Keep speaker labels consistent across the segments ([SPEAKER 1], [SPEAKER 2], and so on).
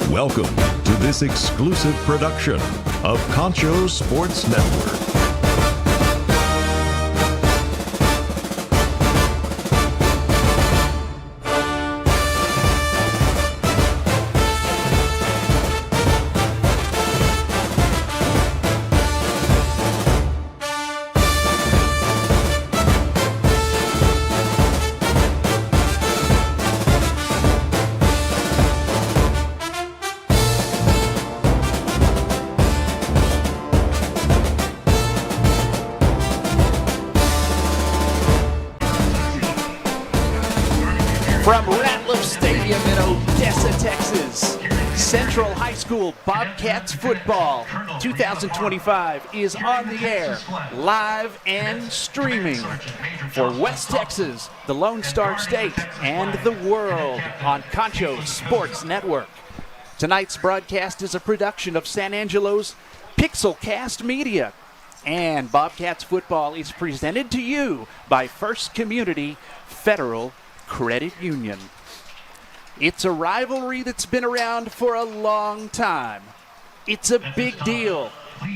[SPEAKER 1] Welcome to this exclusive production of Concho Sports Network.
[SPEAKER 2] From Ratliff Stadium in Odessa, Texas, Central High School Bobcats football 2025 is on the air, live and streaming for West Texas, the Lone Star State, and the world on Concho Sports Network. Tonight's broadcast is a production of San Angelo's Pixelcast Media, and Bobcats football is presented to you by First Community Federal Credit Union. It's a rivalry that's been around for a long time. It's a big deal.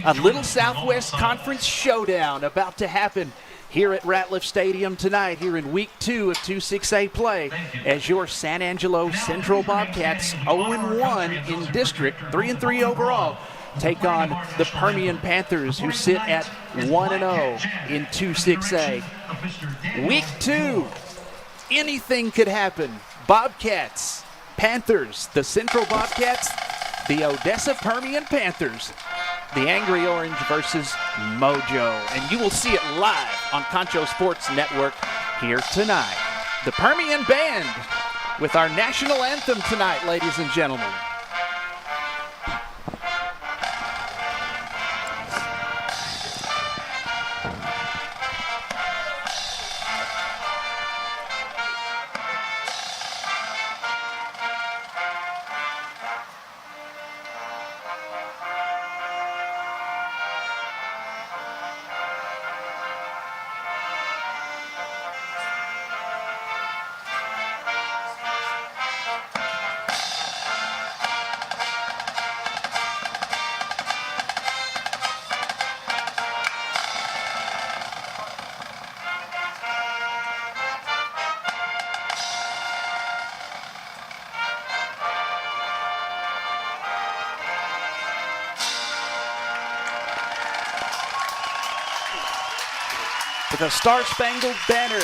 [SPEAKER 2] A little Southwest Conference showdown about to happen here at Ratliff Stadium tonight, here in Week 2 of 2-6A play, as your San Angelo Central Bobcats 0-1 in district, 3-3 overall, take on the Permian Panthers, who sit at 1-0 in 2-6A. Week 2. Anything could happen. Bobcats, Panthers, the Central Bobcats, the Odessa Permian Panthers, the Angry Orange versus Mojo. And you will see it live on Concho Sports Network here tonight. The Permian Band with our national anthem tonight, ladies and gentlemen. With a Star-Spangled Banner,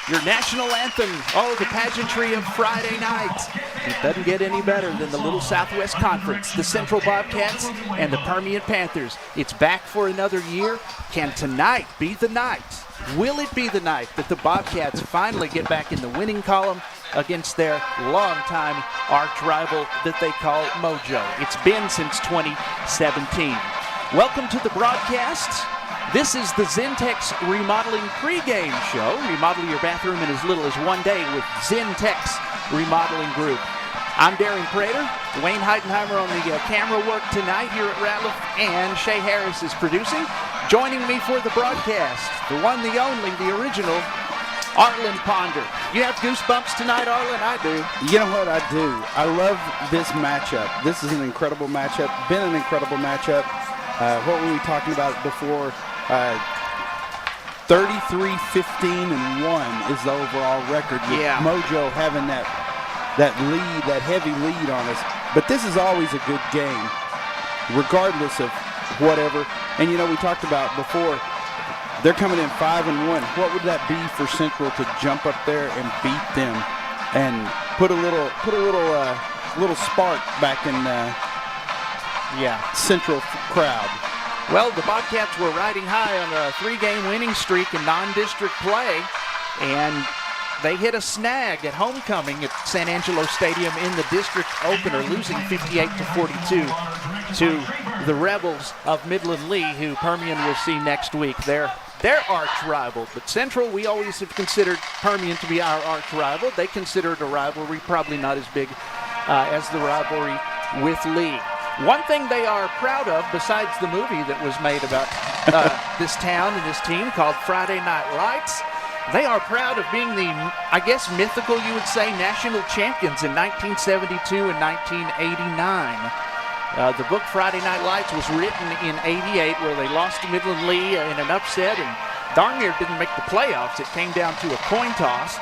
[SPEAKER 2] your national anthem, the pageantry of Friday night. It doesn't get any better than the Little Southwest Conference, the Central Bobcats, and the Permian Panthers. It's back for another year. Can tonight be the night? Will it be the night that the Bobcats finally get back in the winning column against their longtime arch rival that they call Mojo? It's been since 2017. Welcome to the broadcast. This is the Zentex Remodeling Pregame Show. Remodel your bathroom in as little as one day with Zentex Remodeling Group. I'm Darren Prater. Wayne Heidenheimer on the camera work tonight here at Ratliff, and Shay Harris is producing. Joining me for the broadcast, the one, the only, the original, Arlen Ponder. You have goosebumps tonight, Arlen? I do.
[SPEAKER 3] You know what? I do. I love this matchup. This is an incredible matchup. Been an incredible matchup. What were we talking about before? 33-15-1 is the overall record, with Mojo having that lead, that heavy lead on us. But this is always a good game, regardless of whatever. And, you know, we talked about before, they're coming in 5-1. What would that be for Central to jump up there and beat them and put a little spark back in Central crowd?
[SPEAKER 2] Well, the Bobcats were riding high on a 3-game winning streak in non-district play, and they hit a snag at homecoming at San Angelo Stadium in the district opener, losing 58-42 to the Rebels of Midland Lee, who Permian will see next week. They're arch rival, but Central, we always have considered Permian to be our arch rival. They consider it a rivalry, probably not as big as the rivalry with Lee. One thing they are proud of, besides the movie that was made about this town and this team called Friday Night Lights, They are proud of being the, I guess, mythical, you would say, national champions in 1972 and 1989. The book Friday Night Lights was written in '88, where they lost to Midland Lee in an upset and darn near didn't make the playoffs. It came down to a coin toss.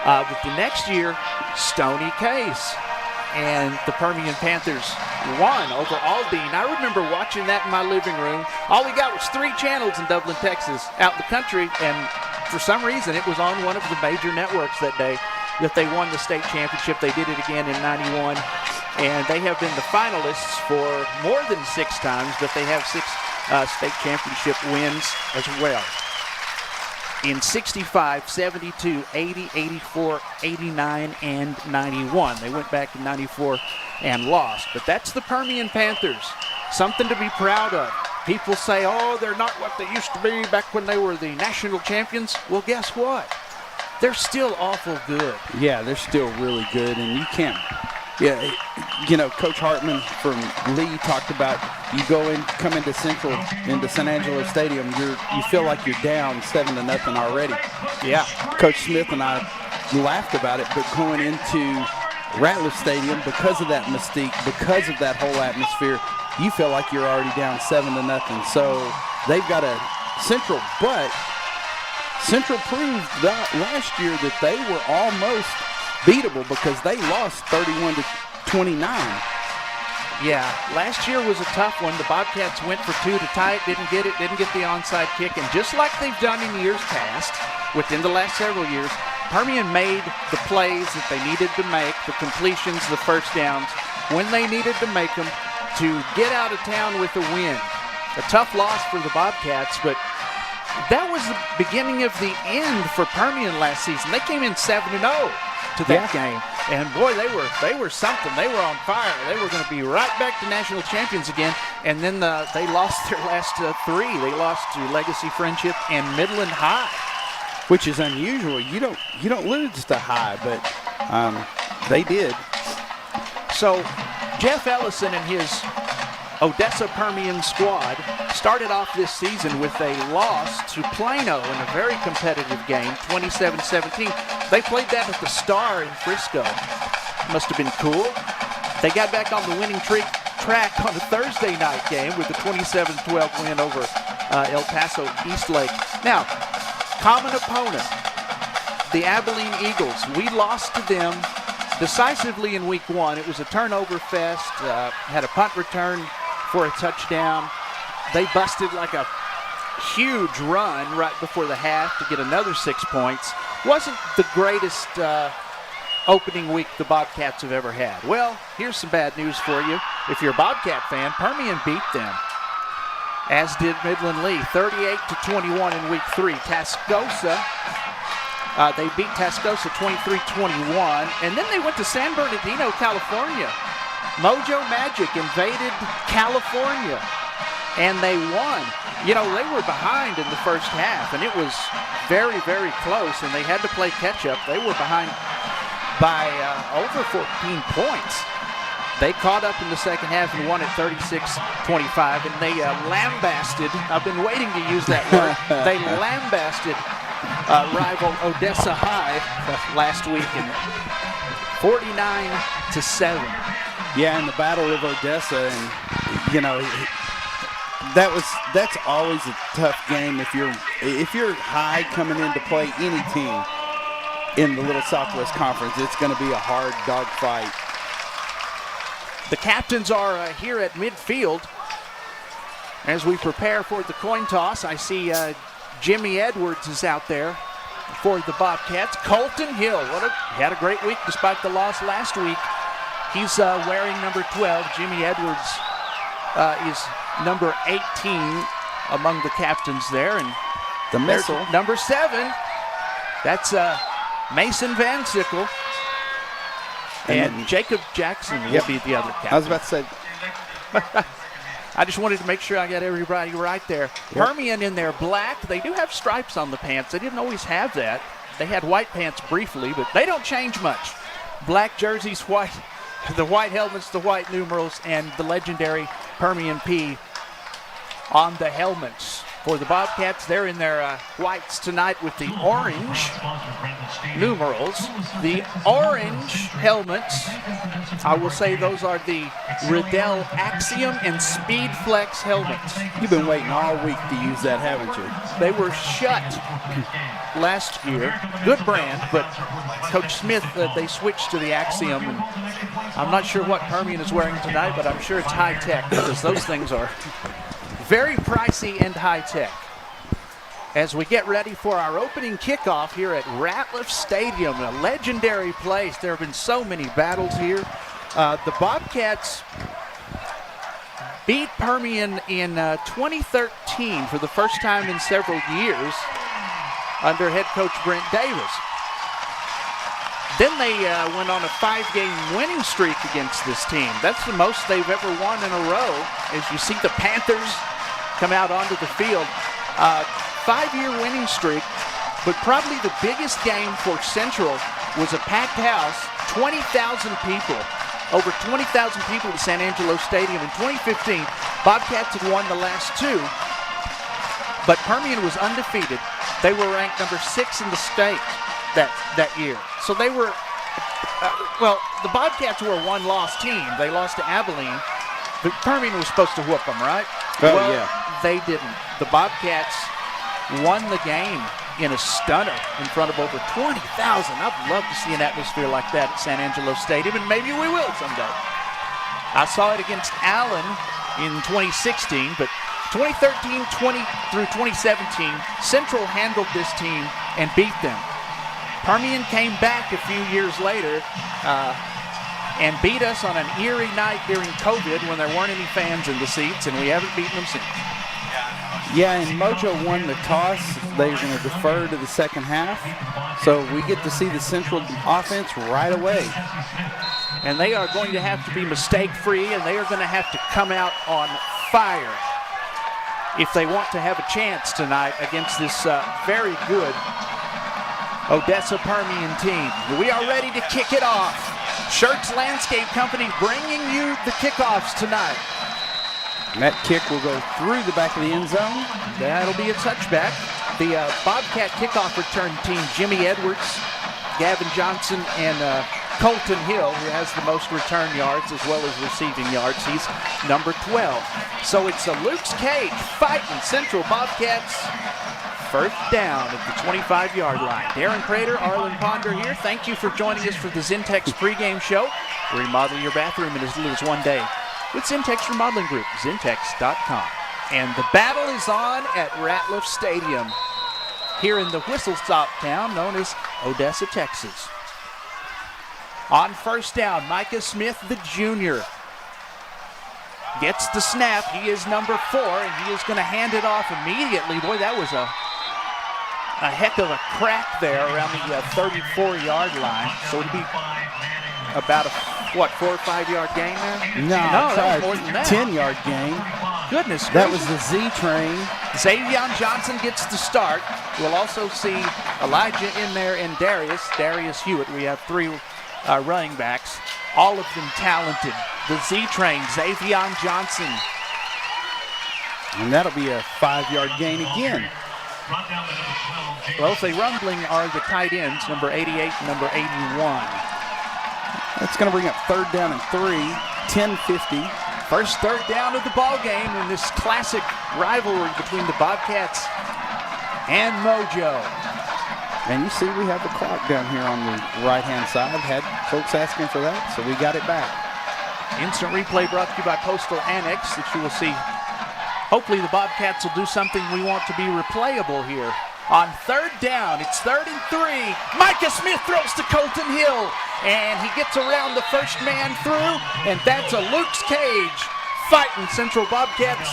[SPEAKER 2] But the next year, Stony Case. And the Permian Panthers won over Aldine. I remember watching that in my living room. All we got was 3 channels in Dublin, Texas, out in the country, and for some reason it was on one of the major networks that day that they won the state championship. They did it again in '91, and they have been the finalists for more than 6 times, but they have 6 state championship wins as well. In 65, 72, 80, 84, 89, and 91. They went back in 94 and lost. But that's the Permian Panthers. Something to be proud of. People say, oh, they're not what they used to be back when they were the national champions. Well, guess what? They're still awful good.
[SPEAKER 3] Yeah, they're still really good, and you can't. Yeah, you know, Coach Hartman from Lee talked about you come into San Angelo Stadium, you feel like you're down 7-0 already.
[SPEAKER 2] Yeah.
[SPEAKER 3] Coach Smith and I laughed about it, but going into Ratliff Stadium, because of that mystique, because of that whole atmosphere, you feel like you're already down 7-0. So they've got a Central, but Central proved that last year that they were almost beatable because they lost 31-29.
[SPEAKER 2] Yeah, last year was a tough one. The Bobcats went for 2 to tie it, didn't get the onside kick, and just like they've done in years past, within the last several years, Permian made the plays that they needed to make, the completions, the first downs, when they needed to make them to get out of town with a win. A tough loss for the Bobcats, but that was the beginning of the end for Permian last season. They came in 7-0. To that game, and boy, they were something. They were on fire. They were going to be right back to national champions again, and then they lost their last 3. They lost to Legacy Friendship and Midland High,
[SPEAKER 3] which is unusual. You don't lose to High, but they did.
[SPEAKER 2] So Jeff Ellison and his Odessa Permian squad started off this season with a loss to Plano in a very competitive game, 27-17. They played that at the Star in Frisco. Must have been cool. They got back on the winning track on a Thursday night game with a 27-12 win over El Paso Eastlake. Now, common opponent, the Abilene Eagles. We lost to them decisively in week 1. It was a turnover fest, had a punt return for a touchdown. They busted like a huge run right before the half to get another 6 points. Wasn't the greatest opening week the Bobcats have ever had. Well, here's some bad news for you. If you're a Bobcat fan, Permian beat them, as did Midland Lee, 38-21 in week 3. Tascosa, they beat Tascosa 23-21, and then they went to San Bernardino, California. Mojo Magic invaded California, and they won. You know, they were behind in the first half, and it was very, very close, and they had to play catch-up. They were behind by over 14 points. They caught up in the second half and won at 36-25, and they lambasted. I've been waiting to use that word. They lambasted rival Odessa High last week, and 49-7.
[SPEAKER 3] Yeah, in the Battle of Odessa, and you know, that's always a tough game if you're High coming in to play any team in the Little Southwest Conference. It's going to be a hard dog fight.
[SPEAKER 2] The captains are here at midfield as we prepare for the coin toss. I see Jimmy Edwards is out there for the Bobcats. Colton Hill, he had a great week despite the loss last week. He's wearing number 12. Jimmy Edwards is number 18 among the captains there. And
[SPEAKER 3] the missile.
[SPEAKER 2] Number 7, that's Mason Van Sickle. And Jacob Jackson will be the other captain.
[SPEAKER 3] I was about to say.
[SPEAKER 2] I just wanted to make sure I got everybody right there. Yep. Permian in their black. They do have stripes on the pants. They didn't always have that. They had white pants briefly, but they don't change much. Black jerseys, white. The white helmets, the white numerals, and the legendary Permian P on the helmets. For the Bobcats, they're in their whites tonight with the orange numerals. The orange helmets, I will say those are the Riddell Axiom and Speed Flex helmets.
[SPEAKER 3] You've been waiting all week to use that, haven't you?
[SPEAKER 2] They were shut last year. Good brand, but Coach Smith, they switched to the Axiom. And I'm not sure what Permian is wearing tonight, but I'm sure it's high-tech because those things are very pricey and high-tech. As we get ready for our opening kickoff here at Ratliff Stadium, a legendary place. There have been so many battles here. The Bobcats beat Permian in 2013 for the first time in several years under head coach Brent Davis. Then they went on a 5-game winning streak against this team. That's the most they've ever won in a row. As you see the Panthers come out onto the field. 5-year winning streak, but probably the biggest game for Central was a packed house, 20,000 people. Over 20,000 people at San Angelo Stadium. In 2015, Bobcats had won the last two, but Permian was undefeated. They were ranked number 6 in the state that year. So they were, the Bobcats were a one-loss team. They lost to Abilene, but Permian was supposed to whoop them, right?
[SPEAKER 3] Yeah.
[SPEAKER 2] They didn't. The Bobcats won the game in a stunner in front of over 20,000. I'd love to see an atmosphere like that at San Angelo Stadium, and maybe we will someday. I saw it against Allen in 2016, but 2013 through 2017, Central handled this team and beat them. Permian came back a few years later and beat us on an eerie night during COVID when there weren't any fans in the seats, and we haven't beaten them since.
[SPEAKER 3] Yeah, and Mojo won the toss. They're going to defer to the second half. So we get to see the Central offense right away.
[SPEAKER 2] And they are going to have to be mistake-free, and they are going to have to come out on fire if they want to have a chance tonight against this very good Odessa Permian team. We are ready to kick it off. Shirts Landscape Company bringing you the kickoffs tonight.
[SPEAKER 3] And that kick will go through the back of the end zone.
[SPEAKER 2] That'll be a touchback. The Bobcat kickoff return team, Jimmy Edwards, Gavin Johnson, and Colton Hill, who has the most return yards as well as receiving yards. He's number 12. So it's a Luke's Cage fighting Central Bobcats. First down at the 25-yard line. Darren Prater, Arlen Ponder here. Thank you for joining us for the Zentex pregame show. Remodel your bathroom in as little as one day with Zentex Remodeling Group, Zentex.com. And the battle is on at Ratliff Stadium here in the whistle-stop town known as Odessa, Texas. On first down, Micah Smith, the junior, gets the snap. He is number 4, and he is going to hand it off immediately. Boy, that was a heck of a crack there around the 34-yard line. So it'll be about a 4 or 5 yard gain there?
[SPEAKER 3] No,
[SPEAKER 2] that was more than that.
[SPEAKER 3] 10-yard gain.
[SPEAKER 2] Goodness
[SPEAKER 3] That
[SPEAKER 2] gracious.
[SPEAKER 3] was the Z train.
[SPEAKER 2] Xavion Johnson gets the start. We'll also see Elijah in there and Darius Hewitt. We have 3 running backs, all of them talented. The Z train, Xavion Johnson.
[SPEAKER 3] And that'll be a 5-yard gain again.
[SPEAKER 2] Well, if they rumbling are the tight ends, number 88 and number 81.
[SPEAKER 3] That's going to bring up third down and 3, 10-50.
[SPEAKER 2] First third down of the ball game in this classic rivalry between the Bobcats and Mojo.
[SPEAKER 3] And you see we have the clock down here on the right-hand side. Had folks asking for that, so we got it back.
[SPEAKER 2] Instant replay brought to you by Postal Annex that you will see. Hopefully the Bobcats will do something we want to be replayable here. On third down, it's 3rd and 3. Micah Smith throws to Colton Hill, and he gets around the first man through, and that's a Luke's Cage fighting Central Bobcats.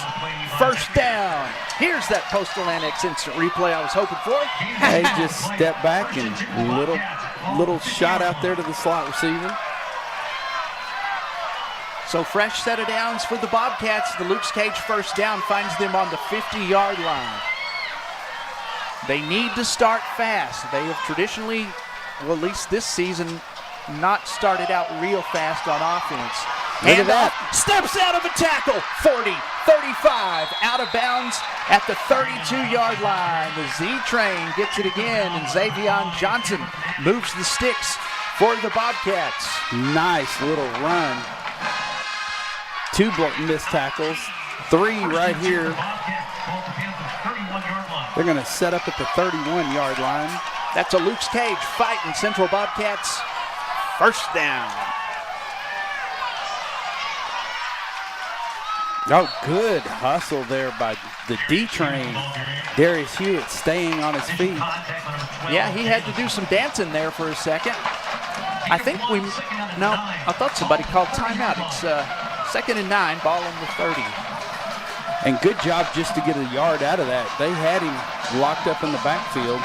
[SPEAKER 2] First down. Here's that Postal Annex instant replay I was hoping for.
[SPEAKER 3] They just step back and little shot out there to the slot receiver.
[SPEAKER 2] So fresh set of downs for the Bobcats. The Luke's Cage first down finds them on the 50-yard line. They need to start fast. They have traditionally, well, at least this season, not started out real fast on offense.
[SPEAKER 3] Look at that.
[SPEAKER 2] Steps out of a tackle. 40, 35, out of bounds at the 32-yard line. The Z-Train gets it again, and Xavion Johnson moves the sticks for the Bobcats.
[SPEAKER 3] Nice little run. 2 missed tackles, 3 right here. They're going to set up at the 31-yard line.
[SPEAKER 2] That's a Luke's Cage fighting Central Bobcats. First down.
[SPEAKER 3] Oh, good hustle there by the D-Train. Darius Hewitt staying on his feet.
[SPEAKER 2] Yeah, he had to do some dancing there for a second. I thought somebody called timeout. It's 2nd and 9, ball on the 30.
[SPEAKER 3] And good job just to get a yard out of that. They had him locked up in the backfield.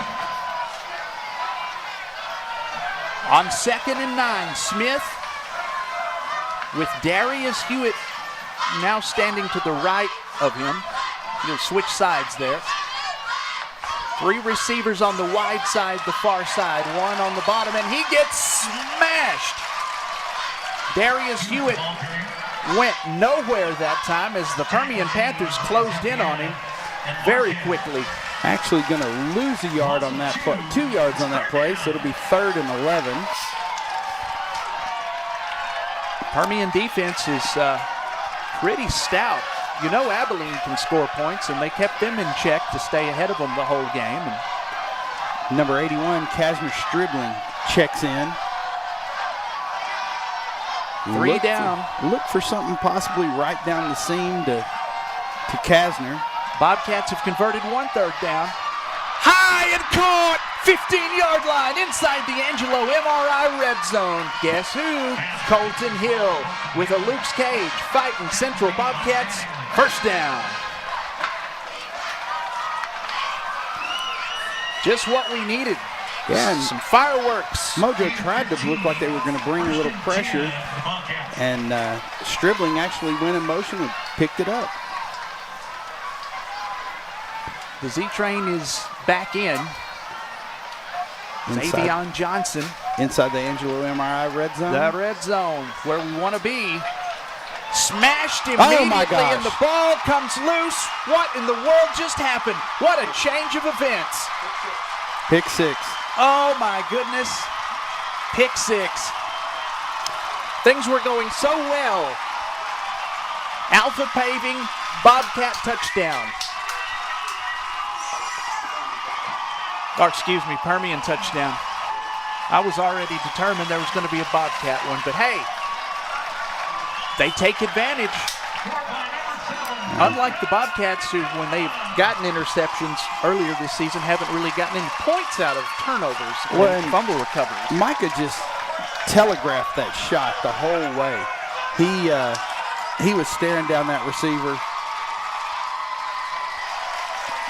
[SPEAKER 2] On 2nd and 9, Smith with Darius Hewitt now standing to the right of him. He'll switch sides there. 3 receivers on the wide side, the far side, 1 on the bottom, and he gets smashed. Darius Hewitt went nowhere that time as the Permian Panthers closed in on him very quickly.
[SPEAKER 3] Actually going to lose a yard on that play, 2 yards on that play, so it'll be 3rd and 11.
[SPEAKER 2] Permian defense is pretty stout. You know Abilene can score points, and they kept them in check to stay ahead of them the whole game. And
[SPEAKER 3] number 81, Casimir Stribling, checks in.
[SPEAKER 2] 3 down.
[SPEAKER 3] Look for something possibly right down the seam to Kasner.
[SPEAKER 2] Bobcats have converted 1 third down. High and caught! 15-yard line inside the Angelo MRI red zone. Guess who? Colton Hill with a Luke's Cage fighting Central Bobcats. First down. Just what we needed.
[SPEAKER 3] Yeah, and
[SPEAKER 2] some fireworks.
[SPEAKER 3] Mojo tried to look like they were going to bring a little pressure, and Stribling actually went in motion and picked it up.
[SPEAKER 2] The Z-Train is back in. Xavion Johnson.
[SPEAKER 3] Inside the Angelo MRI red zone.
[SPEAKER 2] The red zone, where we want to be. Smashed immediately, and the ball comes loose. What in the world just happened? What a change of events.
[SPEAKER 3] Pick 6.
[SPEAKER 2] Oh, my goodness. Pick 6. Things were going so well. Alpha Paving, Bobcat touchdown. Or, excuse me, Permian touchdown. I was already determined there was going to be a Bobcat one, but hey, they take advantage. Unlike the Bobcats, who, when they've gotten interceptions earlier this season, haven't really gotten any points out of turnovers and fumble recoveries.
[SPEAKER 3] Micah just telegraphed that shot the whole way. He was staring down that receiver.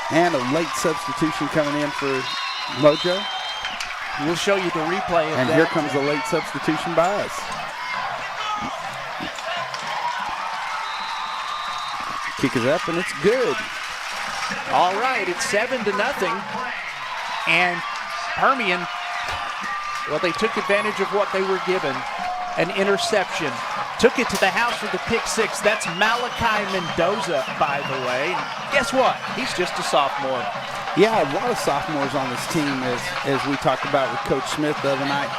[SPEAKER 3] And a late substitution coming in for Mojo.
[SPEAKER 2] We'll show you the replay of that.
[SPEAKER 3] And here comes a late substitution by us. Kick is up, and it's good.
[SPEAKER 2] All right, it's 7-0. And Permian, well, they took advantage of what they were given. An interception. Took it to the house with the pick 6. That's Malachi Mendoza, by the way. Guess what? He's just a sophomore.
[SPEAKER 3] Yeah, a lot of sophomores on this team, as we talked about with Coach Smith the other night.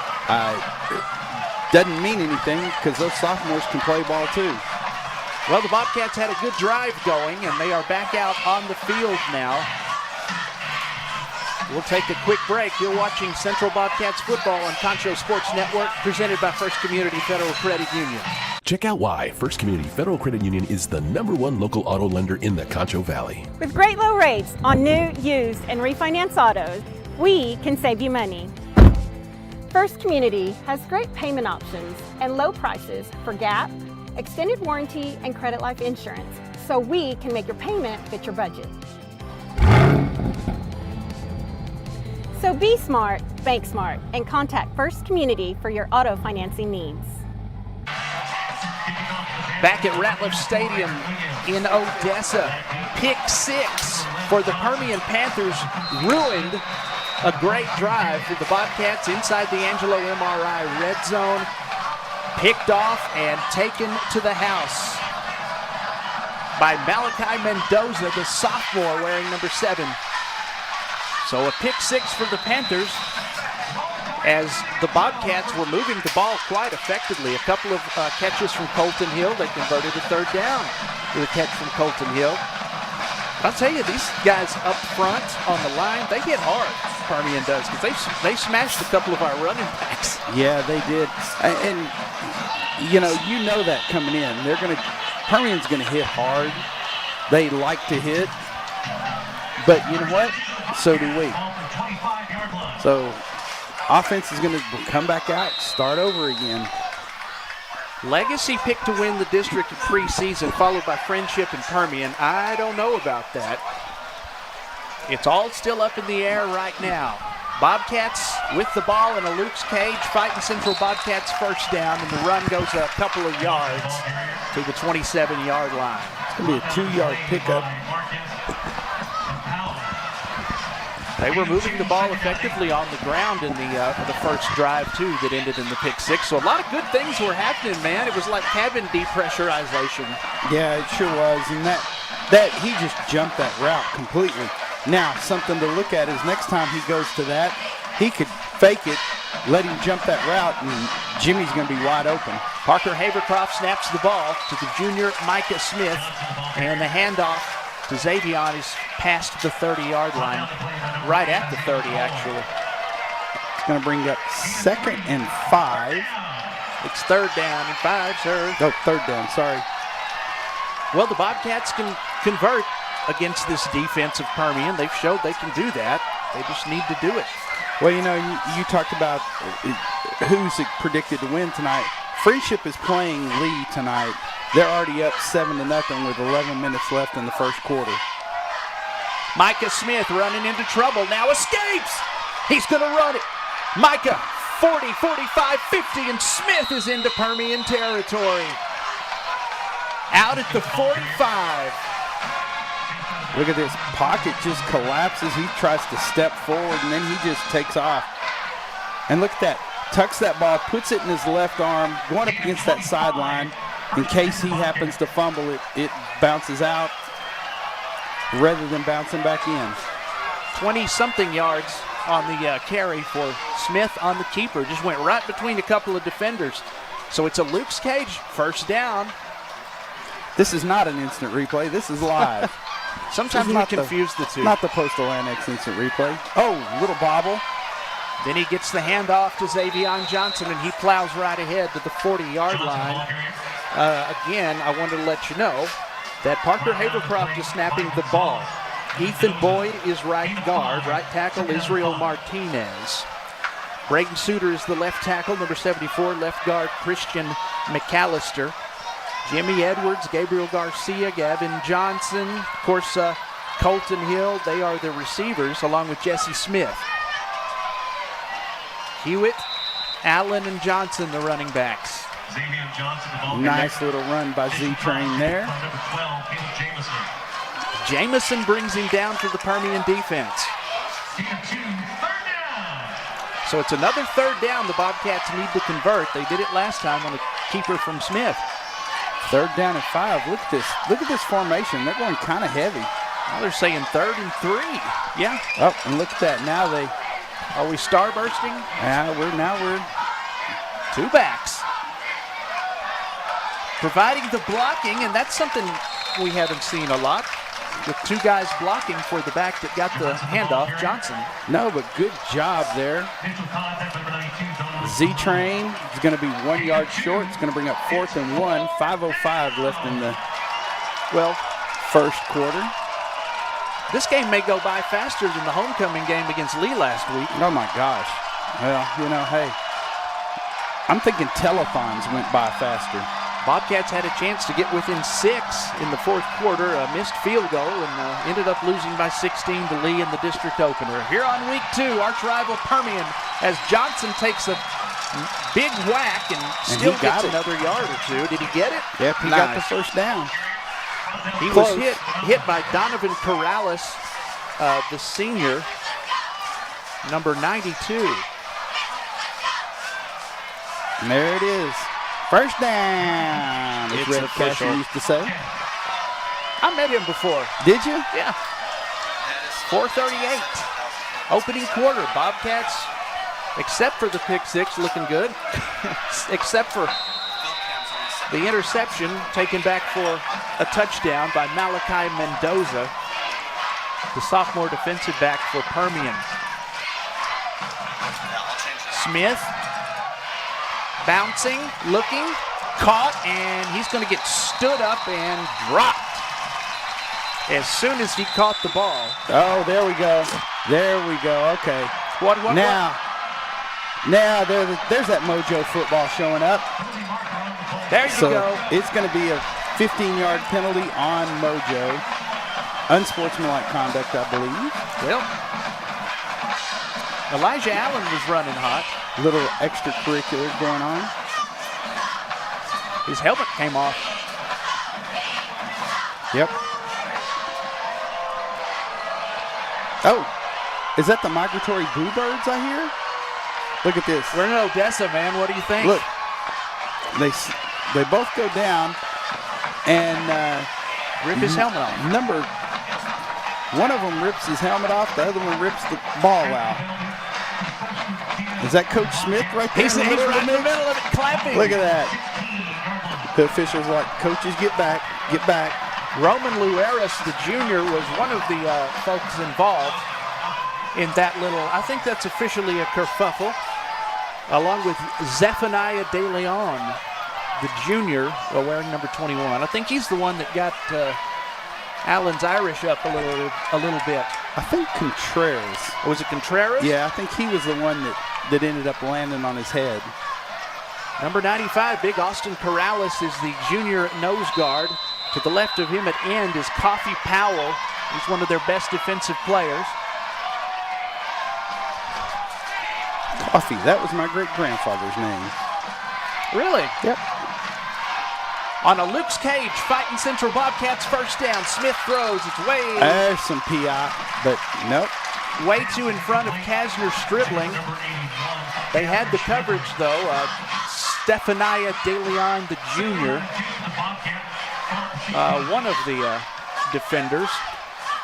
[SPEAKER 3] Doesn't mean anything because those sophomores can play ball too.
[SPEAKER 2] Well, the Bobcats had a good drive going, and they are back out on the field now. We'll take a quick break. You're watching Central Bobcats football on Concho Sports Network, presented by First Community Federal Credit Union.
[SPEAKER 4] Check out why First Community Federal Credit Union is the #1 local auto lender in the Concho Valley.
[SPEAKER 5] With great low rates on new, used, and refinance autos, we can save you money. First Community has great payment options and low prices for GAP, extended warranty, and credit life insurance, so we can make your payment fit your budget. So be smart, bank smart, and contact First Community for your auto financing needs.
[SPEAKER 2] Back at Ratliff Stadium in Odessa, pick 6 for the Permian Panthers ruined a great drive for the Bobcats inside the Angelo MRI red zone. Picked off and taken to the house. by Malachi Mendoza, the sophomore, wearing number 7. So a pick 6 for the Panthers, as the Bobcats were moving the ball quite effectively. A couple of catches from Colton Hill. They converted a third down with a catch from Colton Hill. I'll tell you, these guys up front on the line, they hit hard, Permian does, because they smashed a couple of our running backs.
[SPEAKER 3] Yeah, they did. And you know that coming in. Permian's going to hit hard. They like to hit. But you know what? So do we. So offense is going to come back out, start over again.
[SPEAKER 2] Legacy picked to win the district preseason, followed by Friendship and Permian. I don't know about that. It's all still up in the air right now. Bobcats with the ball in a Luke's cage, fighting Central Bobcats first down, and the run goes a couple of yards to the 27-yard line.
[SPEAKER 3] It's going to be a 2-yard pickup.
[SPEAKER 2] They were moving the ball effectively on the ground in the first drive, too, that ended in the pick 6. So a lot of good things were happening, man. It was like cabin depressurization.
[SPEAKER 3] Yeah, it sure was. And that he just jumped that route completely. Now, something to look at is next time he goes to that, he could fake it, let him jump that route, and Jimmy's going to be wide open.
[SPEAKER 2] Parker Havercroft snaps the ball to the junior Micah Smith, and the handoff to Xavion is past the 30-yard line, right at the 30, actually.
[SPEAKER 3] It's going to bring up 2nd and 5.
[SPEAKER 2] It's 3rd down and 5, sir.
[SPEAKER 3] Oh, 3rd down, sorry.
[SPEAKER 2] Well, the Bobcats can convert against this defensive Permian. They've showed they can do that. They just need to do it.
[SPEAKER 3] Well, you talked about who's predicted to win tonight. Friendship is playing Lee tonight. They're already up 7-0 with 11 minutes left in the first quarter.
[SPEAKER 2] Micah Smith running into trouble. Now escapes. He's going to run it. Micah, 40, 45, 50, and Smith is into Permian territory. Out at the 45.
[SPEAKER 3] Look at this. Pocket just collapses. He tries to step forward, and then he just takes off. And look at that. Tucks that ball, puts it in his left arm, going up against that sideline. In case he happens to fumble it, it bounces out rather than bouncing back in.
[SPEAKER 2] 20-something yards on the carry for Smith on the keeper. Just went right between a couple of defenders. So it's a Luke's cage, first down.
[SPEAKER 3] This is not an instant replay. This is live.
[SPEAKER 2] Sometimes we confuse the two.
[SPEAKER 3] Not the Postal Annex instant replay. Oh, little bobble.
[SPEAKER 2] Then he gets the handoff to Xavion Johnson, and he plows right ahead to the 40-yard line. Again, I wanted to let you know that Parker Havercroft is snapping the ball. Ethan Boyd is right guard. Right tackle, Israel Martinez. Braden Suter is the left tackle. Number 74, left guard, Christian McAllister. Jimmy Edwards, Gabriel Garcia, Gavin Johnson, of course, Colton Hill. They are the receivers, along with Jesse Smith. Hewitt, Allen, and Johnson, the running backs.
[SPEAKER 3] Nice little run by Z-Train there.
[SPEAKER 2] Jamison brings him down for the Permian defense. So it's another 3rd down the Bobcats need to convert. They did it last time on a keeper from Smith.
[SPEAKER 3] 3rd down and 5. Look at this. Look at this formation. They're going kind of heavy.
[SPEAKER 2] Now they're saying 3rd and 3. Yeah.
[SPEAKER 3] Oh, and look at that. Now they.
[SPEAKER 2] Are we starbursting?
[SPEAKER 3] Now we're
[SPEAKER 2] 2 backs. Providing the blocking, and that's something we haven't seen a lot, with 2 guys blocking for the back that got the handoff, Johnson.
[SPEAKER 3] No, but good job there. Z-Train is going to be 1 yard short. It's going to bring up 4th and 1. 5:05 left in the, first quarter.
[SPEAKER 2] This game may go by faster than the homecoming game against Lee last week.
[SPEAKER 3] Oh, my gosh. Well, hey, I'm thinking telethons went by faster.
[SPEAKER 2] Bobcats had a chance to get within 6 in the fourth quarter, a missed field goal, and ended up losing by 16 to Lee in the district opener. Here on week 2, arch rival Permian, as Johnson takes a big whack and still gets another yard or 2. Did he get it?
[SPEAKER 3] Yep, he got the first down.
[SPEAKER 2] He was hit by Donovan Corrales, the senior, number 92.
[SPEAKER 3] And there it is. First down, as Red Casher used to say.
[SPEAKER 2] I met him before.
[SPEAKER 3] Did you?
[SPEAKER 2] Yeah. 4:38. Opening quarter. Bobcats, except for the pick six, looking good. Except for the interception taken back for a touchdown by Malachi Mendoza, the sophomore defensive back for Permian. Smith bouncing, looking, caught, and he's going to get stood up and dropped as soon as he caught the ball.
[SPEAKER 3] Oh, there we go. There we go. Okay.
[SPEAKER 2] What?
[SPEAKER 3] Now there's that Mojo football showing up.
[SPEAKER 2] There you go.
[SPEAKER 3] It's going to be a 15-yard penalty on Mojo. Unsportsmanlike conduct, I believe.
[SPEAKER 2] Well, Elijah Allen was running hot.
[SPEAKER 3] Little extracurricular going on.
[SPEAKER 2] His helmet came off.
[SPEAKER 3] Yep. Oh, is that the migratory bluebirds I hear? Look at this.
[SPEAKER 2] We're in Odessa, man. What do you think?
[SPEAKER 3] Look, they both go down and
[SPEAKER 2] rip his helmet off.
[SPEAKER 3] One of them rips his helmet off. The other one rips the ball out. Is that Coach Smith right there?
[SPEAKER 2] He's right in the middle of it, clapping.
[SPEAKER 3] Look at that. The officials are like, coaches, get back, get back.
[SPEAKER 2] Roman Lueris, the junior, was one of the folks involved in that little, I think that's officially a kerfuffle, along with Zephaniah De Leon, the junior, wearing number 21. I think he's the one that got Allen's Irish up a little bit.
[SPEAKER 3] I think Contreras.
[SPEAKER 2] Was it Contreras?
[SPEAKER 3] Yeah, I think he was the one that ended up landing on his head.
[SPEAKER 2] Number 95, Big Austin Corrales, is the junior nose guard. To the left of him at end is Coffee Powell. He's one of their best defensive players.
[SPEAKER 3] Coffee, that was my great-grandfather's name.
[SPEAKER 2] Really?
[SPEAKER 3] Yep.
[SPEAKER 2] On a Luke's Cage, fighting Central Bobcats, first down. Smith throws. It's way.
[SPEAKER 3] There's some PI, but nope.
[SPEAKER 2] Way too in front of Kasner Stribling. They had the coverage, though. Stephaniah De Leon, the junior, one of the defenders.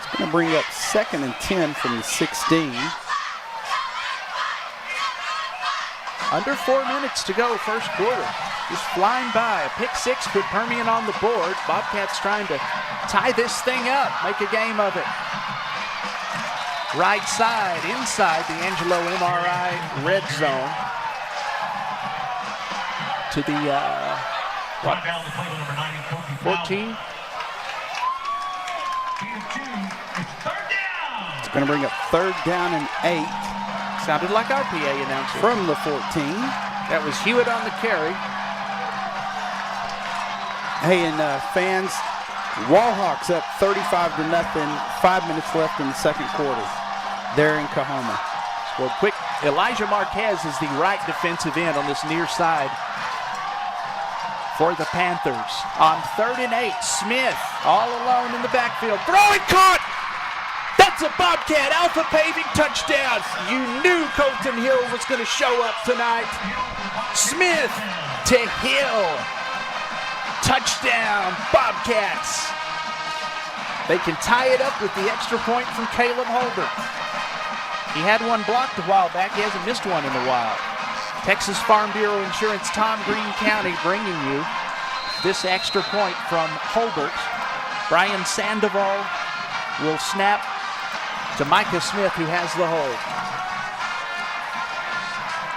[SPEAKER 3] It's going to bring up 2nd and 10 from the 16.
[SPEAKER 2] Under 4 minutes to go, first quarter. Just flying by. A pick six put Permian on the board. Bobcats trying to tie this thing up, make a game of it. Right side, inside the Angelo MRI red zone. To the, 14?
[SPEAKER 3] It's going to bring up 3rd down and 8.
[SPEAKER 2] Sounded like our PA announcer.
[SPEAKER 3] From the 14.
[SPEAKER 2] That was Hewitt on the carry.
[SPEAKER 3] Hey, and fans, Wallhawks up 35-0. 5 minutes left in the second quarter. They're in Kahoma.
[SPEAKER 2] Scored quick. Elijah Marquez is the right defensive end on this near side for the Panthers. On 3rd and 8, Smith all alone in the backfield. Throwing, caught! That's a Bobcat Alpha Paving touchdown. You knew Colton Hill was going to show up tonight. Smith to Hill. Touchdown, Bobcats. They can tie it up with the extra point from Caleb Holbert. He had one blocked a while back. He hasn't missed one in a while. Texas Farm Bureau Insurance, Tom Green County, bringing you this extra point from Holbert. Brian Sandoval will snap to Micah Smith, who has the hold.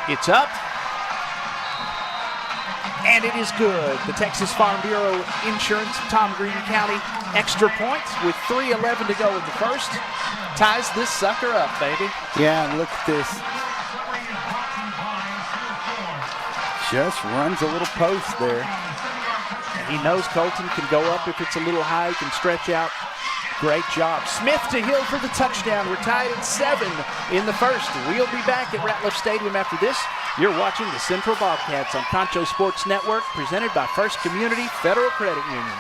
[SPEAKER 2] It's up, and it is good. The Texas Farm Bureau Insurance, Tom Green County, extra points with 3:11 to go in the first. Ties this sucker up, baby.
[SPEAKER 3] Yeah, and look at this. Just runs a little post there.
[SPEAKER 2] He knows Colton can go up if it's a little high, can stretch out. Great job. Smith to Hill for the touchdown. We're tied at 7 in the first. We'll be back at Ratliff Stadium after this. You're watching the Central Bobcats on Concho Sports Network, presented by First Community Federal Credit Union.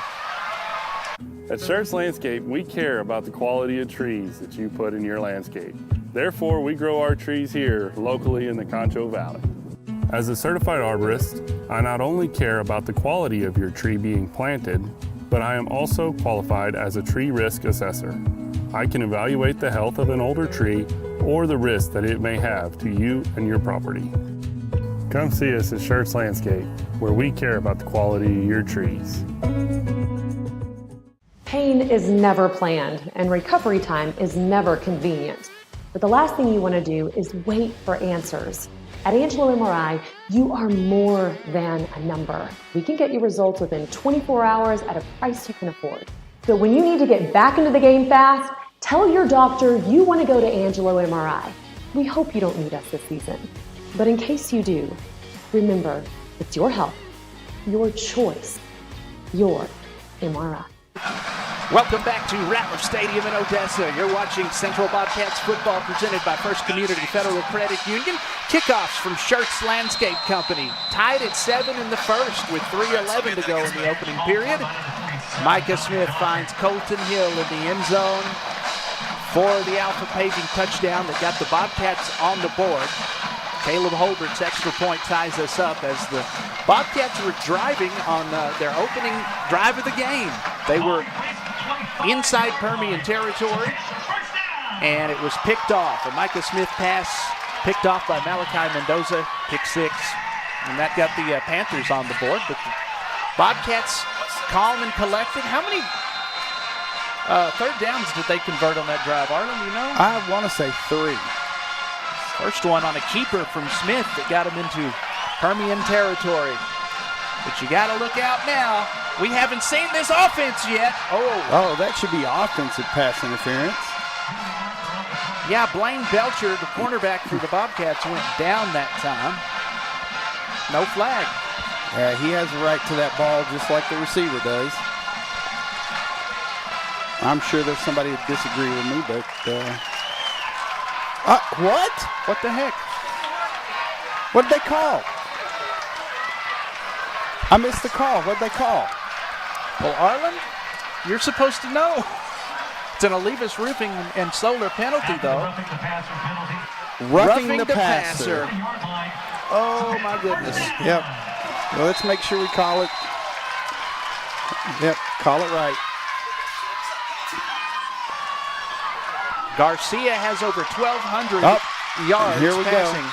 [SPEAKER 6] At Schertz Landscape, we care about the quality of trees that you put in your landscape. Therefore, we grow our trees here locally in the Concho Valley. As a certified arborist, I not only care about the quality of your tree being planted, but I am also qualified as a tree risk assessor. I can evaluate the health of an older tree or the risk that it may have to you and your property. Come see us at Schertz Landscape, where we care about the quality of your trees.
[SPEAKER 7] Pain is never planned, and recovery time is never convenient. But the last thing you want to do is wait for answers. At Angelo MRI, you are more than a number. We can get you results within 24 hours at a price you can afford. So when you need to get back into the game fast, tell your doctor you want to go to Angelo MRI. We hope you don't need us this season. But in case you do, remember, it's your health, your choice, your MRI.
[SPEAKER 2] Welcome back to Ratliff Stadium in Odessa. You're watching Central Bobcats football presented by First Community Federal Credit Union. Kickoffs from Schertz Landscape Company. Tied at 7 in the first with 3:11 to go in the opening period. Micah Smith finds Colton Hill in the end zone for the Alpha Paving touchdown that got the Bobcats on the board. Caleb Holbert's extra point ties us up as the Bobcats were driving on their opening drive of the game. They were inside Permian territory, and it was picked off. A Micah Smith pass picked off by Malachi Mendoza, pick 6, and that got the Panthers on the board. But the Bobcats calm and collected. How many third downs did they convert on that drive, Arlen, you know?
[SPEAKER 3] I want to say 3.
[SPEAKER 2] First one on a keeper from Smith that got him into Permian territory. But you got to look out now. We haven't seen this offense yet.
[SPEAKER 3] Oh, that should be offensive pass interference.
[SPEAKER 2] Yeah, Blaine Belcher, the cornerback for the Bobcats, went down that time. No flag.
[SPEAKER 3] Yeah, he has a right to that ball just like the receiver does. I'm sure there's somebody that disagree with me, but... what?
[SPEAKER 2] What the heck?
[SPEAKER 3] What did they call? I missed the call. What did they call?
[SPEAKER 2] Well, Arlen, you're supposed to know. It's an Olivas Roofing and Solar penalty, though.
[SPEAKER 3] Roughing the passer.
[SPEAKER 2] Oh, my goodness.
[SPEAKER 3] Yep. Well, let's make sure we call it. Yep, call it right.
[SPEAKER 2] Garcia has over 1,200 yards
[SPEAKER 3] here we
[SPEAKER 2] passing.
[SPEAKER 3] Go.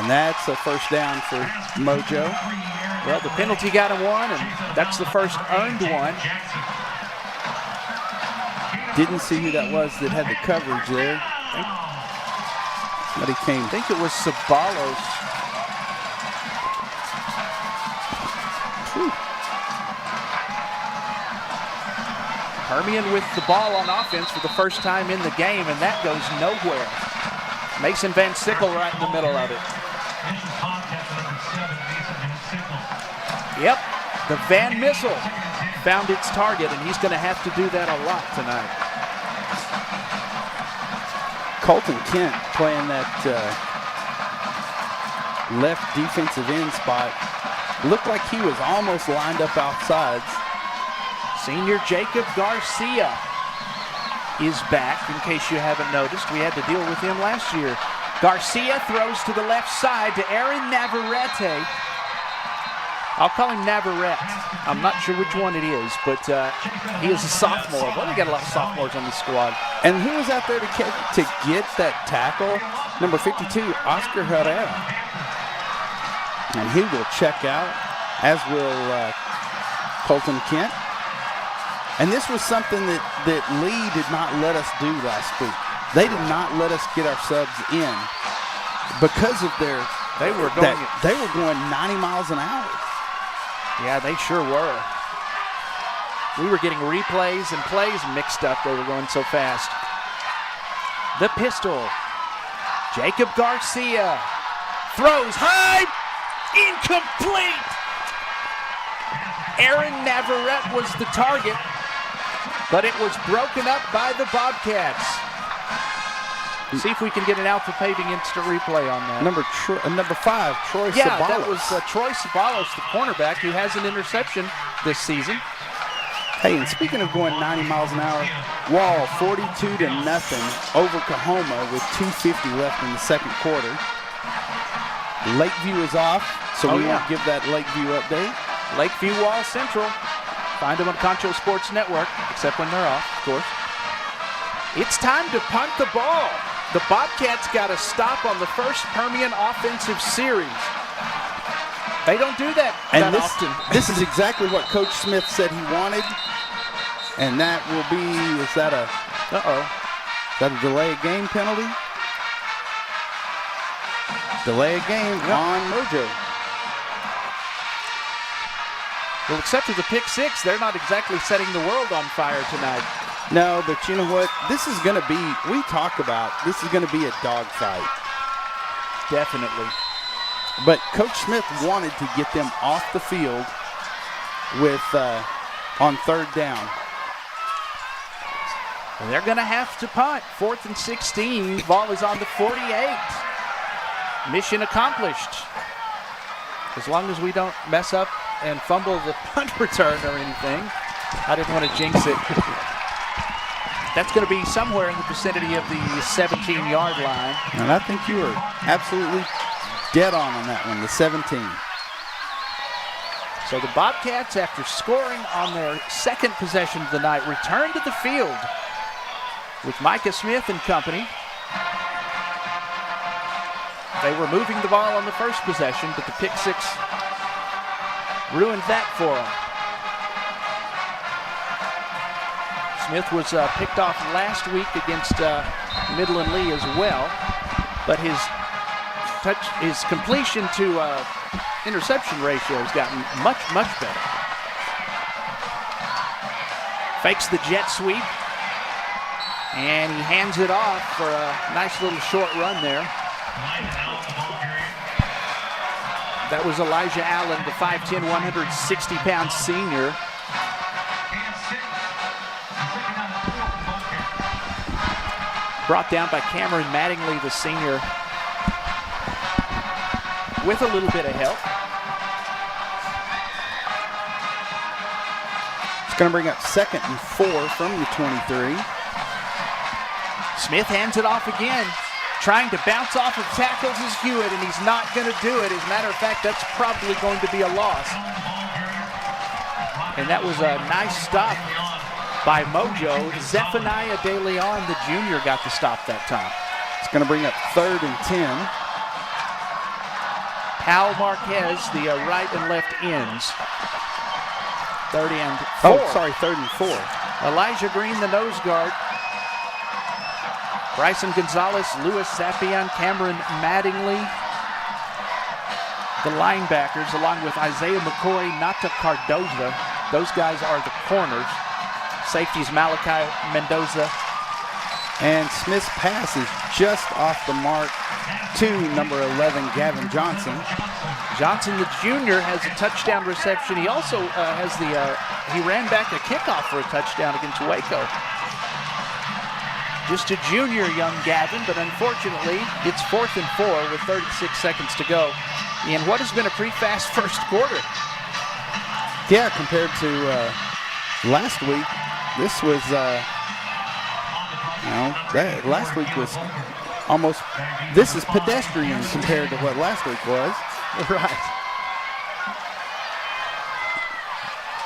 [SPEAKER 3] And that's a first down for Mojo.
[SPEAKER 2] Well, the penalty got him one, and that's the first earned one.
[SPEAKER 3] Didn't see who that was that had the coverage there. Somebody came.
[SPEAKER 2] I think it was Sabalos. Permian with the ball on offense for the first time in the game, and that goes nowhere. Mason Van Sickle right in the middle of it. Yep, the Van Missile found its target, and he's going to have to do that a lot tonight.
[SPEAKER 3] Colton Kent playing that left defensive end spot. Looked like he was almost lined up outside.
[SPEAKER 2] Senior Jacob Garcia is back, in case you haven't noticed. We had to deal with him last year. Garcia throws to the left side to Aaron Navarrete. I'll call him Navarrete. I'm not sure which one it is, but he is a sophomore. Well, we got a lot of sophomores on the squad.
[SPEAKER 3] And who was out there to get that tackle? Number 52, Oscar Herrera. And he will check out, as will Colton Kent. And this was something that Lee did not let us do last week. They did not let us get our subs in because of their they were going 90 miles an hour.
[SPEAKER 2] Yeah, they sure were. We were getting replays and plays mixed up. They were going so fast. The pistol. Jacob Garcia throws high, incomplete. Aaron Navarrete was the target, but it was broken up by the Bobcats. See if we can get an Alpha Paving instant replay on that.
[SPEAKER 3] Number 5, Troy Sabalos.
[SPEAKER 2] Yeah, that was Troy Sabalos, the cornerback, who has an interception this season.
[SPEAKER 3] Hey, and speaking of going 90 miles an hour, Wall 42-0 over Kahoma with 2:50 left in the second quarter. Lakeview is off, so we won't give that Lakeview update.
[SPEAKER 2] Lakeview Wall Central. Find them on Concho Sports Network, except when they're off, of course. It's time to punt the ball. The Bobcats got a stop on the first Permian offensive series. They don't do that often.
[SPEAKER 3] This is exactly what Coach Smith said he wanted. And that will be, is that a delay of game penalty? Delay of game on Mojo.
[SPEAKER 2] Well, except for the pick six, they're not exactly setting the world on fire tonight.
[SPEAKER 3] No, but you know what? This is going to be, we talk about, this is going to be a dogfight.
[SPEAKER 2] Definitely.
[SPEAKER 3] But Coach Smith wanted to get them off the field with on third down.
[SPEAKER 2] And they're going to have to punt. 4th and 16. Ball is on the 48. Mission accomplished. As long as we don't mess up and fumble the punt return or anything. I didn't want to jinx it. That's going to be somewhere in the vicinity of the 17-yard line.
[SPEAKER 3] And I think you were absolutely dead on that one, the 17.
[SPEAKER 2] So the Bobcats, after scoring on their second possession of the night, return to the field with Micah Smith and company. They were moving the ball on the first possession, but the pick six ruined that for them. Smith was picked off last week against Midland Lee as well, but his completion to interception ratio has gotten much, much better. Fakes the jet sweep, and he hands it off for a nice little short run there. That was Elijah Allen, the 5'10", 160-pound senior. Brought down by Cameron Mattingly, the senior, with a little bit of help.
[SPEAKER 3] It's going to bring up 2nd and 4 from the 23.
[SPEAKER 2] Smith hands it off again. Trying to bounce off of tackles is Hewitt, and he's not going to do it. As a matter of fact, that's probably going to be a loss. And that was a nice stop by Mojo. Zephaniah De Leon, the junior, got the stop that time.
[SPEAKER 3] It's going to bring up 3rd and 10.
[SPEAKER 2] Hal Marquez, the right and left ends. 3rd and 4.
[SPEAKER 3] Oh, sorry, 3rd and 4.
[SPEAKER 2] Elijah Green, the nose guard. Bryson Gonzalez, Louis Sapian, Cameron Mattingly. The linebackers, along with Isaiah McCoy, Nata Cardoza. Those guys are the corners. Safeties, Malachi Mendoza.
[SPEAKER 3] And Smith's pass is just off the mark to number 11, Gavin Johnson.
[SPEAKER 2] Johnson, the junior, has a touchdown reception. He also has he ran back a kickoff for a touchdown against Waco. Just a junior, young Gavin, but unfortunately, it's 4th and 4 with 36 seconds to go in what has been a pretty fast first quarter.
[SPEAKER 3] Yeah, compared to last week, this was, last week was almost, this is pedestrian compared to what last week was.
[SPEAKER 2] Right.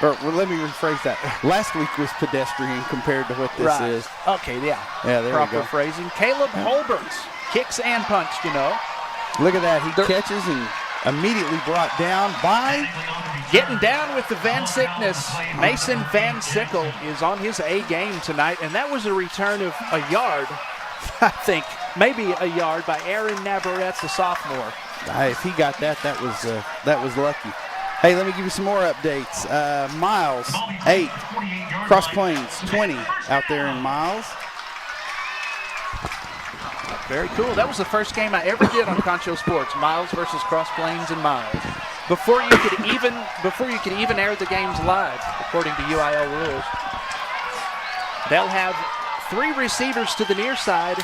[SPEAKER 3] Or let me rephrase that. Last week was pedestrian compared to what this is.
[SPEAKER 2] Okay, yeah.
[SPEAKER 3] Yeah, there
[SPEAKER 2] Proper
[SPEAKER 3] you go.
[SPEAKER 2] phrasing. Caleb Holberts kicks and punts, you know.
[SPEAKER 3] Look at that. He catches and immediately brought down by...
[SPEAKER 2] Getting down with the Van Sickness. Mason Van Sickle is on his A game tonight, and that was a return of a yard, I think, maybe a yard by Aaron Navarrete, the sophomore.
[SPEAKER 3] If he got that, that was lucky. Hey, let me give you some more updates. Miles, 8. Cross Plains, 20 out there in Miles.
[SPEAKER 2] Very cool. That was the first game I ever did on Concho Sports, Miles versus Cross Plains and Miles. Before you could even air the games live, according to UIL rules. They'll have 3 receivers to the near side,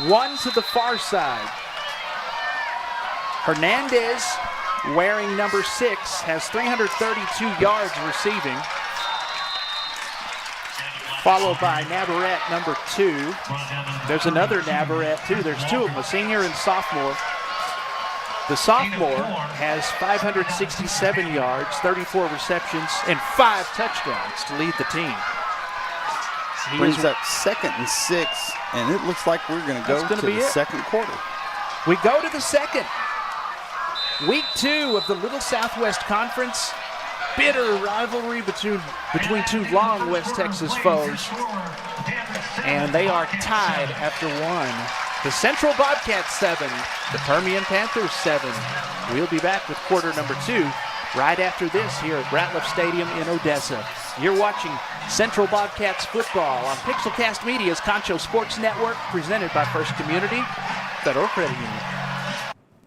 [SPEAKER 2] 1 to the far side. Hernandez, wearing number 6, has 332 yards receiving, followed by Navarrete, number 2. There's another Navarrete, too. There's 2 of them, a senior and sophomore. The sophomore has 567 yards, 34 receptions, and 5 touchdowns to lead the team. He
[SPEAKER 3] brings up 2nd and 6, and it looks like we're going to go to the second quarter.
[SPEAKER 2] We go to the second. Week 2 of the Little Southwest Conference. Bitter rivalry between two long West Texas foes. And they are tied after 1. The Central Bobcats 7, the Permian Panthers 7. We'll be back with quarter number 2 right after this here at Ratliff Stadium in Odessa. You're watching Central Bobcats football on Pixelcast Media's Concho Sports Network, presented by First Community Federal Credit Union.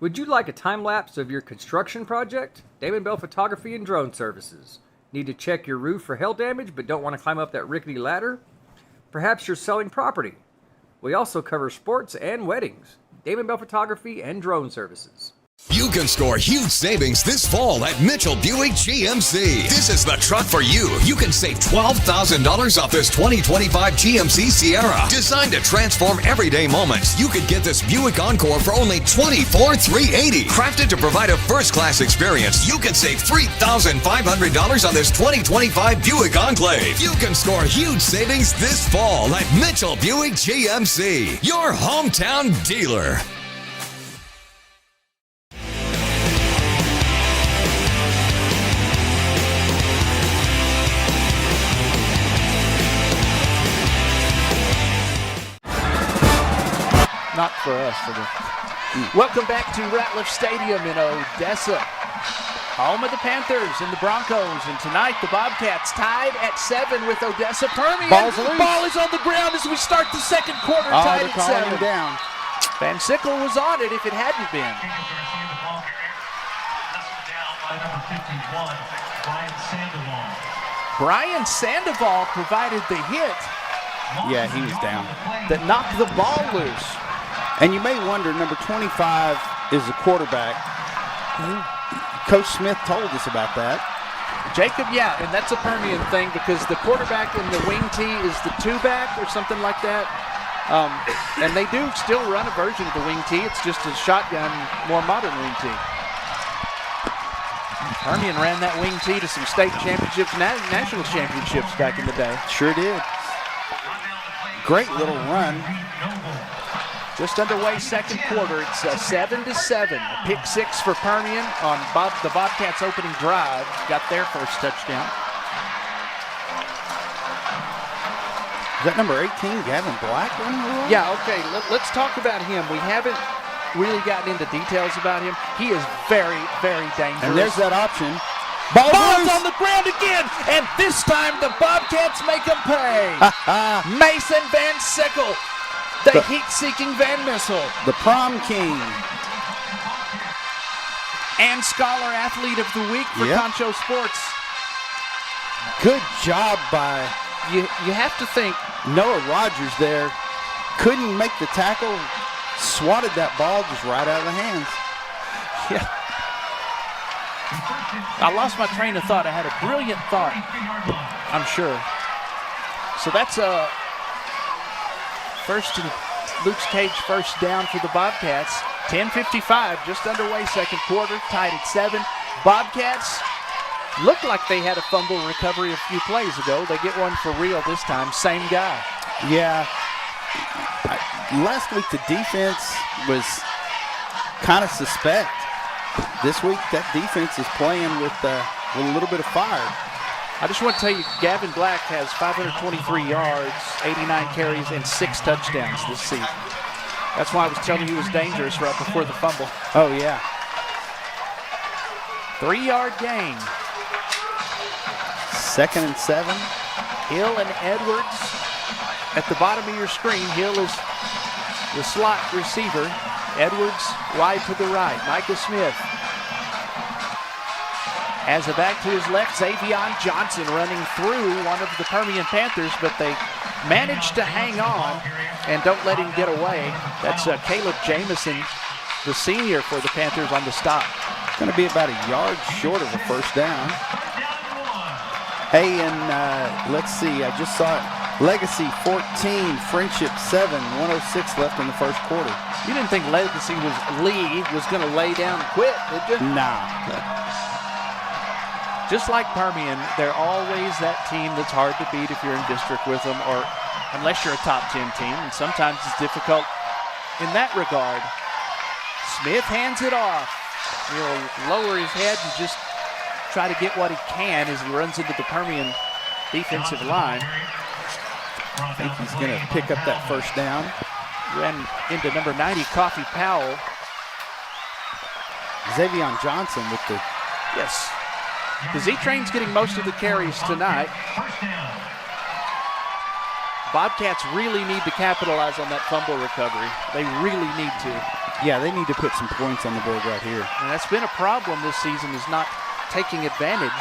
[SPEAKER 8] Would you like a time-lapse of your construction project? Damon Bell Photography and Drone Services. Need to check your roof for hail damage but don't want to climb up that rickety ladder? Perhaps you're selling property. We also cover sports and weddings. Damon Bell Photography and Drone Services.
[SPEAKER 9] You can score huge savings this fall at Mitchell Buick GMC. This is the truck for you. You can save $12,000 off this 2025 GMC Sierra. Designed to transform everyday moments, you could get this Buick Encore for only $24,380. Crafted to provide a first-class experience, you can save $3,500 on this 2025 Buick Enclave. You can score huge savings this fall at Mitchell Buick GMC, your hometown dealer.
[SPEAKER 2] Not for us. Welcome back to Ratliff Stadium in Odessa, home of the Panthers and the Broncos. And tonight the Bobcats tied at 7 with Odessa Permian. Ball is on the ground as we start the second quarter. Tied at 7.
[SPEAKER 3] Down.
[SPEAKER 2] Van Sickle was on it if it hadn't been. Brian Sandoval provided the hit.
[SPEAKER 3] Yeah, he was down.
[SPEAKER 2] That knocked the ball loose.
[SPEAKER 3] And you may wonder, number 25 is the quarterback. Coach Smith told us about that.
[SPEAKER 2] Jacob, yeah, and that's a Permian thing because the quarterback in the wing tee is the 2-back or something like that. And they do still run a version of the wing tee. It's just a shotgun, more modern wing tee. Permian ran that wing tee to some state championships, national championships back in the day.
[SPEAKER 3] Sure did. Great little run.
[SPEAKER 2] Just underway second quarter. It's 7-7. A pick 6 for Permian on the Bobcats' opening drive. Got their first touchdown.
[SPEAKER 3] Is that number 18, Gavin Black?
[SPEAKER 2] Yeah, okay. Let's talk about him. We haven't really gotten into details about him. He is very, very dangerous.
[SPEAKER 3] And there's that option.
[SPEAKER 2] Ball's on the ground again, and this time the Bobcats make him pay. Mason Van Sickle. The heat-seeking Van Missile.
[SPEAKER 3] The prom king.
[SPEAKER 2] And Scholar Athlete of the Week for Concho Sports.
[SPEAKER 3] Good job by...
[SPEAKER 2] You have to think...
[SPEAKER 3] Noah Rogers there couldn't make the tackle, swatted that ball just right out of the hands.
[SPEAKER 2] Yeah. I lost my train of thought. I had a brilliant thought, I'm sure. So that's a... First and Luke's Cage first down for the Bobcats. 10:55, just underway second quarter, tied at 7. Bobcats looked like they had a fumble recovery a few plays ago. They get one for real this time, same guy.
[SPEAKER 3] Yeah. Last week the defense was kind of suspect. This week that defense is playing with a little bit of fire.
[SPEAKER 2] I just want to tell you, Gavin Black has 523 yards, 89 carries, and 6 touchdowns this season. That's why I was telling you he was dangerous right before the fumble.
[SPEAKER 3] Oh, yeah.
[SPEAKER 2] 3-yard gain.
[SPEAKER 3] 2nd and 7.
[SPEAKER 2] Hill and Edwards at the bottom of your screen. Hill is the slot receiver. Edwards wide to the right. Micah Smith has a back to his left. Xavion Johnson running through one of the Permian Panthers, but they managed to hang on and don't let him get away. That's Caleb Jamison, the senior for the Panthers, on the stop.
[SPEAKER 3] Going to be about a yard short of a first down. Hey, and let's see, I just saw it. Legacy 14, Friendship 7, 106 left in the first quarter.
[SPEAKER 2] You didn't think Legacy Lee was going to lay down and quit, did you?
[SPEAKER 3] Nah.
[SPEAKER 2] Just like Permian, they're always that team that's hard to beat if you're in district with them, or unless you're a top 10 team, and sometimes it's difficult in that regard. Smith hands it off. He'll lower his head and just try to get what he can as he runs into the Permian defensive line.
[SPEAKER 3] I think he's going to pick up that first down.
[SPEAKER 2] Ran into number 90, Coffee Powell.
[SPEAKER 3] Xavion Johnson with the...
[SPEAKER 2] Yes. The Z-Train's getting most of the carries tonight. Bobcats really need to capitalize on that fumble recovery. They really need to.
[SPEAKER 3] Yeah, they need to put some points on the board right here.
[SPEAKER 2] And that's been a problem this season, is not taking advantage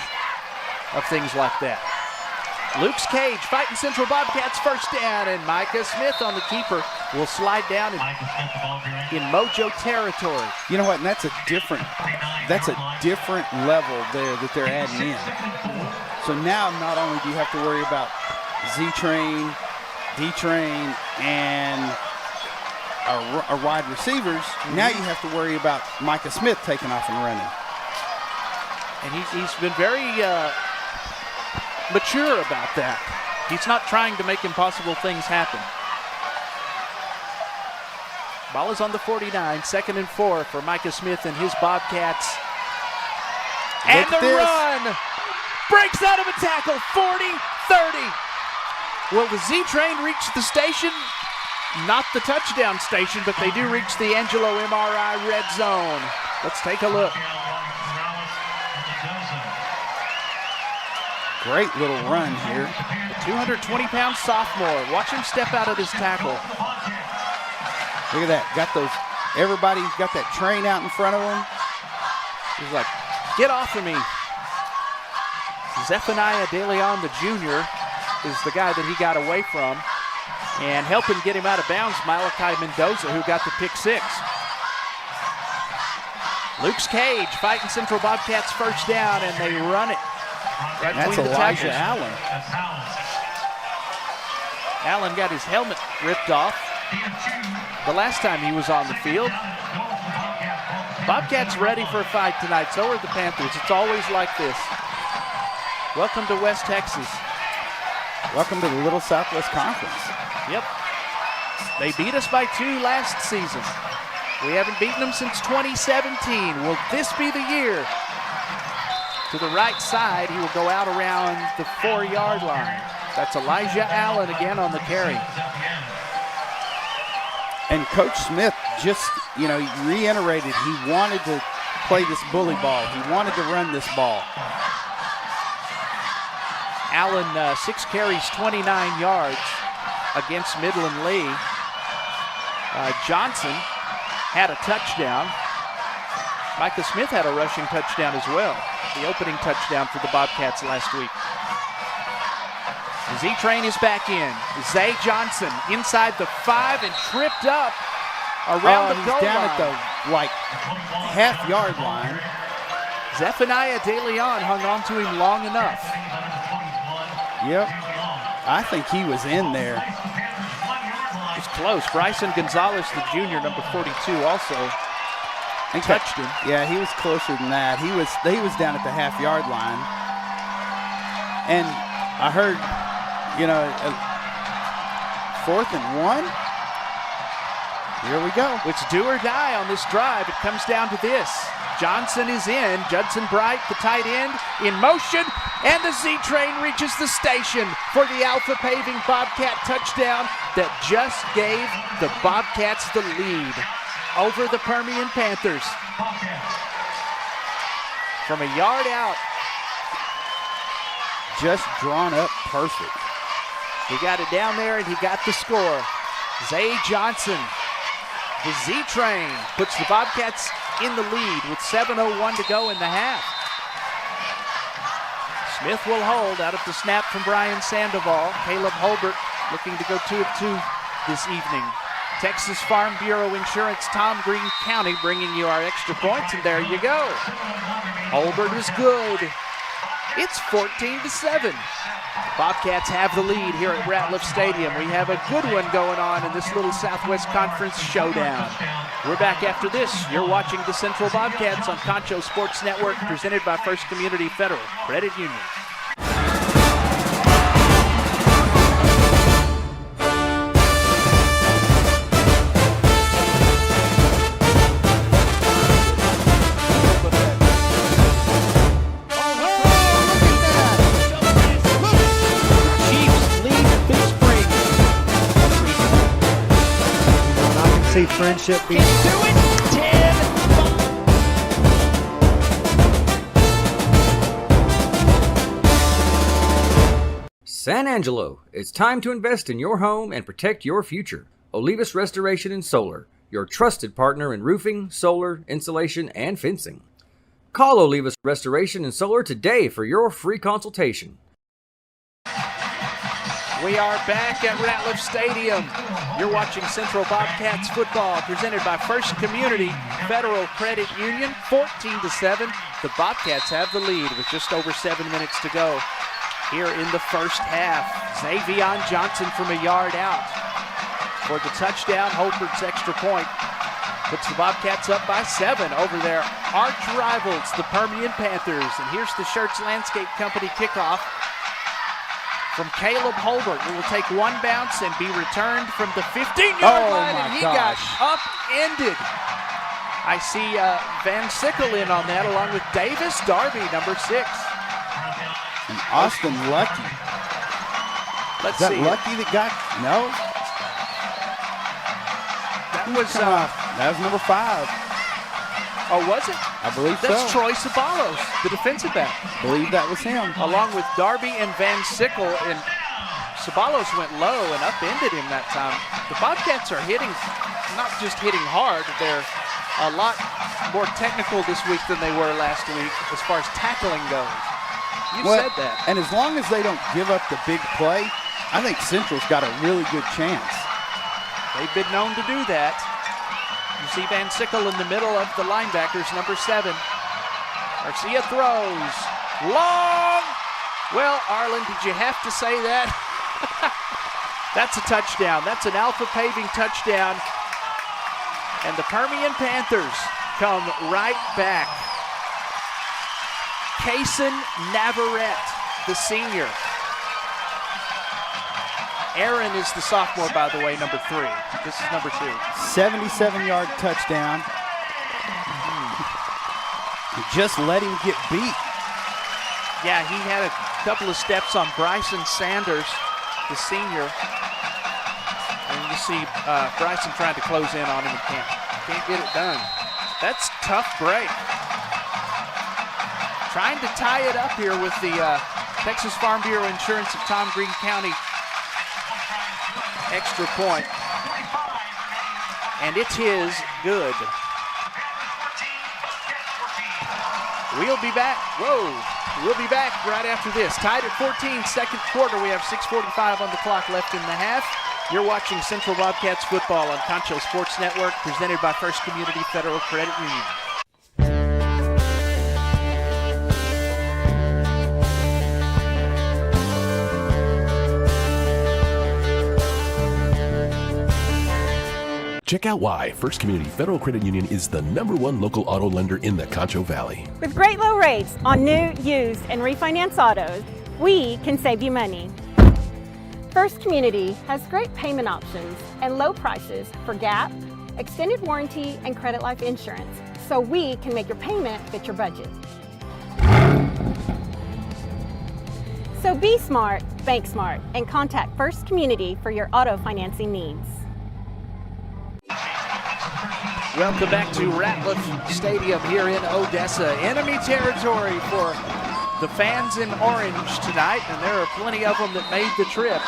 [SPEAKER 2] of things like that. Luke's Cage fighting Central Bobcats first down, and Micah Smith on the keeper will slide down in Mojo territory.
[SPEAKER 3] You know what? And that's a different level there that they're adding in. So now not only do you have to worry about Z-Train, D-Train, and our wide receivers, now you have to worry about Micah Smith taking off and running.
[SPEAKER 2] And he's been very mature about that. He's not trying to make impossible things happen. Ball is on the 49, 2nd and 4 for Micah Smith and his Bobcats. And the run breaks out of a tackle, 40-30. Will the Z-Train reach the station? Not the touchdown station, but they do reach the Angelo MRI red zone. Let's take a look.
[SPEAKER 3] Great little run here.
[SPEAKER 2] The 220-pound sophomore. Watch him step out of this tackle.
[SPEAKER 3] Look at that. Everybody got that train out in front of him.
[SPEAKER 2] He's like, get off of me. Zephaniah De Leon, the junior, is the guy that he got away from. And helping get him out of bounds, Malachi Mendoza, who got the pick 6. Luke's Cage fighting Central Bobcats first down, and they run it. Right,
[SPEAKER 3] that's Elijah Allen.
[SPEAKER 2] Allen got his helmet ripped off the last time he was on the field. Bobcats ready for a fight tonight. So are the Panthers. It's always like this. Welcome to West Texas.
[SPEAKER 3] Welcome to the Little Southwest Conference.
[SPEAKER 2] Yep. They beat us by 2 last season. We haven't beaten them since 2017. Will this be the year? To the right side, he will go out around the 4-yard line. That's Elijah Allen again on the carry.
[SPEAKER 3] And Coach Smith just, reiterated he wanted to play this bully ball. He wanted to run this ball.
[SPEAKER 2] Allen, 6 carries, 29 yards against Midland Lee. Johnson had a touchdown. Micah Smith had a rushing touchdown as well. The opening touchdown for the Bobcats last week. The Z-Train is back in. Zay Johnson inside the 5 and tripped up around the goal line.
[SPEAKER 3] He's down at the, half-yard line.
[SPEAKER 2] Zephaniah De Leon hung on to him long enough.
[SPEAKER 3] Yep. I think he was in there.
[SPEAKER 2] It's close. Bryson Gonzalez, the junior, number 42, also touched him.
[SPEAKER 3] Yeah, he was closer than that. He was down at the half-yard line. And I heard, 4th and 1. Here we go.
[SPEAKER 2] It's do or die on this drive. It comes down to this. Johnson is in. Judson Bright, the tight end, in motion. And the Z-Train reaches the station for the Alpha Paving Bobcat touchdown that just gave the Bobcats the lead over the Permian Panthers. From a yard out.
[SPEAKER 3] Just drawn up perfect.
[SPEAKER 2] He got it down there and he got the score. Zay Johnson, the Z-Train, puts the Bobcats in the lead with 7:01 to go in the half. Smith will hold out of the snap from Brian Sandoval. Caleb Holbert looking to go 2 of 2 this evening. Texas Farm Bureau Insurance, Tom Green County, bringing you our extra points, and there you go. Holbert is good. It's 14-7. Bobcats have the lead here at Ratliff Stadium. We have a good one going on in this little Southwest Conference showdown. We're back after this. You're watching the Central Bobcats on Concho Sports Network, presented by First Community Federal Credit Union.
[SPEAKER 10] See friendship being
[SPEAKER 8] San Angelo, it's time to invest in your home and protect your future. Olivas Restoration and Solar, your trusted partner in roofing, solar, insulation, and fencing. Call Olivas Restoration and Solar today for your free consultation.
[SPEAKER 2] We are back at Ratliff Stadium. You're watching Central Bobcats football, presented by First Community Federal Credit Union. 14-7. The Bobcats have the lead with just over 7 minutes to go here in the first half. Xavion Johnson from a yard out for the touchdown. Holford's extra point puts the Bobcats up by 7 over their arch rivals, the Permian Panthers. And here's the Schertz Landscape Company kickoff from Caleb Holbert, who will take one bounce and be returned from the 15-yard line, and he got upended. I see Van Sickle in on that, along with Davis Darby, number 6.
[SPEAKER 3] And Austin Lucky.
[SPEAKER 2] Let's
[SPEAKER 3] see. Is that
[SPEAKER 2] see.
[SPEAKER 3] Lucky that got, no?
[SPEAKER 2] That was
[SPEAKER 3] number 5.
[SPEAKER 2] Oh, was it?
[SPEAKER 3] I believe
[SPEAKER 2] That's
[SPEAKER 3] so.
[SPEAKER 2] Troy Sabalos, the defensive back.
[SPEAKER 3] I believe that was him.
[SPEAKER 2] Along with Darby and Van Sickle, and Sabalos went low and upended him that time. The Bobcats are hitting, not just hitting hard, they're a lot more technical this week than they were last week as far as tackling goes. You said that.
[SPEAKER 3] And as long as they don't give up the big play, I think Central's got a really good chance.
[SPEAKER 2] They've been known to do that. You see Van Sickle in the middle of the linebackers, number 7. Garcia throws. Long! Well, Arlen, did you have to say that? That's a touchdown. That's an Alpha Paving touchdown. And the Permian Panthers come right back. Kason Navarrete, the senior. Aaron is the sophomore, by the way, number 3. This is number 2.
[SPEAKER 3] 77-yard touchdown. Just let him get beat.
[SPEAKER 2] Yeah, he had a couple of steps on Bryson Sanders, the senior. And you see Bryson trying to close in on him and can't get it done. That's tough break. Trying to tie it up here with the Texas Farm Bureau Insurance of Tom Green County extra point. And it's his, good. We'll be back. We'll be back right after this. Tied at 14, second quarter. We have 6:45 on the clock left in the half. You're watching Central Bobcats football on Concho Sports Network, presented by First Community Federal Credit Union.
[SPEAKER 4] Check out why First Community Federal Credit Union is the #1 local auto lender in the Concho Valley.
[SPEAKER 5] With great low rates on new, used, and refinance autos, we can save you money. First Community has great payment options and low prices for GAP, extended warranty, and credit life insurance, so we can make your payment fit your budget. So be smart, bank smart, and contact First Community for your auto financing needs.
[SPEAKER 2] Welcome back to Ratliff Stadium here in Odessa. Enemy territory for the fans in orange tonight, and there are plenty of them that made the trip.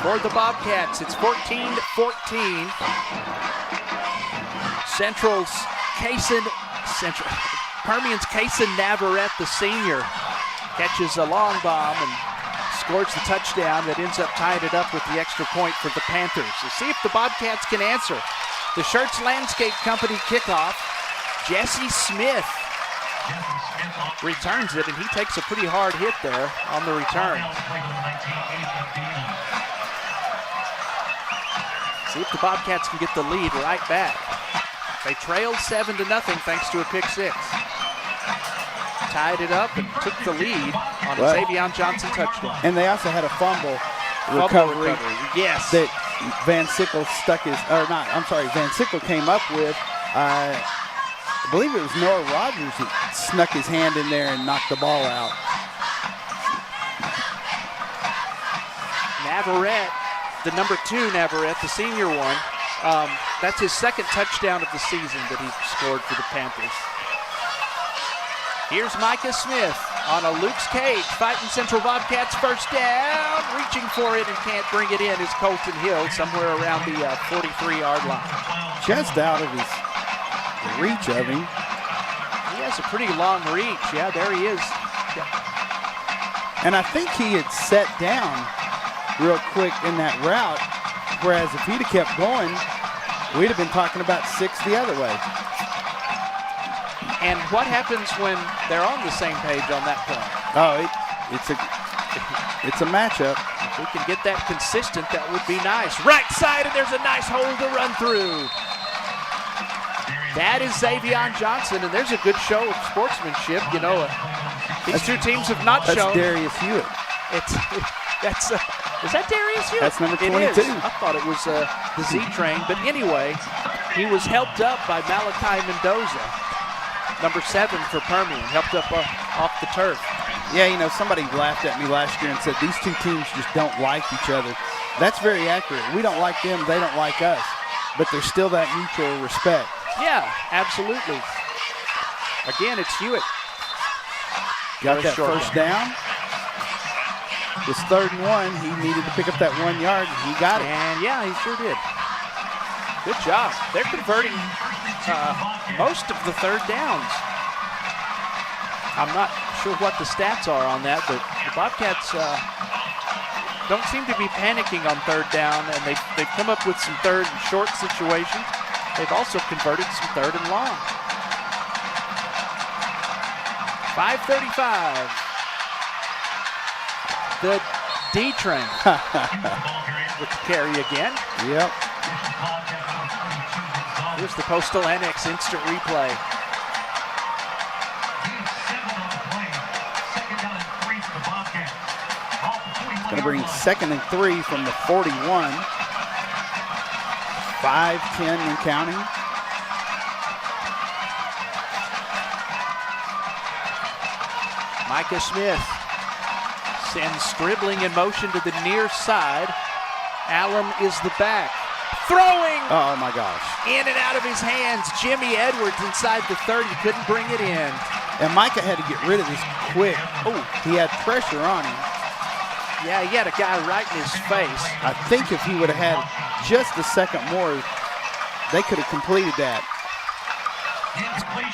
[SPEAKER 2] For the Bobcats, it's 14-14. Permian's Kason Navarrete, the senior, catches a long bomb and scores the touchdown that ends up tying it up with the extra point for the Panthers. We'll see if the Bobcats can answer. The Schertz Landscape Company kickoff. Jesse Smith returns it, and he takes a pretty hard hit there on the return. See if the Bobcats can get the lead right back. They trailed 7-0 thanks to a pick six. Tied it up and took the lead on a Xavion Johnson touchdown.
[SPEAKER 3] And they also had a fumble recovery.
[SPEAKER 2] Yes.
[SPEAKER 3] That Van Sickle Van Sickle came up with. I believe it was Noah Rogers that snuck his hand in there and knocked the ball out.
[SPEAKER 2] Navarrete, the number 2 Navarrete, the senior one, that's his second touchdown of the season that he scored for the Panthers. Here's Micah Smith on a Luke's cage, fighting Central Bobcats first down, reaching for it and can't bring it in is Colton Hill somewhere around the 43-yard line.
[SPEAKER 3] Just out of his reach of him.
[SPEAKER 2] He has a pretty long reach. Yeah, there he is. Yeah.
[SPEAKER 3] And I think he had set down real quick in that route, whereas if he'd have kept going, we'd have been talking about 6 the other way.
[SPEAKER 2] And what happens when they're on the same page on that point?
[SPEAKER 3] Oh, it's a matchup.
[SPEAKER 2] If we can get that consistent, that would be nice. Right side, and there's a nice hole to run through. That is Xavion Johnson, and there's a good show of sportsmanship. You know, these two teams have not shown.
[SPEAKER 3] That's Darius Hewitt.
[SPEAKER 2] Is that Darius Hewitt?
[SPEAKER 3] That's number 22.
[SPEAKER 2] It is. I thought it was the Z-Train, but anyway, he was helped up by Malachi Mendoza. Number 7 for Permian, helped up off the turf.
[SPEAKER 3] Yeah, you know, somebody laughed at me last year and said these two teams just don't like each other. That's very accurate. We don't like them, they don't like us. But there's still that mutual respect.
[SPEAKER 2] Yeah, absolutely. Again, it's Hewitt.
[SPEAKER 3] Got that first down. It was 3rd and 1. He needed to pick up that 1 yard, and he got it.
[SPEAKER 2] And yeah, he sure did. Good job. They're converting most of the 3rd downs. I'm not sure what the stats are on that, but the Bobcats don't seem to be panicking on 3rd down, and they've come up with some 3rd and short situations. They've also converted some 3rd and long. 5:35. The D-Train with the carry again.
[SPEAKER 3] Yep.
[SPEAKER 2] Here's the Postal Annex instant replay.
[SPEAKER 3] Going to bring 2nd and 3 from the 41. 5-10 and counting.
[SPEAKER 2] Micah Smith sends Stribling in motion to the near side. Allen is the back. Throwing!
[SPEAKER 3] Oh, my gosh.
[SPEAKER 2] In and out of his hands. Jimmy Edwards inside the 30. Couldn't bring it in.
[SPEAKER 3] And Micah had to get rid of this quick. Oh, he had pressure on him.
[SPEAKER 2] Yeah, he had a guy right in his face.
[SPEAKER 3] I think if he would have had just a second more, they could have completed that.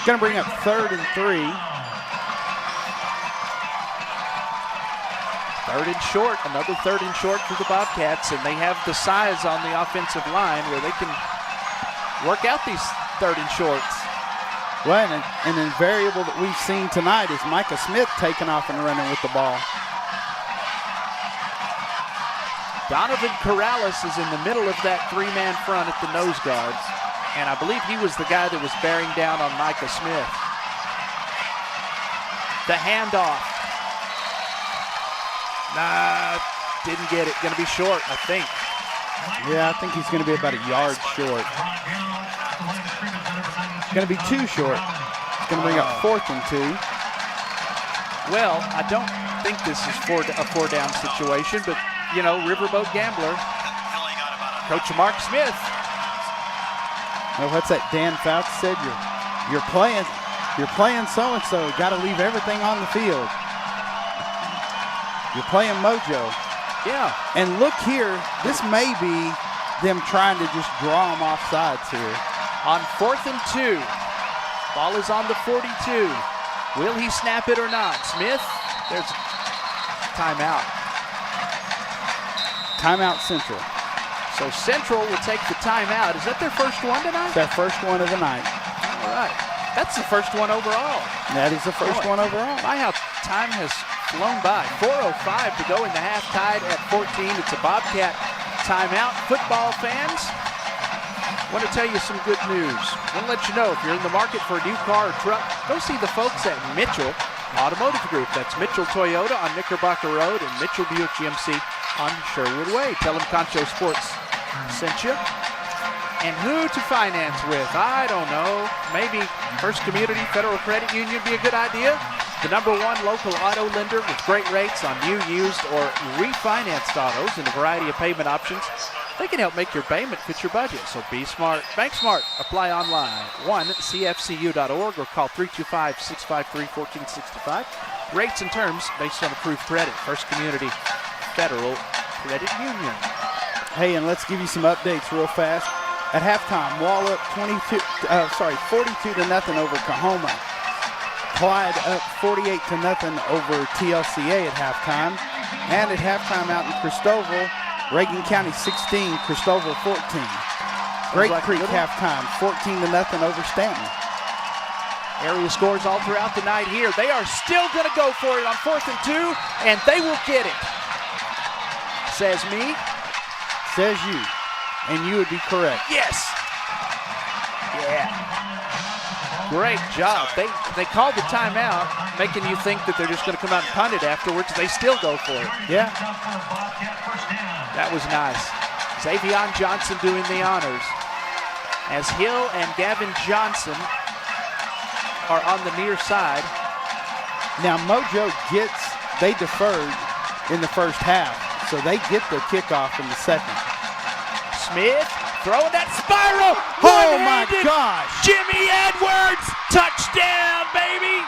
[SPEAKER 3] Going to bring up 3rd and 3.
[SPEAKER 2] 3rd and short, another 3rd and short for the Bobcats, and they have the size on the offensive line where they can work out these 3rd and shorts.
[SPEAKER 3] Well, and an invariable that we've seen tonight is Micah Smith taking off and running with the ball.
[SPEAKER 2] Donovan Corrales is in the middle of that 3-man front at the nose guards, and I believe he was the guy that was bearing down on Micah Smith. The handoff. Nah, didn't get it. Going to be short, I think.
[SPEAKER 3] Yeah, I think he's going to be about a yard short. Going to be 2 short. It's going to bring up 4th and 2.
[SPEAKER 2] Well, I don't think this is a 4-down situation, but, you know, Riverboat Gambler, Coach Mark Smith.
[SPEAKER 3] Well, what's that Dan Fouts said? You're playing so-and-so. Got to leave everything on the field. You're playing mojo.
[SPEAKER 2] Yeah.
[SPEAKER 3] And look here, this may be them trying to just draw them off sides here.
[SPEAKER 2] On 4th and 2, ball is on the 42. Will he snap it or not? Smith, there's timeout.
[SPEAKER 3] Timeout Central.
[SPEAKER 2] So Central will take the timeout. Is that their first one tonight?
[SPEAKER 3] Their first one of the night.
[SPEAKER 2] All right. That's the first one overall.
[SPEAKER 3] That is the first one overall.
[SPEAKER 2] My, how time has flown by. 4:05 to go in the half, tied at 14. It's a Bobcat timeout. Football fans, want to tell you some good news. Want to let you know, if you're in the market for a new car or truck, go see the folks at Mitchell Automotive Group. That's Mitchell Toyota on Knickerbocker Road and Mitchell Buick GMC on Sherwood Way. Tell them Concho Sports sent you. And who to finance with? I don't know. Maybe First Community Federal Credit Union would be a good idea. The #1 local auto lender with great rates on new, used, or refinanced autos and a variety of payment options. They can help make your payment fit your budget. So be smart. Bank smart. Apply online. 1cfcu.org or call 325-653-1465. Rates and terms based on approved credit. First Community Federal Credit Union.
[SPEAKER 3] Hey, and let's give you some updates real fast. At halftime, Wall up 42-0 over Kahoma. Clyde up 48-0 over TLCA at halftime. And at halftime out in Christoval, Reagan County 16, Christoval 14. Great Creek halftime, 14-0 over Stanton.
[SPEAKER 2] Area scores all throughout the night here. They are still going to go for it on 4th and 2, and they will get it. Says me.
[SPEAKER 3] Says you. And you would be correct.
[SPEAKER 2] Yes. Yeah. Great job. They called the timeout, making you think that they're just going to come out and punt it afterwards. They still go for it.
[SPEAKER 3] Yeah.
[SPEAKER 2] That was nice. Xavion Johnson doing the honors. As Hill and Gavin Johnson are on the near side.
[SPEAKER 3] Now Mojo they deferred in the first half, so they get the kickoff in the second.
[SPEAKER 2] Smith throwing that spiral.
[SPEAKER 3] Oh my gosh.
[SPEAKER 2] Jimmy Edwards, touchdown, baby.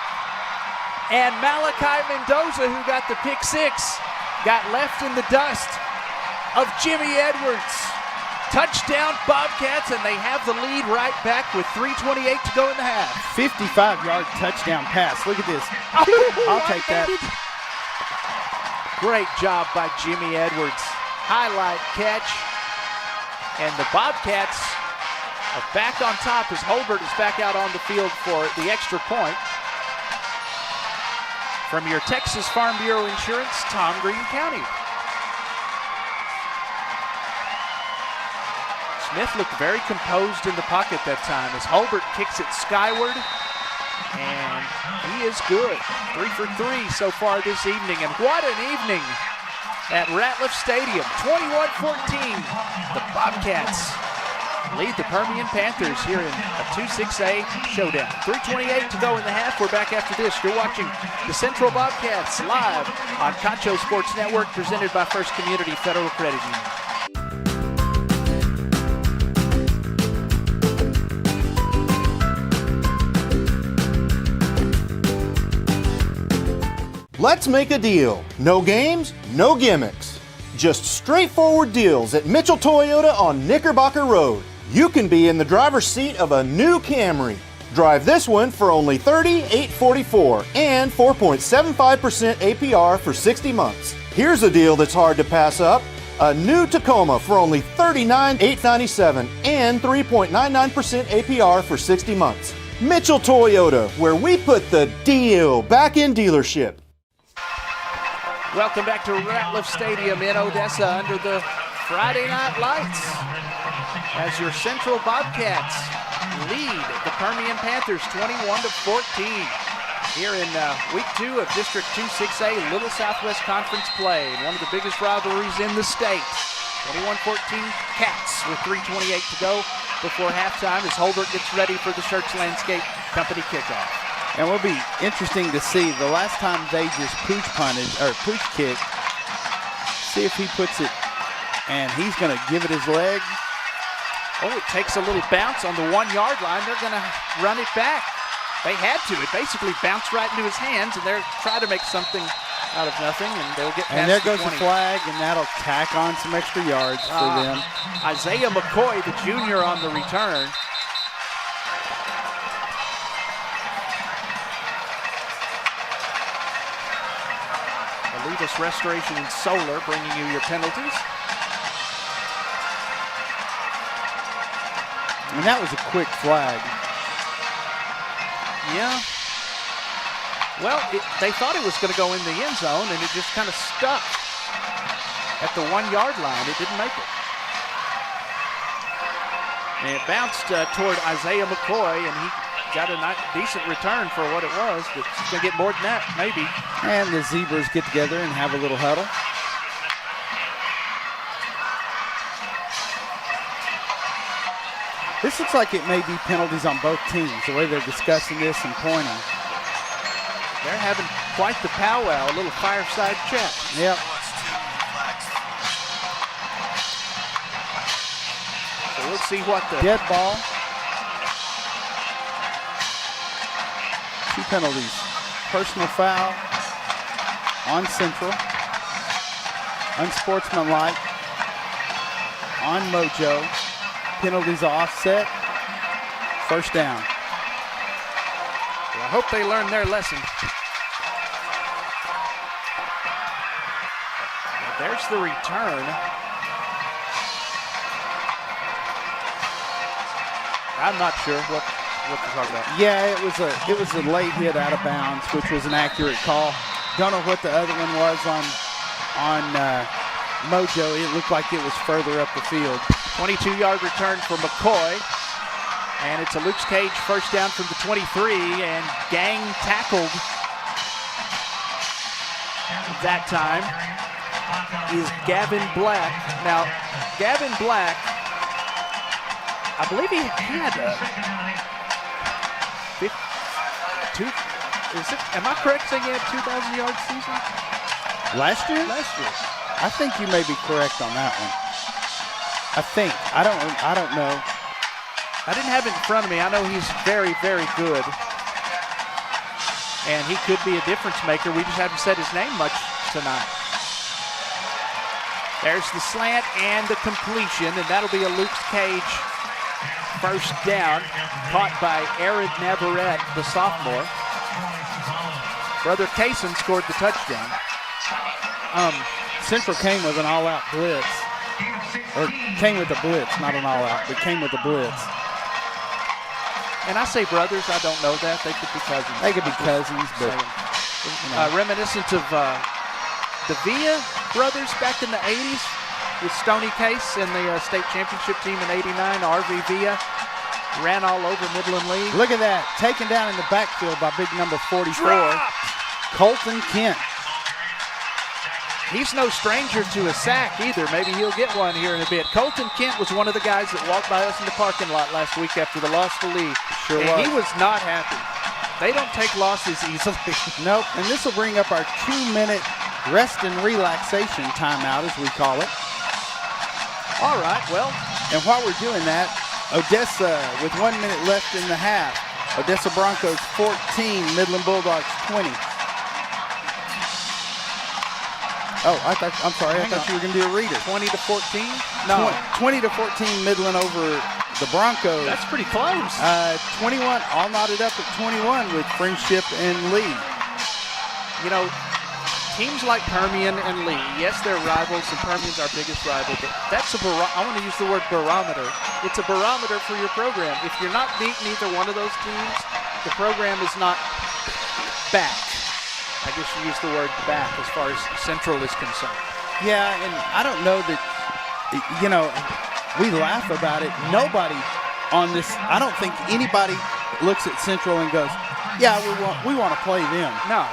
[SPEAKER 2] And Malachi Mendoza, who got the pick six, got left in the dust of Jimmy Edwards. Touchdown Bobcats, and they have the lead right back with 3:28 to go in the half.
[SPEAKER 3] 55-yard touchdown pass. Look at this. I'll take that.
[SPEAKER 2] Great job by Jimmy Edwards. Highlight catch. And the Bobcats are back on top as Holbert is back out on the field for the extra point. From your Texas Farm Bureau Insurance, Tom Green County. Smith looked very composed in the pocket that time as Holbert kicks it skyward. And he is good. 3 for 3 so far this evening. And what an evening at Ratliff Stadium. 21-14. The Bobcats lead the Permian Panthers here in a 2-6A showdown. 3:28 to go in the half. We're back after this. You're watching the Central Bobcats live on Concho Sports Network, presented by First Community Federal Credit Union.
[SPEAKER 10] Let's make a deal. No games, no gimmicks. Just straightforward deals at Mitchell Toyota on Knickerbocker Road. You can be in the driver's seat of a new Camry. Drive this one for only $30,844 and 4.75% APR for 60 months. Here's a deal that's hard to pass up. A new Tacoma for only $39,897 and 3.99% APR for 60 months. Mitchell Toyota, where we put the deal back in dealership.
[SPEAKER 2] Welcome back to Ratliff Stadium in Odessa under the Friday night lights as your Central Bobcats lead the Permian Panthers 21-14 here in week 2 of District 2-6A Little Southwest Conference play. One of the biggest rivalries in the state. 21-14 Cats with 3:28 to go before halftime as Holbert gets ready for the Church Landscape Company kickoff.
[SPEAKER 3] And it will be interesting to see. The last time they just pooch kicked, see if he puts it, and he's going to give it his leg.
[SPEAKER 2] Oh, it takes a little bounce on the 1-yard line. They're going to run it back. They had to. It basically bounced right into his hands, and they're trying to make something out of nothing, and they'll get past
[SPEAKER 3] and there
[SPEAKER 2] the
[SPEAKER 3] goes
[SPEAKER 2] 20.
[SPEAKER 3] the flag, and that'll tack on some extra yards for them.
[SPEAKER 2] Isaiah McCoy, the junior, on the return. Elitist Restoration and Solar bringing you your penalties.
[SPEAKER 3] And that was a quick flag.
[SPEAKER 2] Yeah. Well, they thought it was going to go in the end zone, and it just kind of stuck at the 1-yard line. It didn't make it. And it bounced toward Isaiah McCoy, and he got a decent return for what it was, but he's going to get more than that, maybe.
[SPEAKER 3] And the Zebras get together and have a little huddle. This looks like it may be penalties on both teams, the way they're discussing this and pointing.
[SPEAKER 2] They're having quite the powwow, a little fireside chat.
[SPEAKER 3] Yep.
[SPEAKER 2] So we'll see what the...
[SPEAKER 3] Dead ball. 2 penalties. Personal foul on Central. Unsportsmanlike on Mojo. Penalties offset. First down.
[SPEAKER 2] Well, I hope they learn their lesson. Well, there's the return. I'm not sure what to talk about.
[SPEAKER 3] Yeah, it was a late hit out of bounds, which was an accurate call. Don't know what the other one was on Mojo. It looked like it was further up the field.
[SPEAKER 2] 22-yard return for McCoy. And it's a Luke's Cage first down from the 23, and gang tackled that time is Gavin Black. Now, Gavin Black, I believe he had am I correct saying he had 2,000-yard season?
[SPEAKER 3] Last year?
[SPEAKER 2] Last year.
[SPEAKER 3] I think you may be correct on that one. I think. I don't know.
[SPEAKER 2] I didn't have it in front of me. I know he's very, very good. And he could be a difference maker. We just haven't said his name much tonight. There's the slant and the completion, and that'll be a Luke's Cage first down, caught by Aaron Navarrete, the sophomore. Brother Kaysen scored the touchdown.
[SPEAKER 3] Central came with an all-out blitz. Or came with a blitz, not an all-out, but came with a blitz.
[SPEAKER 2] And I say brothers, I don't know that. They could be cousins.
[SPEAKER 3] They could be cousins, but
[SPEAKER 2] reminiscent of the Villa brothers back in the 80s with Stoney Case and the state championship team in '89. RV Villa ran all over Midland League.
[SPEAKER 3] Look at that, taken down in the backfield by big number 44, Colton Kent.
[SPEAKER 2] He's no stranger to a sack either. Maybe he'll get one here in a bit. Colton Kent was one of the guys that walked by us in the parking lot last week after the loss to Lee.
[SPEAKER 3] Sure
[SPEAKER 2] and
[SPEAKER 3] was.
[SPEAKER 2] He was not happy. They don't take losses easily.
[SPEAKER 3] Nope, and this will bring up our 2-minute rest and relaxation timeout, as we call it.
[SPEAKER 2] All right, well.
[SPEAKER 3] And while we're doing that, Odessa with 1 minute left in the half. Odessa Broncos 14, Midland Bulldogs 20. Oh, I'm sorry. I thought you were going to do a reader.
[SPEAKER 2] 20 to 14? No.
[SPEAKER 3] 20 to 14, Midland over the Broncos.
[SPEAKER 2] That's pretty close.
[SPEAKER 3] 21, all knotted up at 21 with Friendship and Lee.
[SPEAKER 2] You know, teams like Permian and Lee, yes, they're rivals, and Permian's our biggest rival, but that's I want to use the word barometer. It's a barometer for your program. If you're not beating either one of those teams, the program is not back. I guess you use the word back as far as Central is concerned.
[SPEAKER 3] Yeah, and I don't know that, we laugh about it. Nobody on this, I don't think anybody looks at Central and goes, yeah, we want to play them.
[SPEAKER 2] No.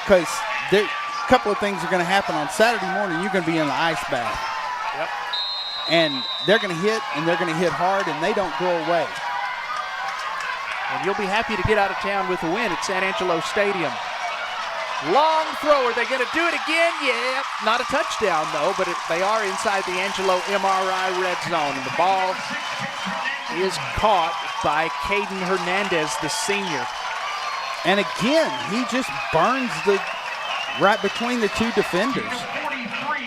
[SPEAKER 3] Because a couple of things are going to happen on Saturday morning. You're going to be in the ice bath.
[SPEAKER 2] Yep.
[SPEAKER 3] And they're going to hit, and they're going to hit hard, and they don't go away.
[SPEAKER 2] And you'll be happy to get out of town with a win at San Angelo Stadium. Long throw. Are they going to do it again? Yeah. Not a touchdown, though, but they are inside the Angelo MRI red zone. And the ball is caught by Caden Hernandez, the senior.
[SPEAKER 3] And again, he just burns right between the two defenders.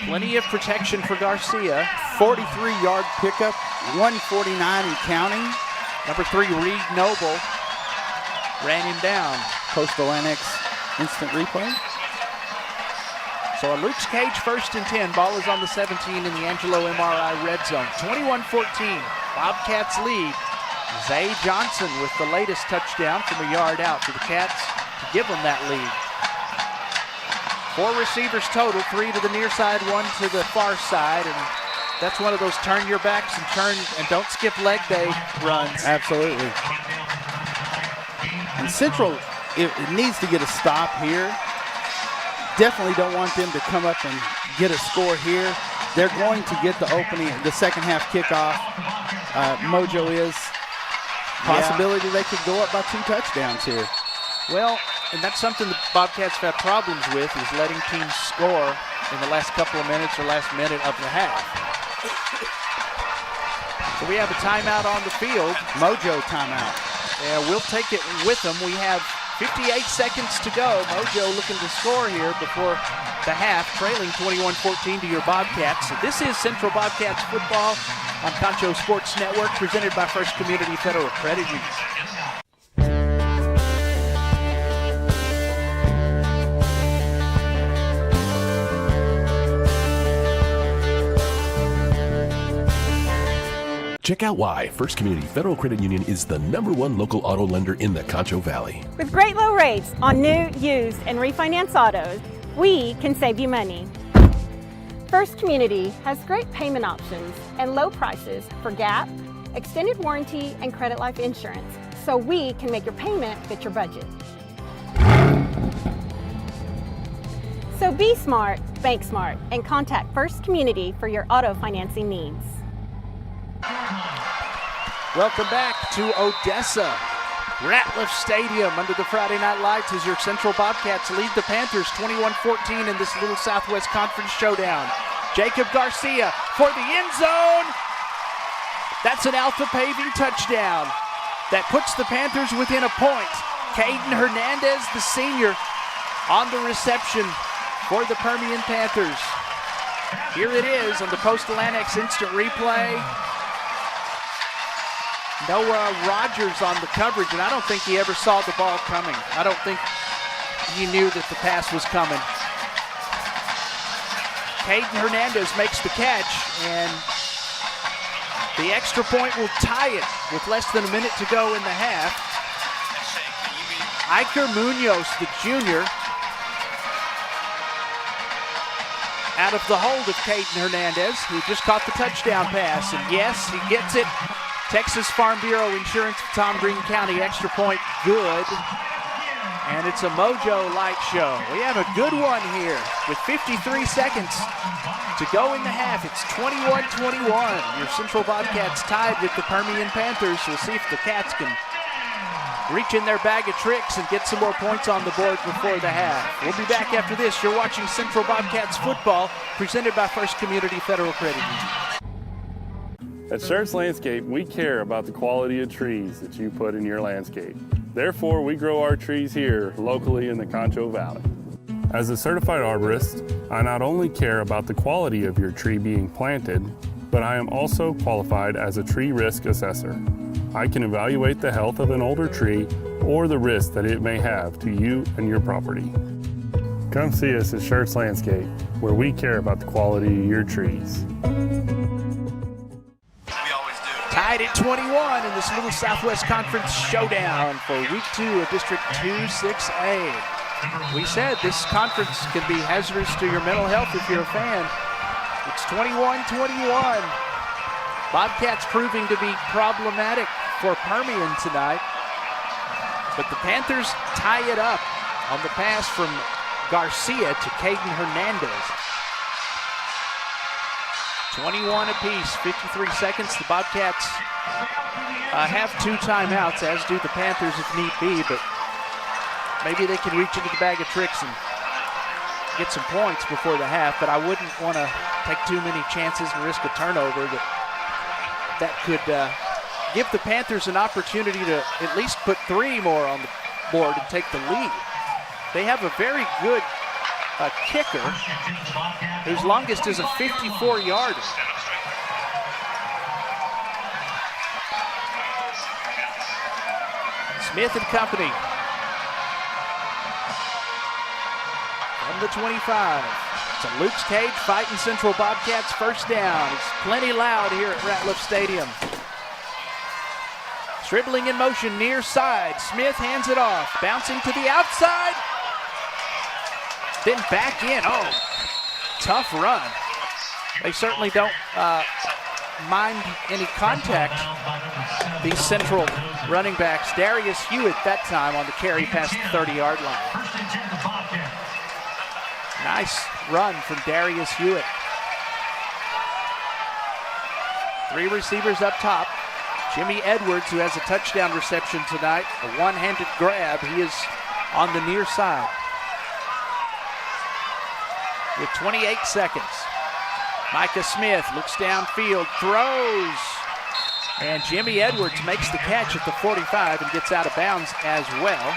[SPEAKER 2] Plenty of protection for Garcia.
[SPEAKER 3] 43-yard pickup, 149 and counting.
[SPEAKER 2] Number 3, Reed Noble, ran him down.
[SPEAKER 3] Coastal Annex instant replay.
[SPEAKER 2] So a Luke's Cage 1st and 10. Ball is on the 17 in the Angelo MRI red zone. 21-14. Bobcats lead. Zay Johnson with the latest touchdown from a yard out for the Cats to give them that lead. 4 receivers total, 3 to the near side, 1 to the far side, and that's one of those turn your backs and turn and don't skip leg day runs.
[SPEAKER 3] Absolutely. And Central, it needs to get a stop here. Definitely don't want them to come up and get a score here. They're going to get the opening, the second half kickoff. Mojo is. Possibility they could go up by 2 touchdowns here.
[SPEAKER 2] Well, and that's something the Bobcats have had problems with, is letting teams score in the last couple of minutes or last minute of the half. So we have a timeout on the field.
[SPEAKER 3] Mojo timeout.
[SPEAKER 2] Yeah, we'll take it with them. We have 58 seconds to go. Mojo looking to score here before the half, trailing 21-14 to your Bobcats. So this is Central Bobcats football on Concho Sports Network, presented by First Community Federal Credit Union.
[SPEAKER 4] Check out why First Community Federal Credit Union is the #1 local auto lender in the Concho Valley.
[SPEAKER 5] With great low rates on new, used, and refinance autos, we can save you money. First Community has great payment options and low prices for GAP, extended warranty, and credit life insurance, so we can make your payment fit your budget. So be smart, bank smart, and contact First Community for your auto financing needs.
[SPEAKER 2] Welcome back to Odessa. Ratliff Stadium under the Friday night lights as your Central Bobcats lead the Panthers 21-14 in this little Southwest Conference showdown. Jacob Garcia for the end zone. That's an Alpha Paving touchdown that puts the Panthers within a point. Caden Hernandez, the senior, on the reception for the Permian Panthers. Here it is on the Postal Annex instant replay. Noah Rogers on the coverage, and I don't think he ever saw the ball coming. I don't think he knew that the pass was coming. Caden Hernandez makes the catch, and the extra point will tie it with less than a minute to go in the half. Iker Munoz, the junior, out of the hold of Caden Hernandez, who just caught the touchdown pass, and yes, he gets it. Texas Farm Bureau Insurance, Tom Green County, extra point, good. And it's a Mojo light show. We have a good one here with 53 seconds to go in the half. It's 21-21. Your Central Bobcats tied with the Permian Panthers. We'll see if the Cats can reach in their bag of tricks and get some more points on the board before the half. We'll be back after this. You're watching Central Bobcats football, presented by First Community Federal Credit Union.
[SPEAKER 6] At Schertz Landscape, we care about the quality of trees that you put in your landscape. Therefore, we grow our trees here locally in the Concho Valley. As a certified arborist, I not only care about the quality of your tree being planted, but I am also qualified as a tree risk assessor. I can evaluate the health of an older tree or the risk that it may have to you and your property. Come see us at Schertz Landscape, where we care about the quality of your trees.
[SPEAKER 2] Tied at 21 in this little Southwest Conference showdown for Week 2 of District 2-6A. We said this conference can be hazardous to your mental health if you're a fan. It's 21-21. Bobcats proving to be problematic for Permian tonight. But the Panthers tie it up on the pass from Garcia to Caden Hernandez. 21 apiece, 53 seconds. The Bobcats have 2 timeouts, as do the Panthers if need be, but maybe they can reach into the bag of tricks and get some points before the half, but I wouldn't want to take too many chances and risk a turnover that could give the Panthers an opportunity to at least put 3 more on the board and take the lead. They have a very good kicker whose longest is a 54-yarder. Smith and company from the 25. So Luke's Cage fighting Central Bobcats first down. It's plenty loud here at Ratliff Stadium. Dribbling in motion near side. Smith hands it off. Bouncing to the outside. Then back in. Oh, tough run. They certainly don't mind any contact. These Central running backs. Darius Hewitt that time on the carry past the 30-yard line. Nice run from Darius Hewitt. 3 receivers up top. Jimmy Edwards, who has a touchdown reception tonight, a one-handed grab. He is on the near side. With 28 seconds. Micah Smith looks downfield, throws. And Jimmy Edwards makes the catch at the 45 and gets out of bounds as well.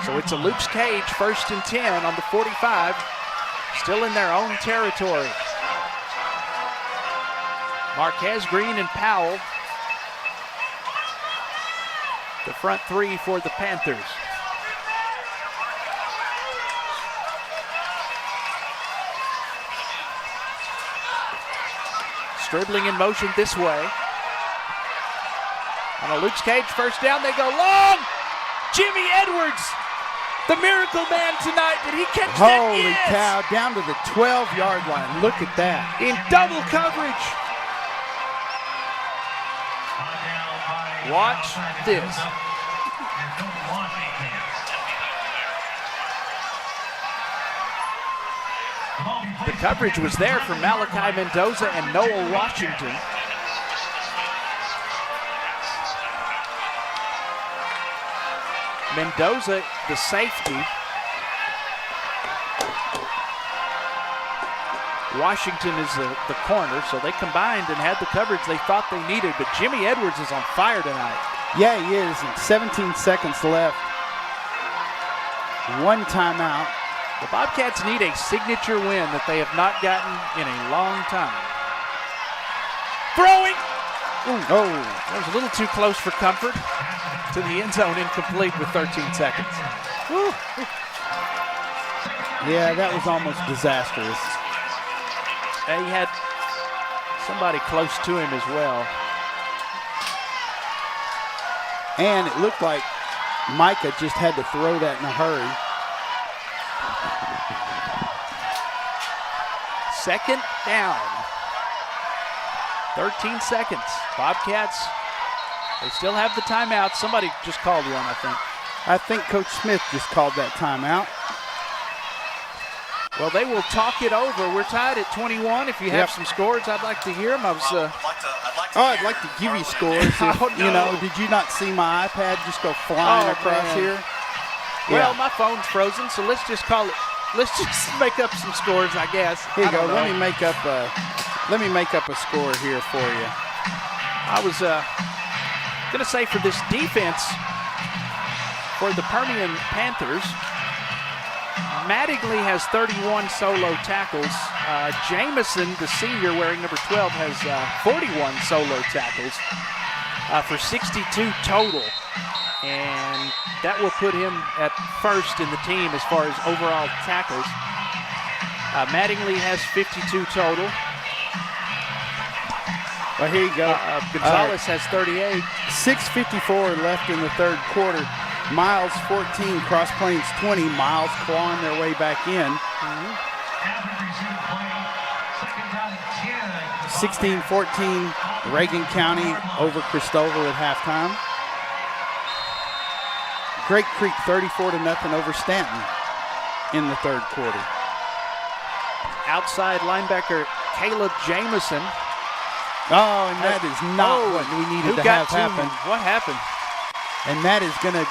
[SPEAKER 2] So it's a Luke's Cage, 1st and 10 on the 45, still in their own territory. Marquez, Green, and Powell, the front 3 for the Panthers. Dribbling in motion this way. On a Luke's Cage, 1st down, they go long. Jimmy Edwards, the miracle man tonight. Did he catch that?
[SPEAKER 3] Holy cow, down to the 12-yard line. Look at that.
[SPEAKER 2] In double coverage. Watch this. The coverage was there for Malachi Mendoza and Noah Washington. Mendoza, the safety. Washington is the corner, so they combined and had the coverage they thought they needed, but Jimmy Edwards is on fire tonight.
[SPEAKER 3] Yeah, he is, and 17 seconds left. 1 timeout.
[SPEAKER 2] The Bobcats need a signature win that they have not gotten in a long time. Throwing! Ooh. Oh, that was a little too close for comfort. To the end zone, incomplete with 13 seconds. Woo.
[SPEAKER 3] Yeah, that was almost disastrous.
[SPEAKER 2] He had somebody close to him as well.
[SPEAKER 3] And it looked like Micah just had to throw that in a hurry.
[SPEAKER 2] 2nd down. 13 seconds. Bobcats, they still have the timeout. Somebody just called one, I think.
[SPEAKER 3] I think Coach Smith just called that timeout.
[SPEAKER 2] Well, they will talk it over. We're tied at 21. If you have some scores, I'd like to hear them.
[SPEAKER 3] I'd like to give you scores. If, you know, did you not see my iPad just go flying across here?
[SPEAKER 2] Well, my phone's frozen, so let's just call it. Let's just make up some scores, I guess.
[SPEAKER 3] Here you go. Let me make up a score here for you.
[SPEAKER 2] I was going to say for this defense for the Permian Panthers, Mattingly has 31 solo tackles. Jamison, the senior wearing number 12, has 41 solo tackles for 62 total. And that will put him at 1st in the team as far as overall tackles. Mattingly has 52 total.
[SPEAKER 3] Well, here you go.
[SPEAKER 2] Gonzalez has 38.
[SPEAKER 3] 6:54 left in the 3rd quarter. Miles 14, Cross Plains 20. Miles clawing their way back in. 16-14, Reagan County over Christoval at halftime. Great Creek 34-0 over Stanton in the 3rd quarter.
[SPEAKER 2] Outside linebacker Caleb Jamison.
[SPEAKER 3] Oh, and that is not what we needed to have happen.
[SPEAKER 2] What happened?
[SPEAKER 3] And that is going to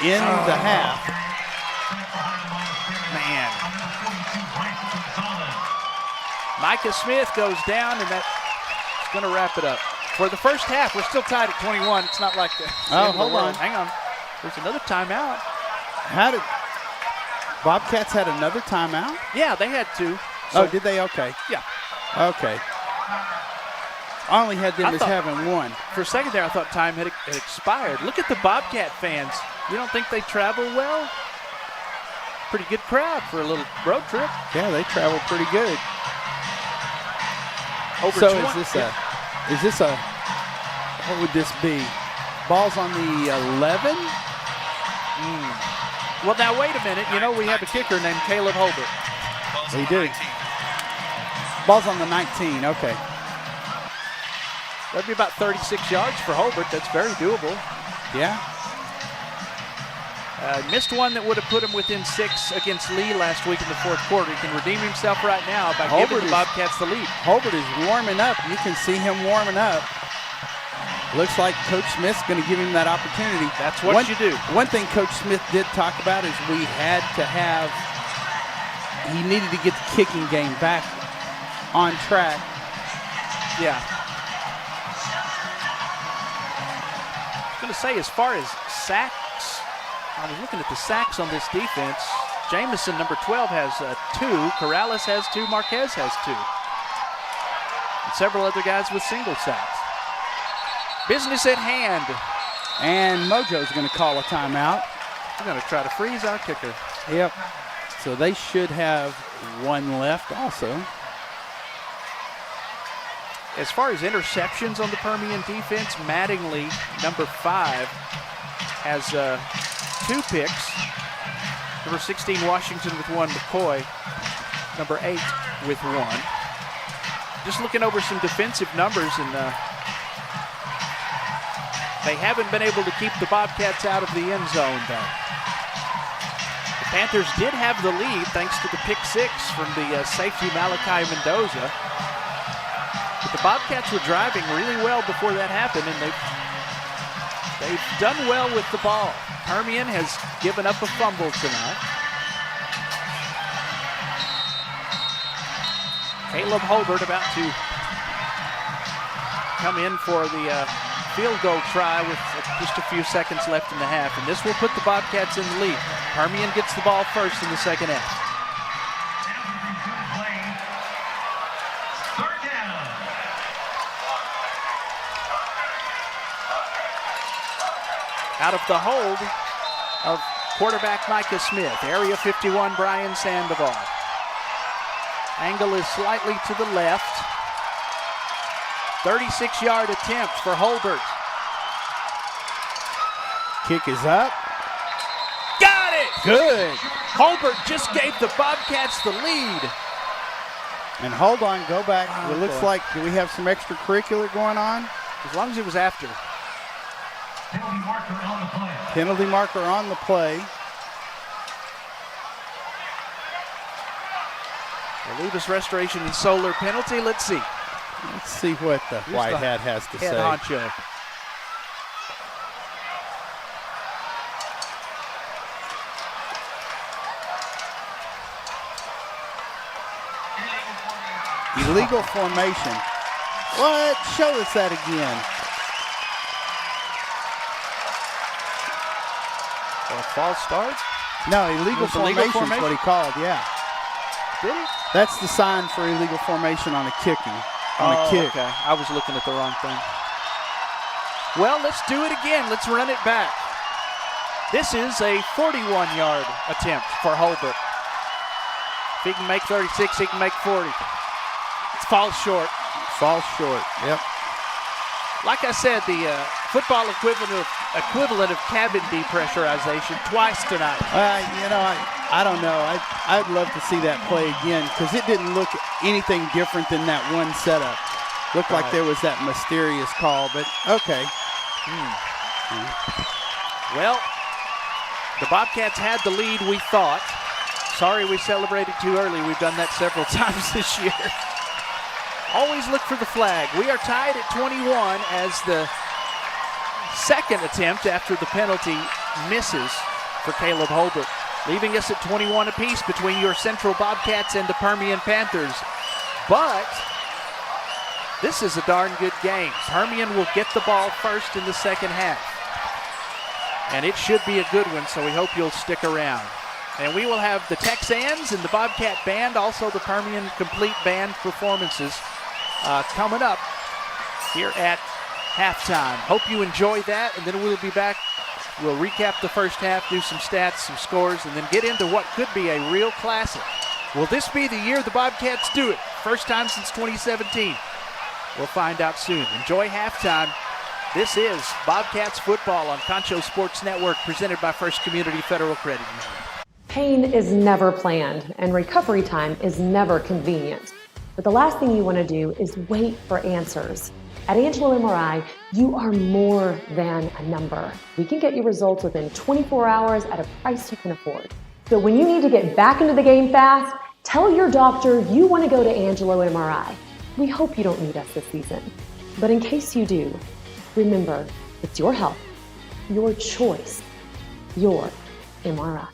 [SPEAKER 3] end the half.
[SPEAKER 2] Man. Micah Smith goes down, and that's going to wrap it up. For the first half, we're still tied at 21. It's not like the
[SPEAKER 3] hold on.
[SPEAKER 2] Hang on. There's another timeout.
[SPEAKER 3] How did Bobcats had another timeout?
[SPEAKER 2] Yeah, they had 2.
[SPEAKER 3] So, did they? Okay.
[SPEAKER 2] Yeah.
[SPEAKER 3] Okay. I only had them as having 1.
[SPEAKER 2] For a second there, I thought time had expired. Look at the Bobcat fans. You don't think they travel well? Pretty good crowd for a little road trip.
[SPEAKER 3] Yeah, they travel pretty good.
[SPEAKER 2] Over
[SPEAKER 3] is this a, what would this be? Ball's on the 11?
[SPEAKER 2] Well, now, wait a minute. You know, we have a kicker named Caleb Holbert.
[SPEAKER 3] We do. Ball's on the 19, okay.
[SPEAKER 2] That'd be about 36 yards for Holbert. That's very doable.
[SPEAKER 3] Yeah.
[SPEAKER 2] Missed one that would have put him within 6 against Lee last week in the fourth quarter. He can redeem himself right now by giving the Bobcats the lead.
[SPEAKER 3] Holbert is warming up. You can see him warming up. Looks like Coach Smith's going to give him that opportunity.
[SPEAKER 2] That's what you do.
[SPEAKER 3] One thing Coach Smith did talk about is he needed to get the kicking game back on track.
[SPEAKER 2] Yeah. I was going to say, as far as sacks, I was looking at the sacks on this defense. Jamison, number 12, has 2. Corrales has 2. Marquez has 2. And several other guys with single sacks. Business at hand.
[SPEAKER 3] And Mojo's going to call a timeout.
[SPEAKER 2] We're going to try to freeze our kicker.
[SPEAKER 3] Yep. So they should have one left also.
[SPEAKER 2] As far as interceptions on the Permian defense, Mattingly, number 5, has 2 picks. Number 16, Washington with 1. McCoy, number 8, with 1. Just looking over some defensive numbers, and they haven't been able to keep the Bobcats out of the end zone, though. The Panthers did have the lead thanks to the pick 6 from the safety Malachi Mendoza. But the Bobcats were driving really well before that happened, and they've done well with the ball. Permian has given up a fumble tonight. Caleb Holbert about to come in for the field goal try with just a few seconds left in the half, and this will put the Bobcats in the lead. Permian gets the ball first in the second half.
[SPEAKER 11] Third down.
[SPEAKER 2] Out of the hold of quarterback Micah Smith, area 51 Brian Sandoval. Angle is slightly to the left. 36-yard attempt for Holbert.
[SPEAKER 3] Kick is up.
[SPEAKER 2] Got it!
[SPEAKER 3] Good.
[SPEAKER 2] Holbert just gave the Bobcats the lead.
[SPEAKER 3] And hold on, go back. It looks like, do we have some extracurricular going on?
[SPEAKER 2] As long as it was after.
[SPEAKER 11] Penalty marker on the play.
[SPEAKER 3] Penalty marker on the play.
[SPEAKER 2] The Levis Restoration and Solar penalty. Let's see.
[SPEAKER 3] Let's see what the white hat has to say.
[SPEAKER 2] Concho.
[SPEAKER 3] Illegal formation. What? Show us that again.
[SPEAKER 2] A false start?
[SPEAKER 3] No, illegal formation is what he called, yeah.
[SPEAKER 2] Did he?
[SPEAKER 3] That's the sign for illegal formation on a kicking. On a kick.
[SPEAKER 2] Okay. I was looking at the wrong thing. Well, let's do it again. Let's run it back. This is a 41-yard attempt for Holbert. If he can make 36, he can make 40. It falls short.
[SPEAKER 3] Falls short, yep.
[SPEAKER 2] Like I said, the football equivalent of cabin depressurization twice tonight.
[SPEAKER 3] I don't know. I'd love to see that play again because it didn't look anything different than that one setup. Looked like there was that mysterious call, but okay.
[SPEAKER 2] Well, the Bobcats had the lead, we thought. Sorry we celebrated too early. We've done that several times this year. Always look for the flag. We are tied at 21 as the second attempt after the penalty misses for Caleb Holbert, leaving us at 21 apiece between your Central Bobcats and the Permian Panthers. But this is a darn good game. Permian will get the ball first in the second half. And it should be a good one, so we hope you'll stick around. And we will have the Texans and the Bobcat Band, also the Permian Complete Band performances coming up here at halftime. Hope you enjoy that, and then we'll be back We'll recap the first half, do some stats, some scores, and then get into what could be a real classic. Will this be the year the Bobcats do it? First time since 2017. We'll find out soon. Enjoy halftime. This is Bobcats football on Concho Sports Network, presented by First Community Federal Credit Union.
[SPEAKER 7] Pain is never planned, and recovery time is never convenient. But the last thing you want to do is wait for answers. At Angelo MRI, you are more than a number. We can get you results within 24 hours at a price you can afford. So when you need to get back into the game fast, tell your doctor you want to go to Angelo MRI. We hope you don't need us this season. But in case you do, remember, it's your health, your choice, your MRI.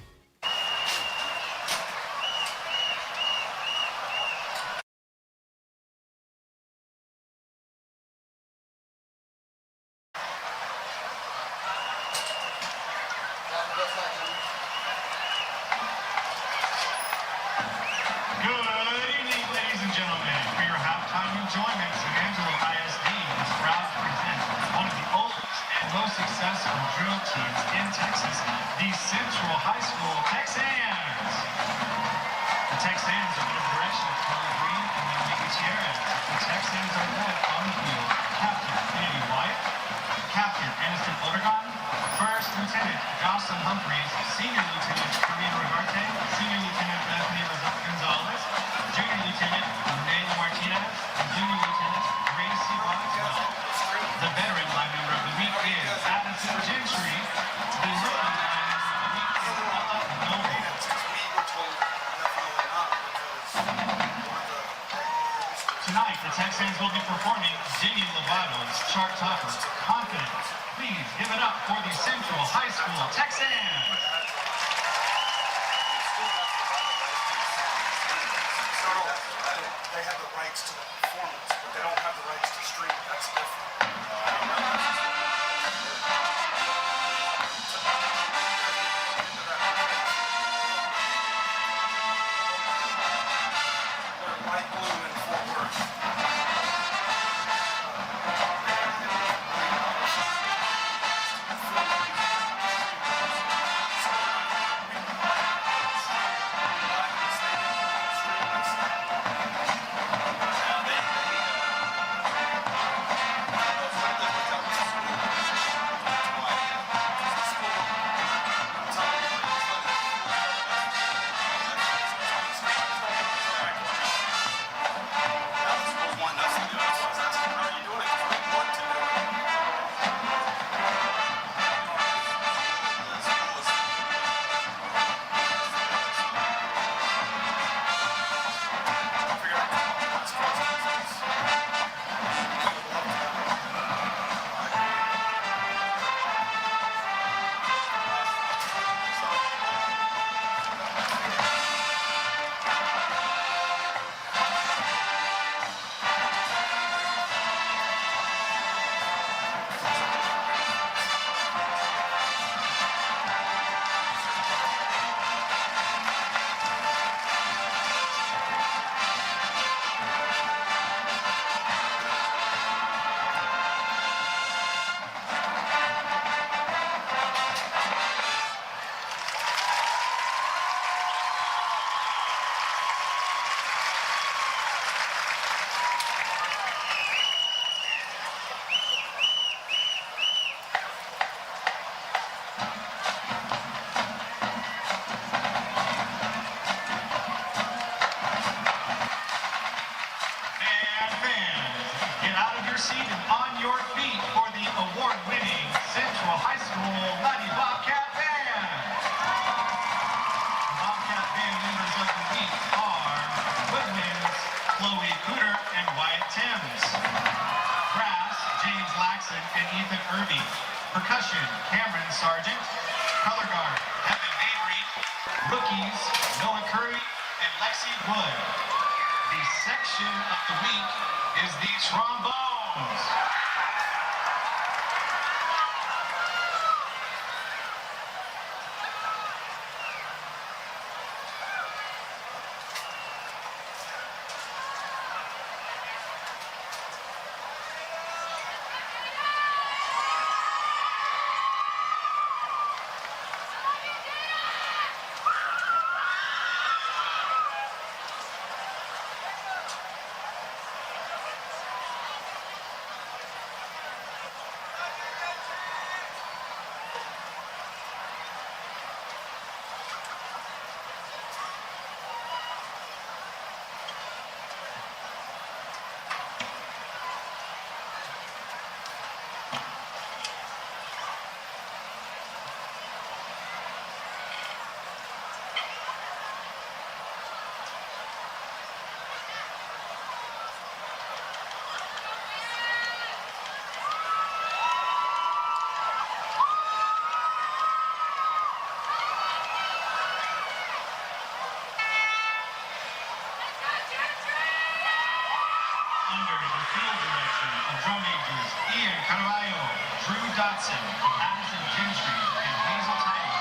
[SPEAKER 11] under the field direction of drum majors Ian Carvalho, Drew Dotson, Addison Gentry, and Hazel Tidy,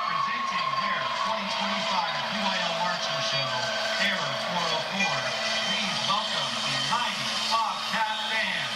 [SPEAKER 11] presenting their 2025 PYL marching show, Error 404. Please welcome the mighty Bobcat Band.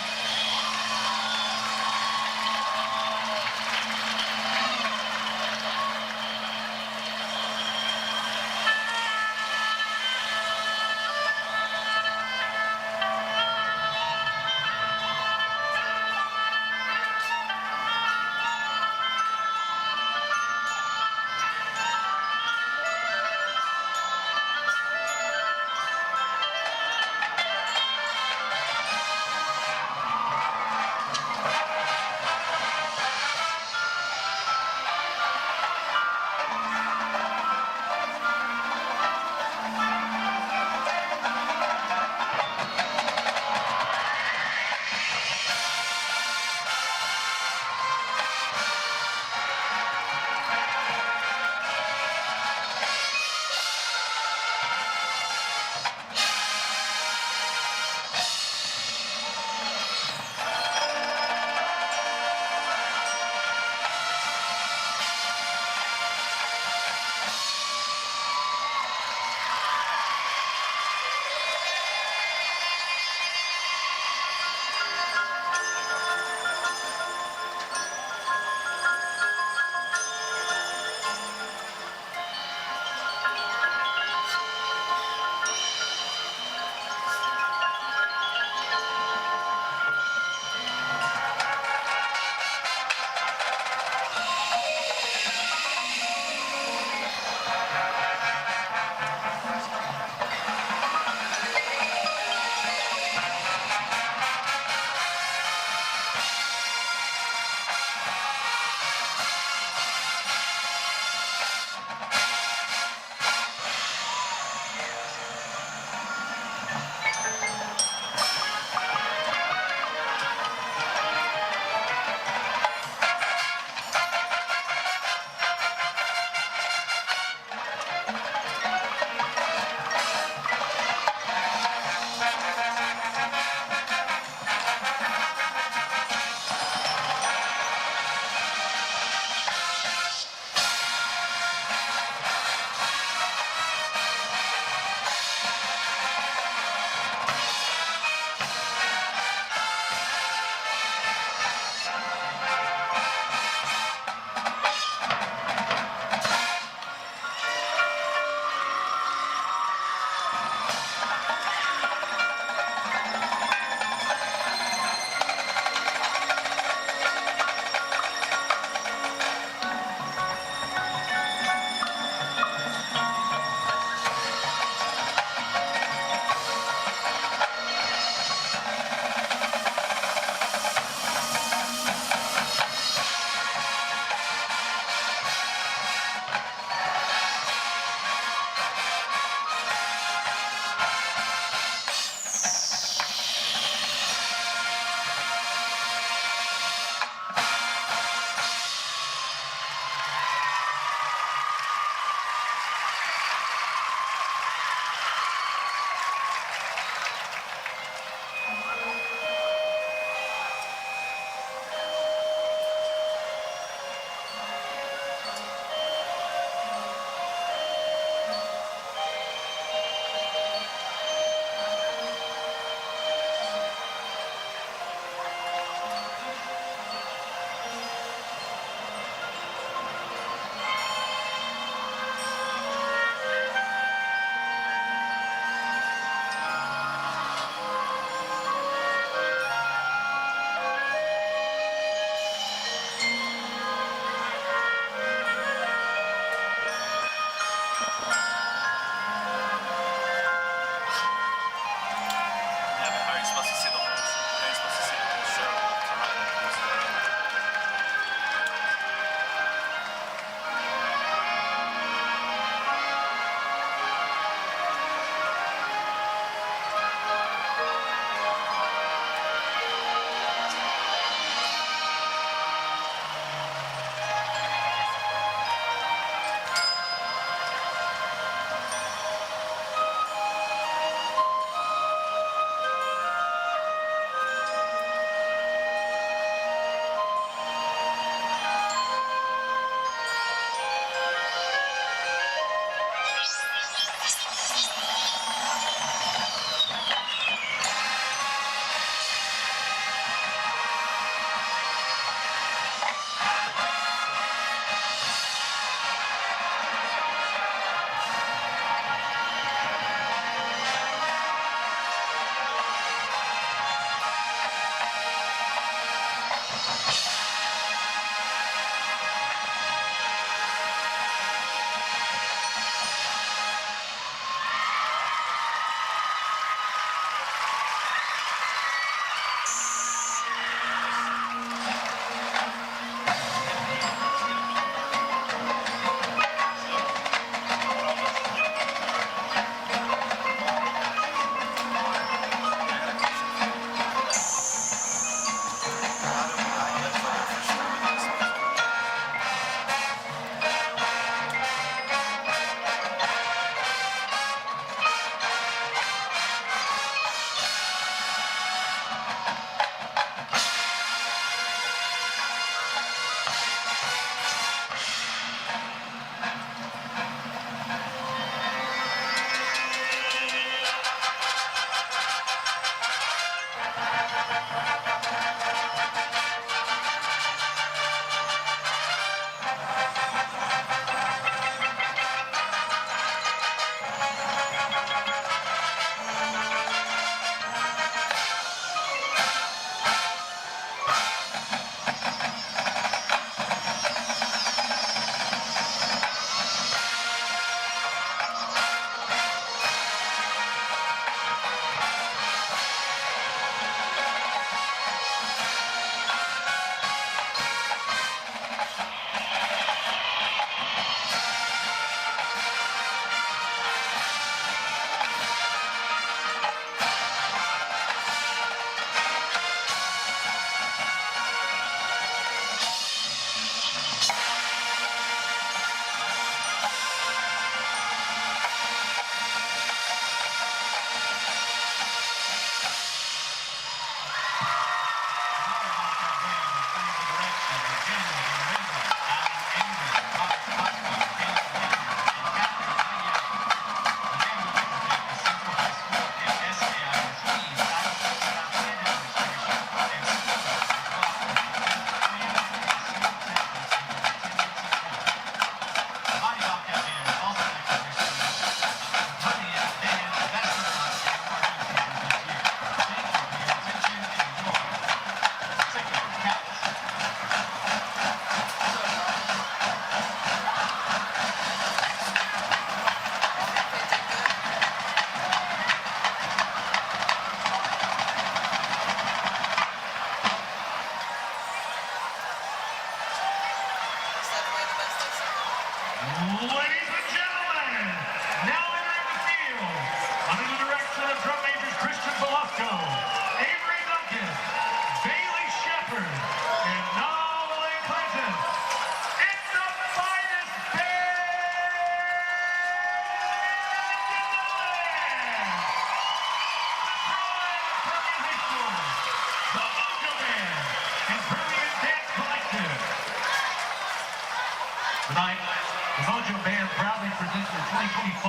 [SPEAKER 11] presents the 2025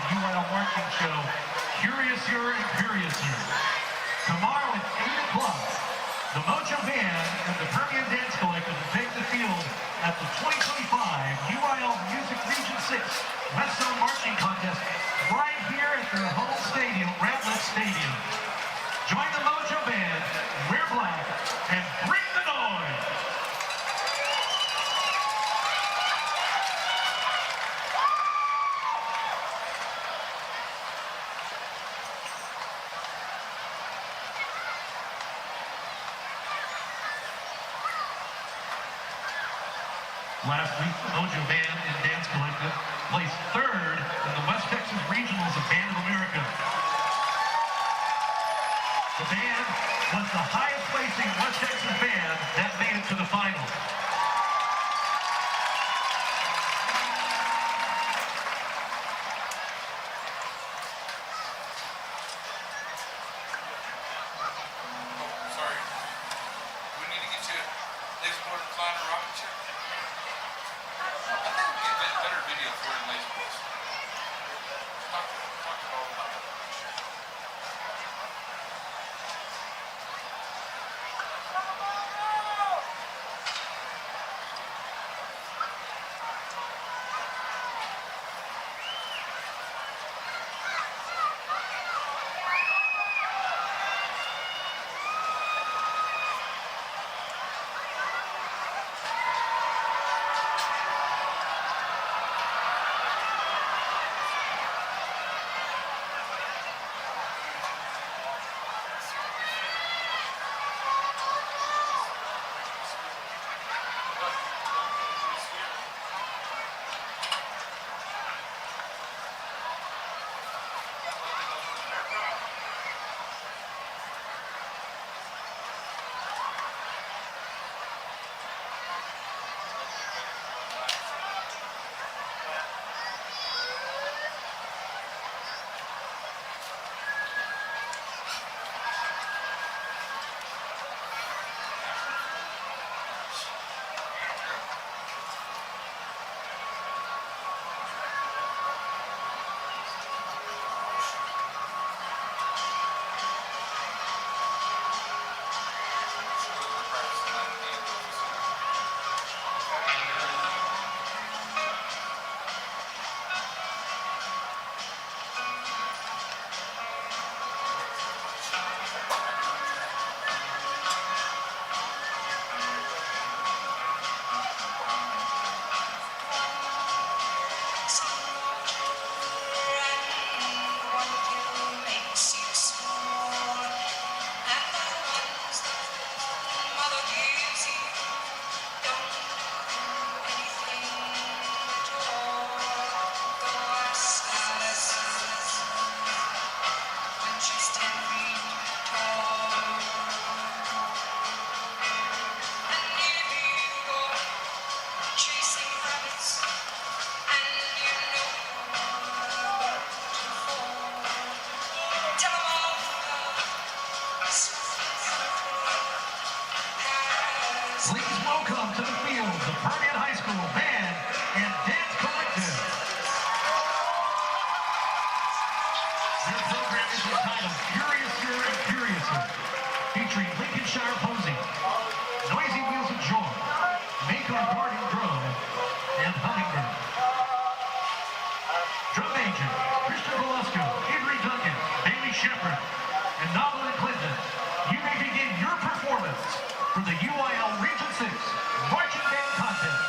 [SPEAKER 11] UIL Marching Show, Curiouser and Curiouser. Tomorrow at 8 o'clock, the Mojo Band and the Permian Dance Collective will take the field at the 2025 UIL Music Region 6 West Zone Marching Contest right here at their home stadium, Ratliff Stadium. Join the Mojo Band, wear black, and bring the noise! Last week, the Mojo Band and Dance Collective placed third in the West Texas Regionals of Band of America. The band was the highest placing West Texas band that made it to the final.
[SPEAKER 12] Sorry. Do we need to get you a lazy board recliner rocket chair? I think we get better video for it in lazy boards. Talk to all about that. Please welcome to the field the Permian High School Band and Dance Collective. Their program is entitled Curiouser and Curiouser, featuring Lincolnshire Posing, Noisy Wheels of Joy, Mako Guarding Drum, and Hummingbird. Drum major, Christian Velasco, Avery Duncan, Bailey Shepard, and Novelyn Clinton. You may begin your performance for the UIL Region 6 Marching Band Contest.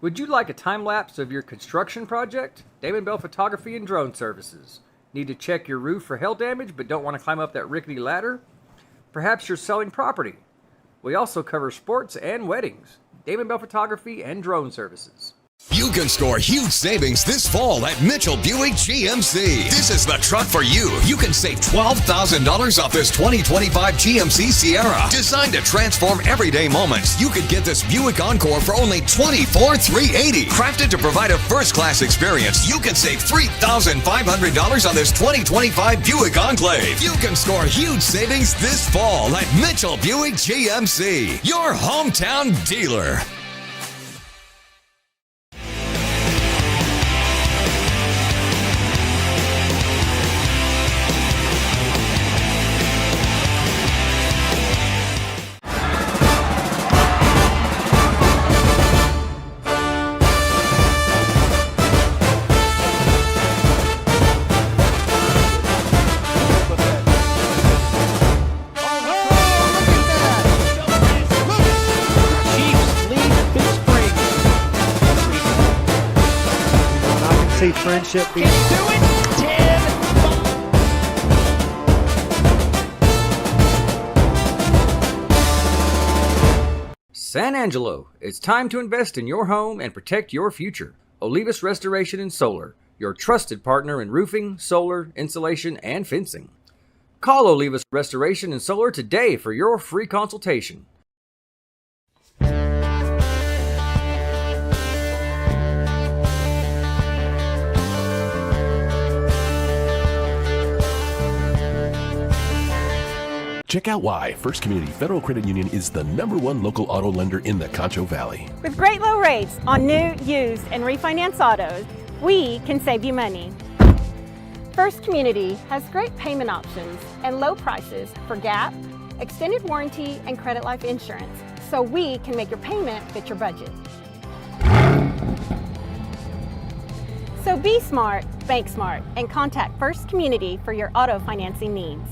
[SPEAKER 8] Would you like a time lapse of your construction project? Damon Bell Photography and Drone Services. Need to check your roof for hail damage but don't want to climb up that rickety ladder? Perhaps you're selling property. We also cover sports and weddings. Damon Bell Photography and Drone Services.
[SPEAKER 9] You can score huge savings this fall at Mitchell Buick GMC. This is the truck for you. You can save $12,000 off this 2025 GMC Sierra. Designed to transform everyday moments, you could get this Buick Encore for only $24,380. Crafted to provide a first-class experience, you can save $3,500 on this 2025 Buick Enclave. You can score huge savings this fall at Mitchell Buick GMC, your hometown dealer.
[SPEAKER 13] Friendship being
[SPEAKER 8] San Angelo, it's time to invest in your home and protect your future. Olivas Restoration and Solar, your trusted partner in roofing, solar, insulation, and fencing. Call Olivas Restoration and Solar today for your free consultation.
[SPEAKER 4] Check out why First Community Federal Credit Union is the #1 local auto lender in the Concho Valley.
[SPEAKER 5] With great low rates on new, used, and refinance autos, we can save you money. First Community has great payment options and low prices for GAP, extended warranty, and credit life insurance, so we can make your payment fit your budget. So be smart, bank smart, and contact First Community for your auto financing needs.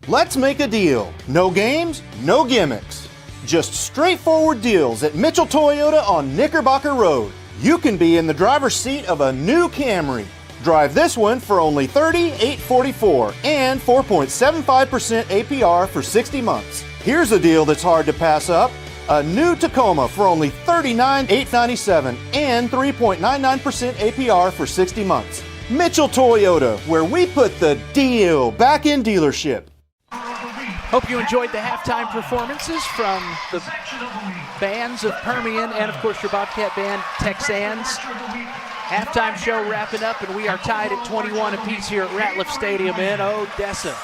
[SPEAKER 10] Let's make a deal. No games, no gimmicks. Just straightforward deals at Mitchell Toyota on Knickerbocker Road. You can be in the driver's seat of a new Camry. Drive this one for only $30,844 and 4.75% APR for 60 months. Here's a deal that's hard to pass up. A new Tacoma for only $39,897 and 3.99% APR for 60 months. Mitchell Toyota, where we put the deal back in dealership.
[SPEAKER 2] Hope you enjoyed the halftime performances from the bands of Permian and, of course, your Bobcat band, Texans. Halftime show wrapping up, and we are tied at 21 apiece here at Ratliff Stadium in Odessa.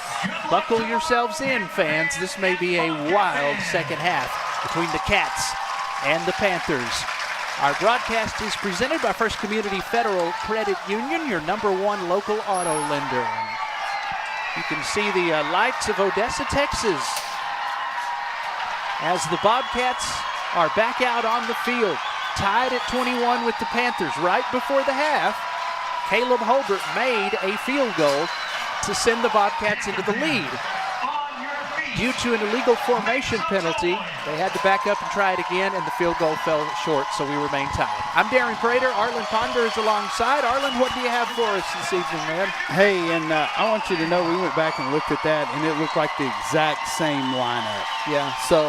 [SPEAKER 2] Buckle yourselves in, fans. This may be a wild second half between the Cats and the Panthers. Our broadcast is presented by First Community Federal Credit Union, your #1 local auto lender. You can see the lights of Odessa, Texas, as the Bobcats are back out on the field, tied at 21 with the Panthers. Right before the half, Caleb Holbert made a field goal to send the Bobcats into the lead. Due to an illegal formation penalty, they had to back up and try it again, and the field goal fell short, so we remain tied. I'm Darren Prater. Arlen Ponder is alongside. Arlen, what do you have for us this evening, man?
[SPEAKER 3] Hey, and I want you to know we went back and looked at that, and it looked like the exact same lineup.
[SPEAKER 2] Yeah.
[SPEAKER 3] So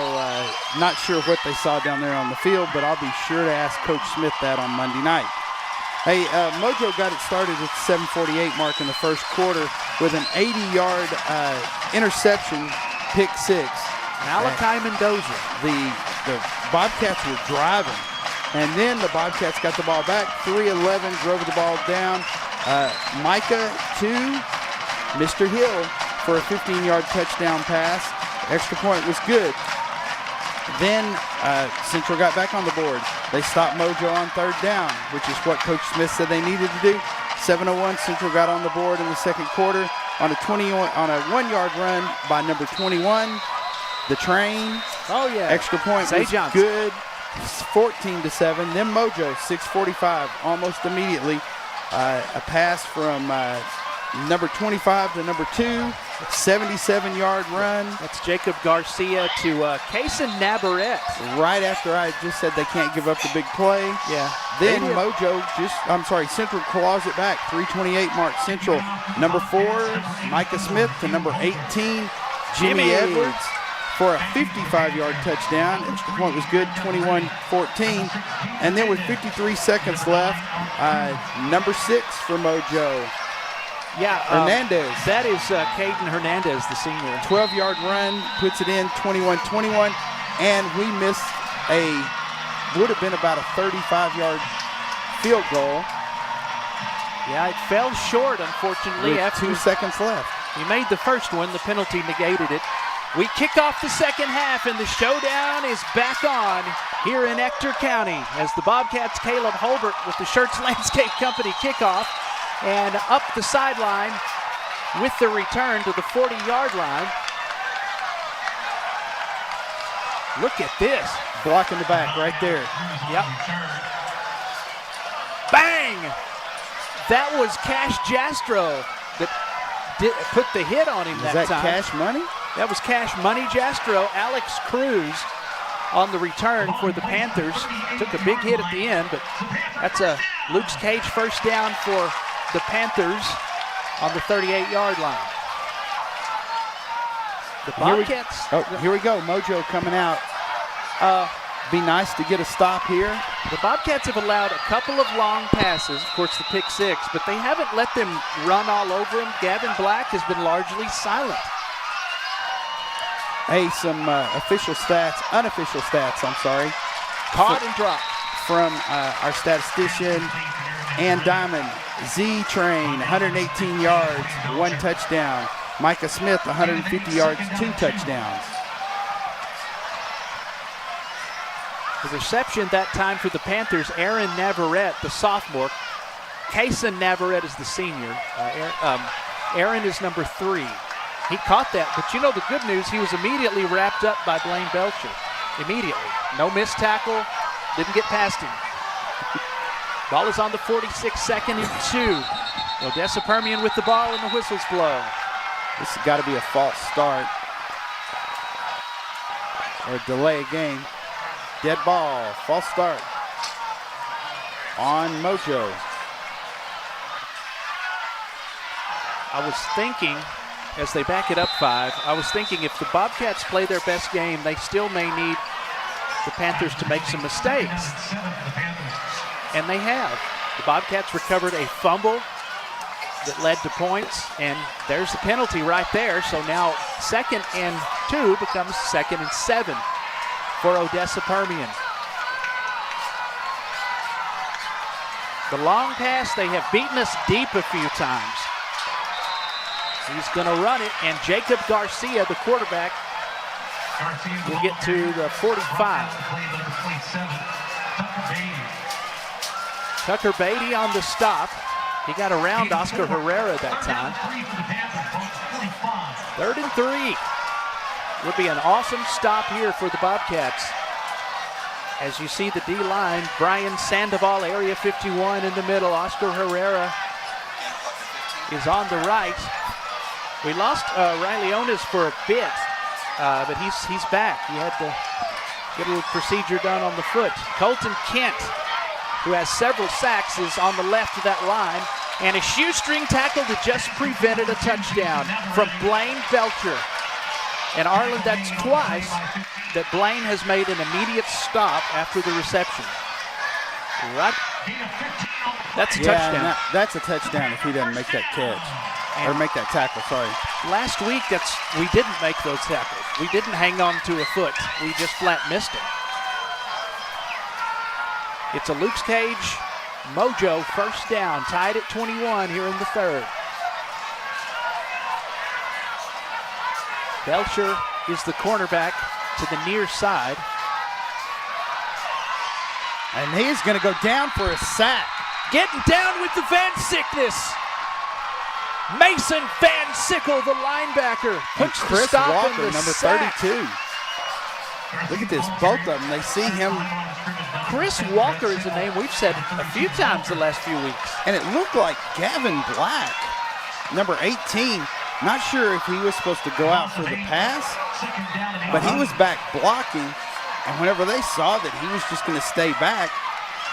[SPEAKER 3] not sure what they saw down there on the field, but I'll be sure to ask Coach Smith that on Monday night. Hey, Mojo got it started at the 7:48 mark in the first quarter with an 80-yard interception, pick six.
[SPEAKER 2] Malachi Mendoza.
[SPEAKER 3] The Bobcats were driving, and then the Bobcats got the ball back. 3-11, drove the ball down. Micah to Mr. Hill for a 15-yard touchdown pass. Extra point was good. Then Central got back on the board. They stopped Mojo on third down, which is what Coach Smith said they needed to do. 7:01, Central got on the board in the second quarter on a 1-yard run by number 21, the Train.
[SPEAKER 2] Oh yeah.
[SPEAKER 3] Extra point was good. 14-7. Then Mojo, 6:45, almost immediately. A pass from number 25 to number 2, 77-yard run.
[SPEAKER 2] That's Jacob Garcia to Kaysen Navarrete.
[SPEAKER 3] Right after I just said they can't give up the big play.
[SPEAKER 2] Yeah.
[SPEAKER 3] Then Central claws it back. 3:28 mark Central. Number 4, Micah Smith to number 18, Jimmy Edwards for a 55-yard touchdown. Extra point was good, 21-14. And then with 53 seconds left, number 6 for Mojo.
[SPEAKER 2] Yeah,
[SPEAKER 3] Hernandez.
[SPEAKER 2] That is Caden Hernandez, the senior.
[SPEAKER 3] 12-yard run, puts it in 21-21, and we missed would have been about a 35-yard field goal.
[SPEAKER 2] Yeah, it fell short, unfortunately.
[SPEAKER 3] With 2 seconds left.
[SPEAKER 2] He made the first one. The penalty negated it. We kick off the second half, and the showdown is back on here in Ector County as the Bobcats' Caleb Holbert with the Schertz Landscape Company kickoff. And up the sideline with the return to the 40-yard line. Look at this.
[SPEAKER 3] Blocking the back right there.
[SPEAKER 2] Yep. Bang! That was Cash Jastro that put the hit on him that time.
[SPEAKER 3] Is that Cash Money?
[SPEAKER 2] That was Cash Money Jastro. Alex Cruz on the return for the Panthers. Took a big hit at the end, but that's a Luke's Cage first down for the Panthers on the 38-yard line. The Bobcats.
[SPEAKER 3] Here we go. Mojo coming out. Be nice to get a stop here.
[SPEAKER 2] The Bobcats have allowed a couple of long passes, of course the pick 6, but they haven't let them run all over them. Gavin Black has been largely silent.
[SPEAKER 3] Hey, some unofficial stats,
[SPEAKER 2] Caught and dropped.
[SPEAKER 3] From our statistician, Ann Diamond. Z-Train, 118 yards, 1 touchdown. Micah Smith, 150 yards, 2 touchdowns.
[SPEAKER 2] The reception that time for the Panthers, Aaron Navarrete, the sophomore. Kaysen Navarrete is the senior. Aaron is number 3. He caught that, but you know the good news, he was immediately wrapped up by Blaine Belcher. Immediately. No missed tackle, didn't get past him. Ball is on the 46, 2nd and 2. Odessa Permian with the ball and the whistles blow.
[SPEAKER 3] This has got to be a false start or delay a game. Dead ball, false start on Mojo.
[SPEAKER 2] I was thinking, as they back it up 5, I was thinking if the Bobcats play their best game, they still may need the Panthers to make some mistakes. And they have. The Bobcats recovered a fumble that led to points, and there's the penalty right there. So now 2nd and 2 becomes 2nd and 7 for Odessa Permian. The long pass, they have beaten us deep a few times. He's going to run it, and Jacob Garcia, the quarterback, will get to the 45. Tucker Beatty on the stop. He got around Oscar Herrera that time. 3rd and 3. Would be an awesome stop here for the Bobcats. As you see the D-line, Brian Sandoval, area 51 in the middle. Oscar Herrera is on the right. We lost Riley Onis for a bit, but he's back. He had to get a little procedure done on the foot. Colton Kent, who has several sacks, is on the left of that line. And a shoestring tackle that just prevented a touchdown from Blaine Belcher. And Arlen, that's twice that Blaine has made an immediate stop after the reception. Right? That's a touchdown.
[SPEAKER 3] That's a touchdown if he doesn't make that catch. Or make that tackle, sorry.
[SPEAKER 2] Last week, we didn't make those tackles. We didn't hang on to a foot. We just flat missed it. It's a Luke's Cage Mojo first down, tied at 21 here in the 3rd. Belcher is the cornerback to the near side.
[SPEAKER 3] And he's going to go down for a sack.
[SPEAKER 2] Getting down with the Van Sickness. Mason Van Sickle, the linebacker, puts
[SPEAKER 3] Chris
[SPEAKER 2] the stop
[SPEAKER 3] Walker,
[SPEAKER 2] in the
[SPEAKER 3] number
[SPEAKER 2] sack.
[SPEAKER 3] 32. Look at this, both of them. They see him
[SPEAKER 2] Chris Walker is a name we've said a few times the last few weeks.
[SPEAKER 3] And it looked like Gavin Black, number 18. Not sure if he was supposed to go out for the pass, but he was back blocking. And whenever they saw that he was just going to stay back,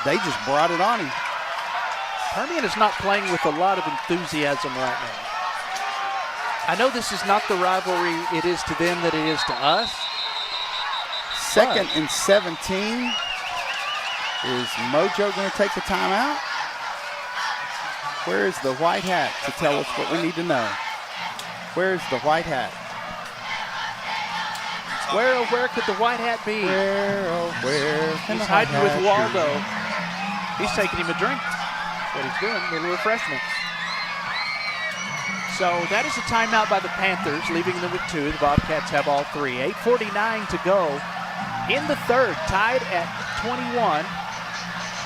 [SPEAKER 3] they just brought it on him.
[SPEAKER 2] Permian is not playing with a lot of enthusiasm right now. I know this is not the rivalry it is to them that it is to us.
[SPEAKER 3] Second and 17. Is Mojo going to take the timeout? Where is the white hat to tell us what we need to know? Where's the white hat?
[SPEAKER 2] Where could the white hat be?
[SPEAKER 3] Where?
[SPEAKER 2] He's hiding with Waldo. He's taking him a drink. That's what he's doing, a little refreshment. So that is a timeout by the Panthers, leaving them with 2. The Bobcats have all 3. 8:49 to go in the third, tied at 21.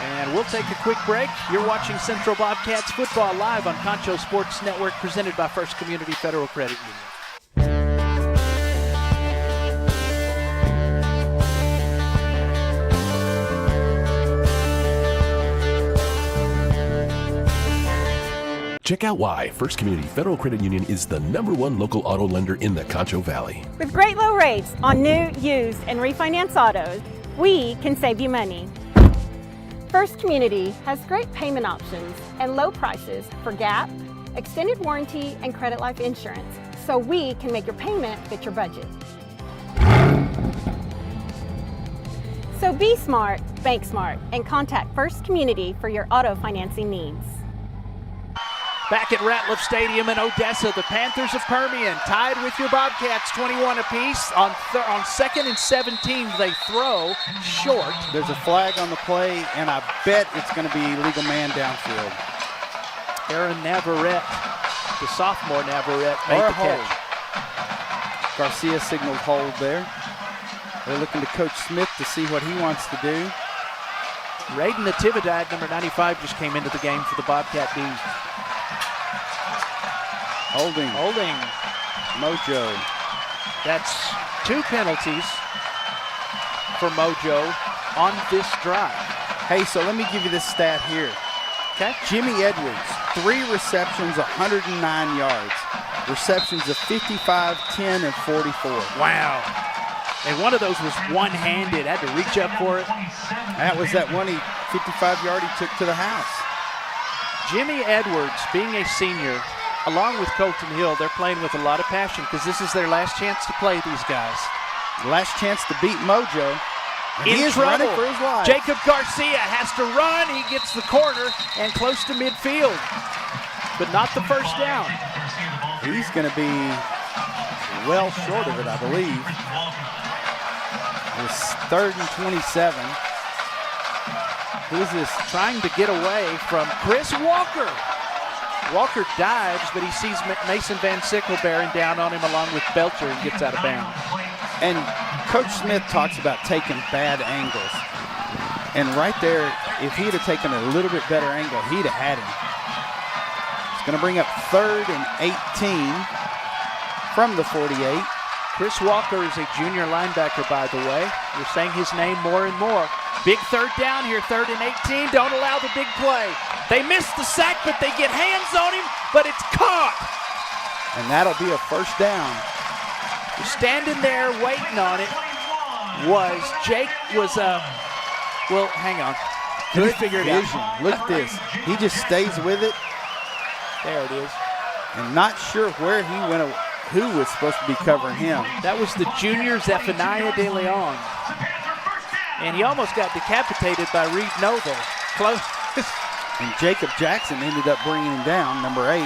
[SPEAKER 2] And we'll take a quick break. You're watching Central Bobcats football live on Concho Sports Network, presented by First Community Federal Credit Union.
[SPEAKER 4] Check out why First Community Federal Credit Union is the #1 local auto lender in the Concho Valley.
[SPEAKER 5] With great low rates on new, used, and refinance autos, we can save you money. First Community has great payment options and low prices for GAP, extended warranty, and credit life insurance, so we can make your payment fit your budget. So be smart, bank smart, and contact First Community for your auto financing needs.
[SPEAKER 2] Back at Ratliff Stadium in Odessa, the Panthers of Permian tied with your Bobcats, 21 apiece. On 2nd and 17, they throw short.
[SPEAKER 3] There's a flag on the play, and I bet it's going to be legal man downfield.
[SPEAKER 2] Aaron Navarrete, the sophomore Navarrete, made the catch.
[SPEAKER 3] Garcia signaled hold there. They're looking to Coach Smith to see what he wants to do.
[SPEAKER 2] Raiden Natividad, number 95, just came into the game for the Bobcat D.
[SPEAKER 3] Holding. Mojo.
[SPEAKER 2] That's 2 penalties for Mojo on this drive.
[SPEAKER 3] Hey, so let me give you this stat here.
[SPEAKER 2] Okay.
[SPEAKER 3] Jimmy Edwards, 3 receptions, 109 yards. Receptions of 55, 10, and 44.
[SPEAKER 2] Wow. And one of those was one-handed. Had to reach up for it.
[SPEAKER 3] That was that one 55-yard he took to the house.
[SPEAKER 2] Jimmy Edwards, being a senior, along with Colton Hill, they're playing with a lot of passion because this is their last chance to play these guys.
[SPEAKER 3] Last chance to beat Mojo. He is
[SPEAKER 2] trouble.
[SPEAKER 3] running for his life.
[SPEAKER 2] Jacob Garcia has to run. He gets the corner and close to midfield, but not the first down.
[SPEAKER 3] He's going to be well short of it, I believe. It's 3rd and 27.
[SPEAKER 2] Who's this? Trying to get away from Chris Walker. Walker dives, but he sees Mason Van Sickle bearing down on him along with Belcher and gets out of bounds.
[SPEAKER 3] And Coach Smith talks about taking bad angles. And right there, if he'd have taken a little bit better angle, he'd have had him. It's going to bring up 3rd and 18 from the 48.
[SPEAKER 2] Chris Walker is a junior linebacker, by the way. We're saying his name more and more. Big 3rd down here, 3rd and 18. Don't allow the big play. They missed the sack, but they get hands on him, but it's caught.
[SPEAKER 3] And that'll be a first down.
[SPEAKER 2] Standing there waiting on it was Jake well, hang on.
[SPEAKER 3] Good
[SPEAKER 2] figure it
[SPEAKER 3] vision.
[SPEAKER 2] out.
[SPEAKER 3] Look at this. He just stays with it.
[SPEAKER 2] There it is.
[SPEAKER 3] And not sure where he went, who was supposed to be covering him.
[SPEAKER 2] That was the junior Zephaniah De Leon. And he almost got decapitated by Reed Nova. Close.
[SPEAKER 3] And Jacob Jackson ended up bringing him down, number 8.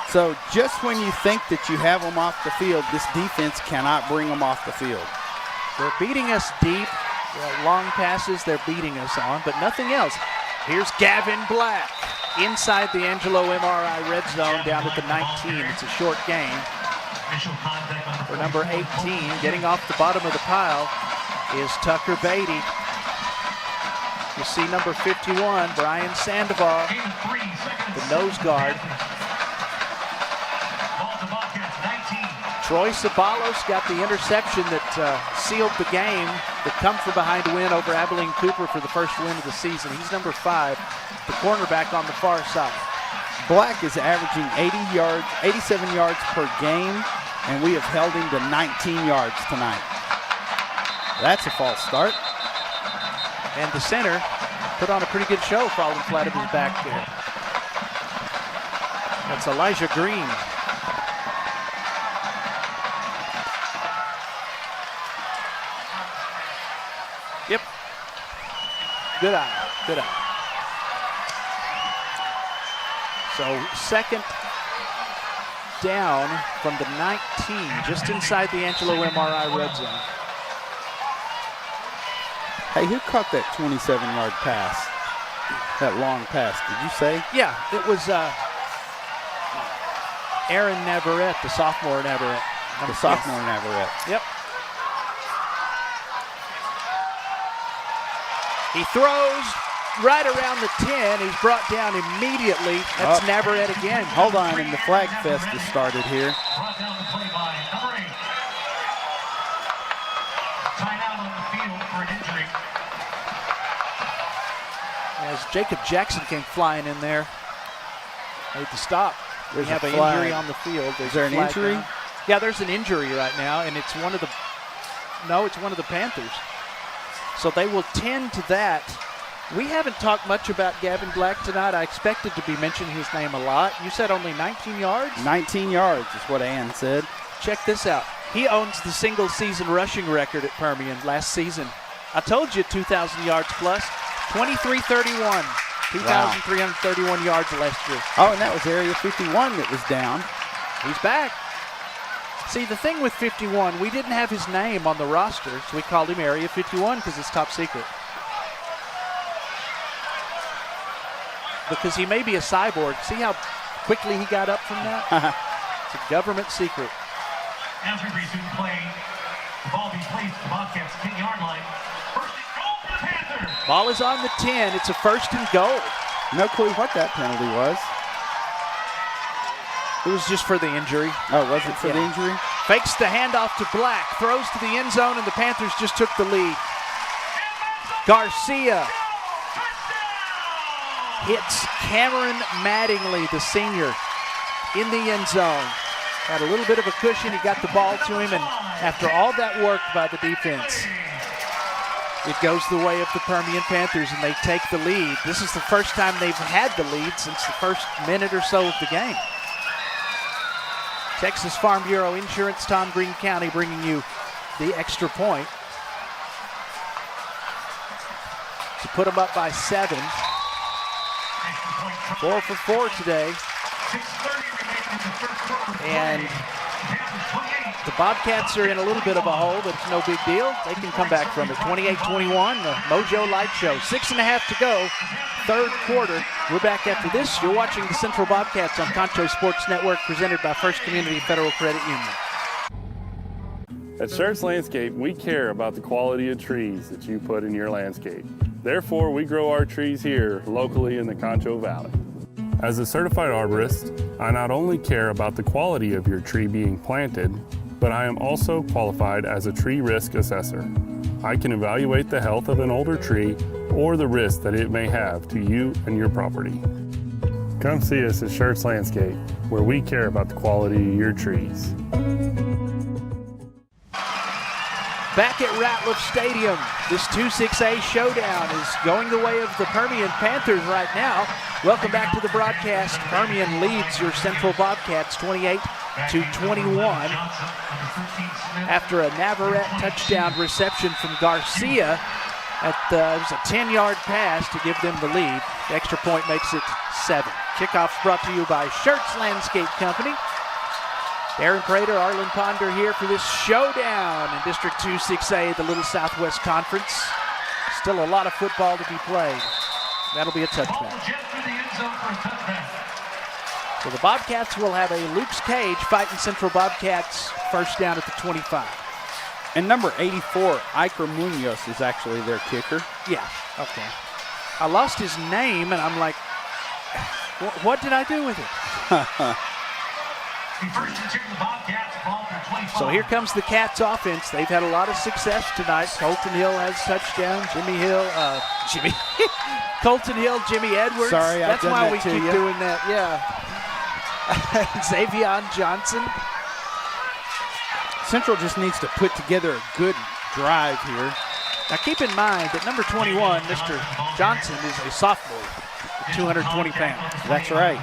[SPEAKER 3] So just when you think that you have them off the field, this defense cannot bring them off the field.
[SPEAKER 2] They're beating us deep. Long passes they're beating us on, but nothing else. Here's Gavin Black inside the Angelo MRI red zone down at the 19. It's a short gain. For number 18, getting off the bottom of the pile is Tucker Beatty. You see number 51, Brian Sandoval, the nose guard. Troy Sabalos got the interception that sealed the game. The come-from-behind win over Abilene Cooper for the first win of the season. He's number 5, the cornerback on the far side.
[SPEAKER 3] Black is averaging 87 yards per game, and we have held him to 19 yards tonight. That's a false start.
[SPEAKER 2] And the center put on a pretty good show falling flat of his back there. That's Elijah Green. Yep. Good eye. Good eye. So second down from the 19, just inside the Angelo MRI red zone.
[SPEAKER 3] Hey, who caught that 27-yard pass? That long pass, did you say?
[SPEAKER 2] Yeah, it was Aaron Navarrete, the sophomore Navarrete.
[SPEAKER 3] The sophomore Navarrete.
[SPEAKER 2] Yep. He throws right around the 10. He's brought down immediately. That's Navarrete again.
[SPEAKER 3] Hold on, and the flag fest has started here.
[SPEAKER 12] Brought down the play by number 8. Tied out on the field for an injury.
[SPEAKER 2] As Jacob Jackson came flying in there. Made the stop.
[SPEAKER 3] There's
[SPEAKER 2] we have
[SPEAKER 3] a
[SPEAKER 2] an
[SPEAKER 3] flag.
[SPEAKER 2] injury on the field.
[SPEAKER 3] Is there an injury?
[SPEAKER 2] Down. Yeah, there's an injury right now, and it's one of the Panthers. So they will tend to that. We haven't talked much about Gavin Black tonight. I expected to be mentioning his name a lot. You said only 19 yards?
[SPEAKER 3] 19 yards is what Ann said.
[SPEAKER 2] Check this out. He owns the single-season rushing record at Permian last season. I told you 2,000 yards plus. 23-31. 2,331 yards last year.
[SPEAKER 3] Oh, and that was Area 51 that was down.
[SPEAKER 2] He's back. See, the thing with 51, we didn't have his name on the roster, so we called him Area 51 because it's top secret. Because he may be a cyborg. See how quickly he got up from that? It's a government secret.
[SPEAKER 12] As we resume play, the ball be placed at the Bobcats 10-yard line. First and goal for the Panthers.
[SPEAKER 2] Ball is on the 10. It's a first and goal.
[SPEAKER 3] No clue what that penalty was.
[SPEAKER 2] It was just for the injury.
[SPEAKER 3] Oh, was it for the injury?
[SPEAKER 2] Fakes the handoff to Black. Throws to the end zone, and the Panthers just took the lead. Garcia hits Cameron Mattingly, the senior, in the end zone. Had a little bit of a cushion. He got the ball to him, and after all that work by the defense, it goes the way of the Permian Panthers, and they take the lead. This is the first time they've had the lead since the first minute or so of the game. Texas Farm Bureau Insurance, Tom Green County bringing you the extra point to put them up by 7. 4 for 4 today. And the Bobcats are in a little bit of a hole, but it's no big deal. They can come back from it. 28-21, the Mojo Light Show. 6.5 to go, third quarter. We're back after this. You're watching the Central Bobcats on Concho Sports Network, presented by First Community Federal Credit Union.
[SPEAKER 6] At Schertz Landscape, we care about the quality of trees that you put in your landscape. Therefore, we grow our trees here locally in the Concho Valley. As a certified arborist, I not only care about the quality of your tree being planted, but I am also qualified as a tree risk assessor. I can evaluate the health of an older tree or the risk that it may have to you and your property. Come see us at Schertz Landscape, where we care about the quality of your trees.
[SPEAKER 2] Back at Ratliff Stadium, this 2-6A showdown is going the way of the Permian Panthers right now. Welcome back to the broadcast. Permian leads your Central Bobcats 28-21 after a Navarrete touchdown reception from Garcia. It was a 10-yard pass to give them the lead. The extra point makes it 7. Kickoff's brought to you by Schertz Landscape Company. Aaron Prater, Arlen Ponder here for this showdown in District 2-6A, the Little Southwest Conference. Still a lot of football to be played. That'll be a touchdown. So the Bobcats will have a Luke's Cage fighting Central Bobcats first down at the 25.
[SPEAKER 3] And number 84, Iker Munoz, is actually their kicker.
[SPEAKER 2] Yeah, okay. I lost his name, and I'm like, what did I do with it?
[SPEAKER 12] The first and 10 of the Bobcats, ball for 25.
[SPEAKER 2] So here comes the Cats offense. They've had a lot of success tonight. Colton Hill has touchdown. Colton Hill, Jimmy Edwards.
[SPEAKER 3] Sorry,
[SPEAKER 2] that's
[SPEAKER 3] I've done
[SPEAKER 2] why
[SPEAKER 3] that
[SPEAKER 2] we
[SPEAKER 3] to
[SPEAKER 2] keep
[SPEAKER 3] you.
[SPEAKER 2] doing that. Yeah. Xavier Johnson.
[SPEAKER 3] Central just needs to put together a good drive here.
[SPEAKER 2] Now keep in mind that number 21, Mr. Johnson, is a sophomore, 220 pounds.
[SPEAKER 3] That's right.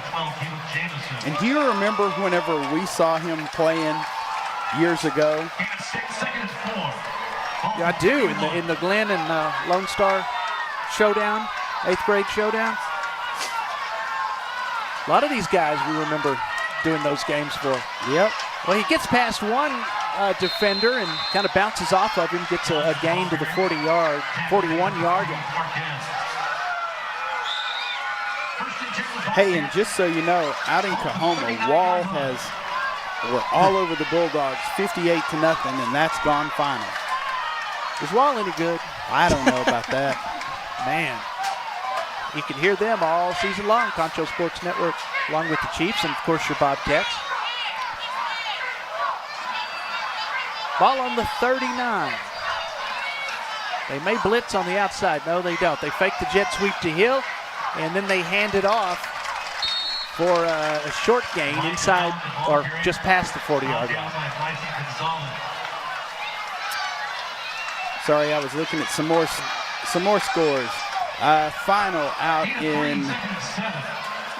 [SPEAKER 3] And do you remember whenever we saw him playing years ago?
[SPEAKER 2] Yeah, I do. In the Glenn and Lone Star showdown, 8th grade showdown. A lot of these guys we remember doing those games for.
[SPEAKER 3] Yep.
[SPEAKER 2] Well, he gets past one defender and kind of bounces off of him, gets a gain to the 41-yard line.
[SPEAKER 3] Hey, and just so you know, out in Kahoma, Wall we're all over the Bulldogs, 58-0, and that's gone final.
[SPEAKER 2] Is Wall any good?
[SPEAKER 3] I don't know about that.
[SPEAKER 2] Man, you can hear them all season long, Concho Sports Network, along with the Chiefs and, of course, your Bobcats. Ball on the 39. They may blitz on the outside. No, they don't. They fake the jet sweep to Hill, and then they hand it off for a short gain inside or just past the 40-yard line.
[SPEAKER 3] Sorry, I was looking at some more scores. Final out in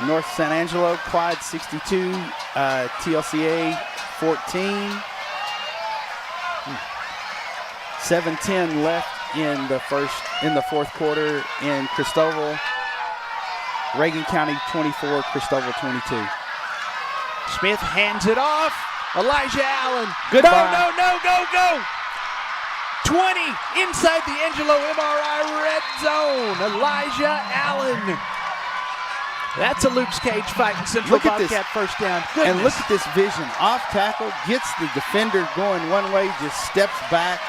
[SPEAKER 3] North San Angelo, Clyde 62, TLCA 14. 7:10 left in the fourth quarter in Cristobal. Reagan County 24, Cristobal 22.
[SPEAKER 2] Smith hands it off. Elijah Allen.
[SPEAKER 3] Goodbye.
[SPEAKER 2] Go. 20 inside the Angelo MRI red zone. Elijah Allen. That's a Luke's Cage fighting Central Bobcat first down. Goodness.
[SPEAKER 3] And look at this vision. Off tackle, gets the defender going one way, just steps back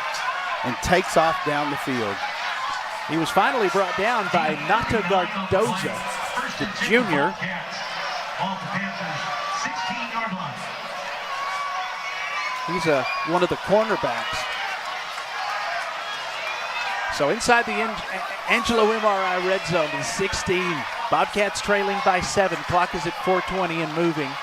[SPEAKER 3] and takes off down the field.
[SPEAKER 2] He was finally brought down by Nata Gardoza, the junior. He's one of the cornerbacks. So inside the Angelo MRI red zone is 16. Bobcats trailing by 7. Clock is at 4:20 and moving.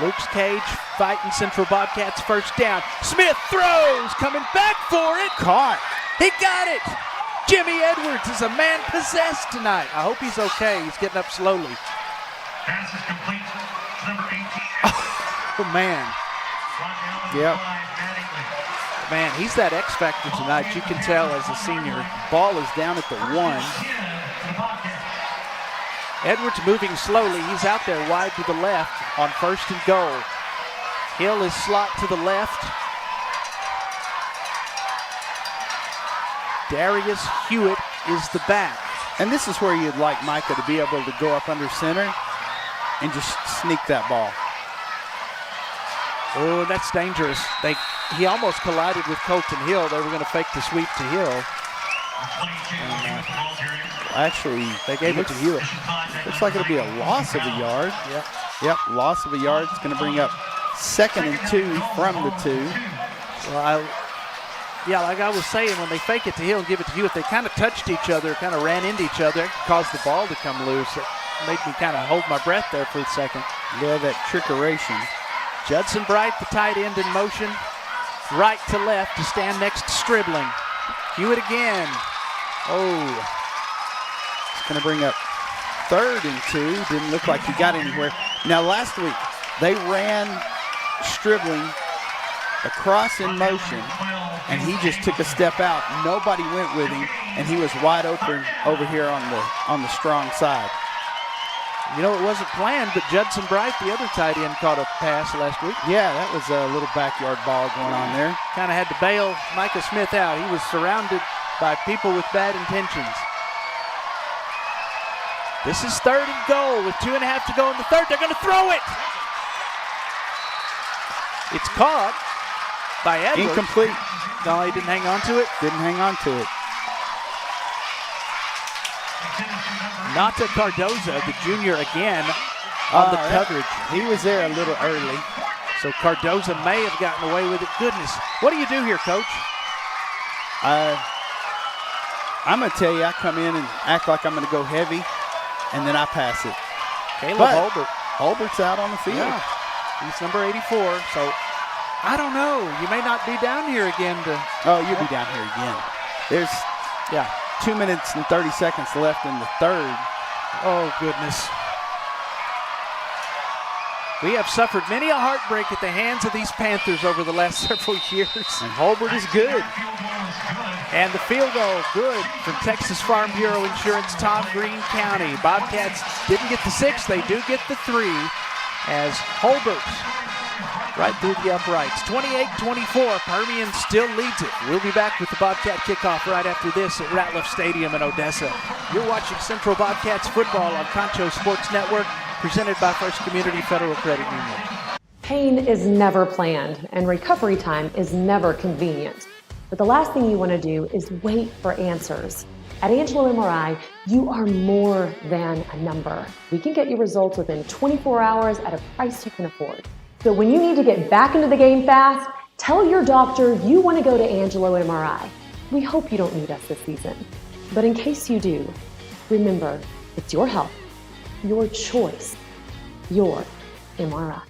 [SPEAKER 2] Luke's Cage fighting Central Bobcats first down. Smith throws, coming back for it.
[SPEAKER 3] Caught.
[SPEAKER 2] He got it. Jimmy Edwards is a man possessed tonight. I hope he's okay. He's getting up slowly.
[SPEAKER 12] Pass is complete. Number 18.
[SPEAKER 2] Oh, man.
[SPEAKER 3] Yep.
[SPEAKER 2] Man, he's that X factor tonight. You can tell as a senior.
[SPEAKER 3] Ball is down at the 1.
[SPEAKER 2] Edwards moving slowly. He's out there wide to the left on 1st and goal. Hill is slot to the left. Darius Hewitt is the back.
[SPEAKER 3] And this is where you'd like Micah to be able to go up under center and just sneak that ball.
[SPEAKER 2] Oh, that's dangerous. He almost collided with Colton Hill. They were going to fake the sweep to Hill.
[SPEAKER 3] Actually,
[SPEAKER 2] they gave it to Hewitt.
[SPEAKER 3] Looks like it'll be a loss of a yard. Yep, loss of a yard. It's going to bring up 2nd and 2 from the 2.
[SPEAKER 2] Well, like I was saying, when they fake it to Hill and give it to Hewitt, they kind of touched each other, kind of ran into each other, caused the ball to come loose. It made me kind of hold my breath there for a second.
[SPEAKER 3] Yeah, that trickeration.
[SPEAKER 2] Judson Bright, the tight end, in motion. Right to left to stand next to Stribling. Hewitt again. Oh.
[SPEAKER 3] It's going to bring up 3rd and 2. Didn't look like he got anywhere. Now, last week, they ran Stribling across in motion, and he just took a step out. Nobody went with him, and he was wide open over here on the strong side.
[SPEAKER 2] You know, it wasn't planned, but Judson Bright, the other tight end, caught a pass last week.
[SPEAKER 3] Yeah, that was a little backyard ball going on there.
[SPEAKER 2] Kind of had to bail Micah Smith out. He was surrounded by people with bad intentions. This is 3rd and goal with 2.5 to go in the 3rd. They're going to throw it. It's caught by Edwards.
[SPEAKER 3] Incomplete.
[SPEAKER 2] No, he didn't hang on to it.
[SPEAKER 3] Didn't hang on to it.
[SPEAKER 2] Nata Cardoza, the junior again, on the coverage.
[SPEAKER 3] He was there a little early.
[SPEAKER 2] So Cardoza may have gotten away with it. Goodness. What do you do here, Coach?
[SPEAKER 3] I'm going to tell you, I come in and act like I'm going to go heavy, and then I pass it.
[SPEAKER 2] Caleb Holbert.
[SPEAKER 3] Holbert's out on the field.
[SPEAKER 2] Yeah. He's number 84. So I don't know. You may not be down here again.
[SPEAKER 3] Oh, you'll be down here again. There's 2 minutes and 30 seconds left in the third.
[SPEAKER 2] Oh, goodness. We have suffered many a heartbreak at the hands of these Panthers over the last several years.
[SPEAKER 3] And Holbert is good.
[SPEAKER 2] And the field goal, good, from Texas Farm Bureau Insurance, Tom Green County. Bobcats didn't get the 6, they do get the 3, as Holbert right through the uprights. 28-24, Permian still leads it. We'll be back with the Bobcat kickoff right after this at Ratliff Stadium in Odessa. You're watching Central Bobcats football on Concho Sports Network, presented by First Community Federal Credit Union.
[SPEAKER 7] Pain is never planned, and recovery time is never convenient. But the last thing you want to do is wait for answers. At Angelo MRI, you are more than a number. We can get you results within 24 hours at a price you can afford. So when you need to get back into the game fast, tell your doctor you want to go to Angelo MRI. We hope you don't need us this season. But in case you do, remember, it's your health, your choice, your MRI.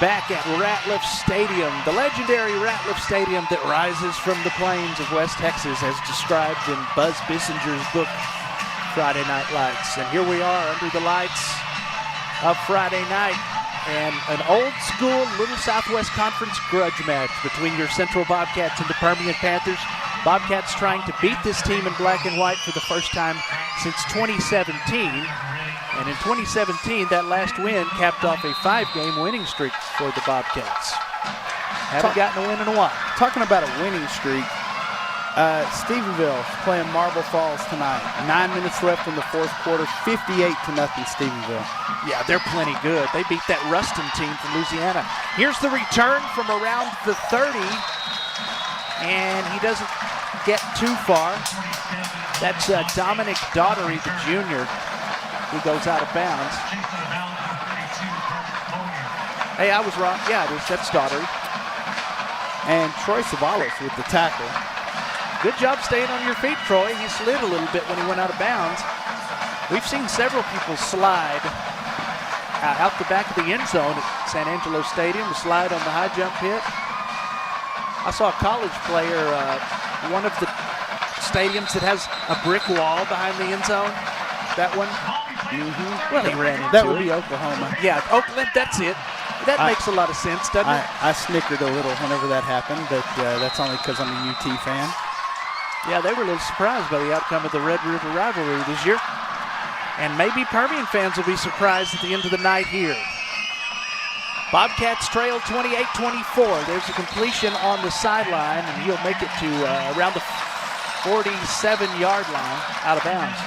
[SPEAKER 2] Back at Ratliff Stadium, the legendary Ratliff Stadium that rises from the plains of West Texas as described in Buzz Bissinger's book, Friday Night Lights. And here we are under the lights of Friday night, and an old school Little Southwest Conference grudge match between your Central Bobcats and the Permian Panthers. Bobcats trying to beat this team in black and white for the first time since 2017. And in 2017, that last win capped off a 5-game winning streak for the Bobcats. Haven't gotten a win in a while.
[SPEAKER 3] Talking about a winning streak, Stephenville playing Marble Falls tonight. 9 minutes left in the fourth quarter, 58-0 Stephenville.
[SPEAKER 2] Yeah, they're plenty good. They beat that Ruston team from Louisiana. Here's the return from around the 30, and he doesn't get too far. That's Dominic Daughtery, the junior, who goes out of bounds. Hey, I was wrong. Yeah, it is. That's Daughtery.
[SPEAKER 3] And Troy Savalas with the tackle.
[SPEAKER 2] Good job staying on your feet, Troy. He slid a little bit when he went out of bounds. We've seen several people slide out the back of the end zone at San Angelo Stadium, to slide on the high jump pit. I saw a college player, one of the stadiums that has a brick wall behind the end zone. That one. Well, he ran into
[SPEAKER 3] That would be Oklahoma.
[SPEAKER 2] Yeah, Oakland, that's it. That makes a lot of sense, doesn't it?
[SPEAKER 3] I snickered a little whenever that happened, but that's only because I'm a UT fan.
[SPEAKER 2] Yeah, they were a little surprised by the outcome of the Red River rivalry this year. And maybe Permian fans will be surprised at the end of the night here. Bobcats trail 28-24. There's a completion on the sideline, and he'll make it to around the 47-yard line, out of bounds.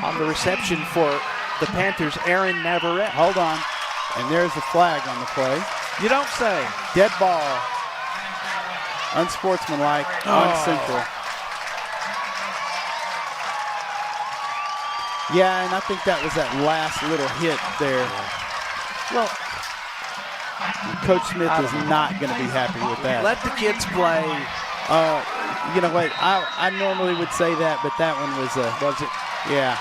[SPEAKER 2] On the reception for the Panthers, Aaron Navarrete.
[SPEAKER 3] Hold on. And there's a flag on the play.
[SPEAKER 2] You don't say.
[SPEAKER 3] Dead ball. Unsportsmanlike on Central. Yeah, and I think that was that last little hit there.
[SPEAKER 2] Well,
[SPEAKER 3] Coach Smith is not going to be happy with that.
[SPEAKER 2] Let the kids play.
[SPEAKER 3] You know what? I normally would say that, but that one was it? Yeah.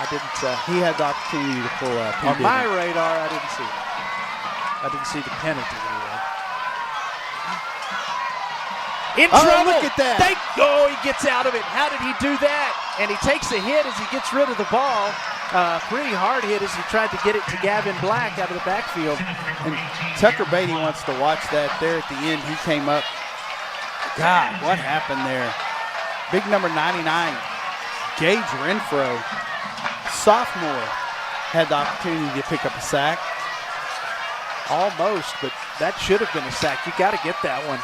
[SPEAKER 2] I didn't.
[SPEAKER 3] He had the opportunity to pull up.
[SPEAKER 2] On my radar, I didn't see it. I didn't see the penalty anyway. In trouble.
[SPEAKER 3] Look at that.
[SPEAKER 2] He gets out of it. How did he do that? And he takes a hit as he gets rid of the ball. Pretty hard hit as he tried to get it to Gavin Black out of the backfield.
[SPEAKER 3] And Tucker Beatty wants to watch that there at the end. He came up. God, what happened there? Big number 99, Gage Renfro, sophomore, had the opportunity to pick up a sack.
[SPEAKER 2] Almost, but that should have been a sack. You got to get that one.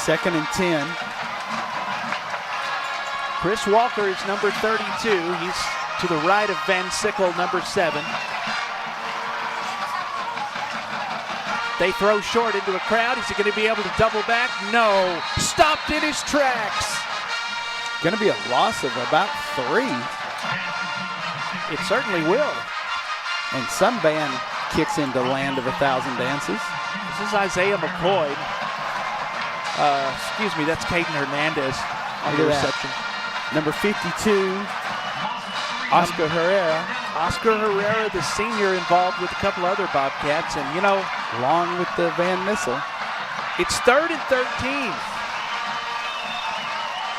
[SPEAKER 3] 2nd and 10.
[SPEAKER 2] Chris Walker is number 32. He's to the right of Van Sickle, number 7. They throw short into a crowd. Is he going to be able to double back? No. Stopped in his tracks.
[SPEAKER 3] Going to be a loss of about 3.
[SPEAKER 2] It certainly will.
[SPEAKER 3] And some band kicks into Land of 1,000 Dances.
[SPEAKER 2] This is Isaiah McCoy. Excuse me, that's Caden Hernandez on the reception.
[SPEAKER 3] Number 52, Oscar Herrera.
[SPEAKER 2] Oscar Herrera, the senior, involved with a couple other Bobcats. And, you know,
[SPEAKER 3] along with the Van Missel.
[SPEAKER 2] It's 3rd and 13.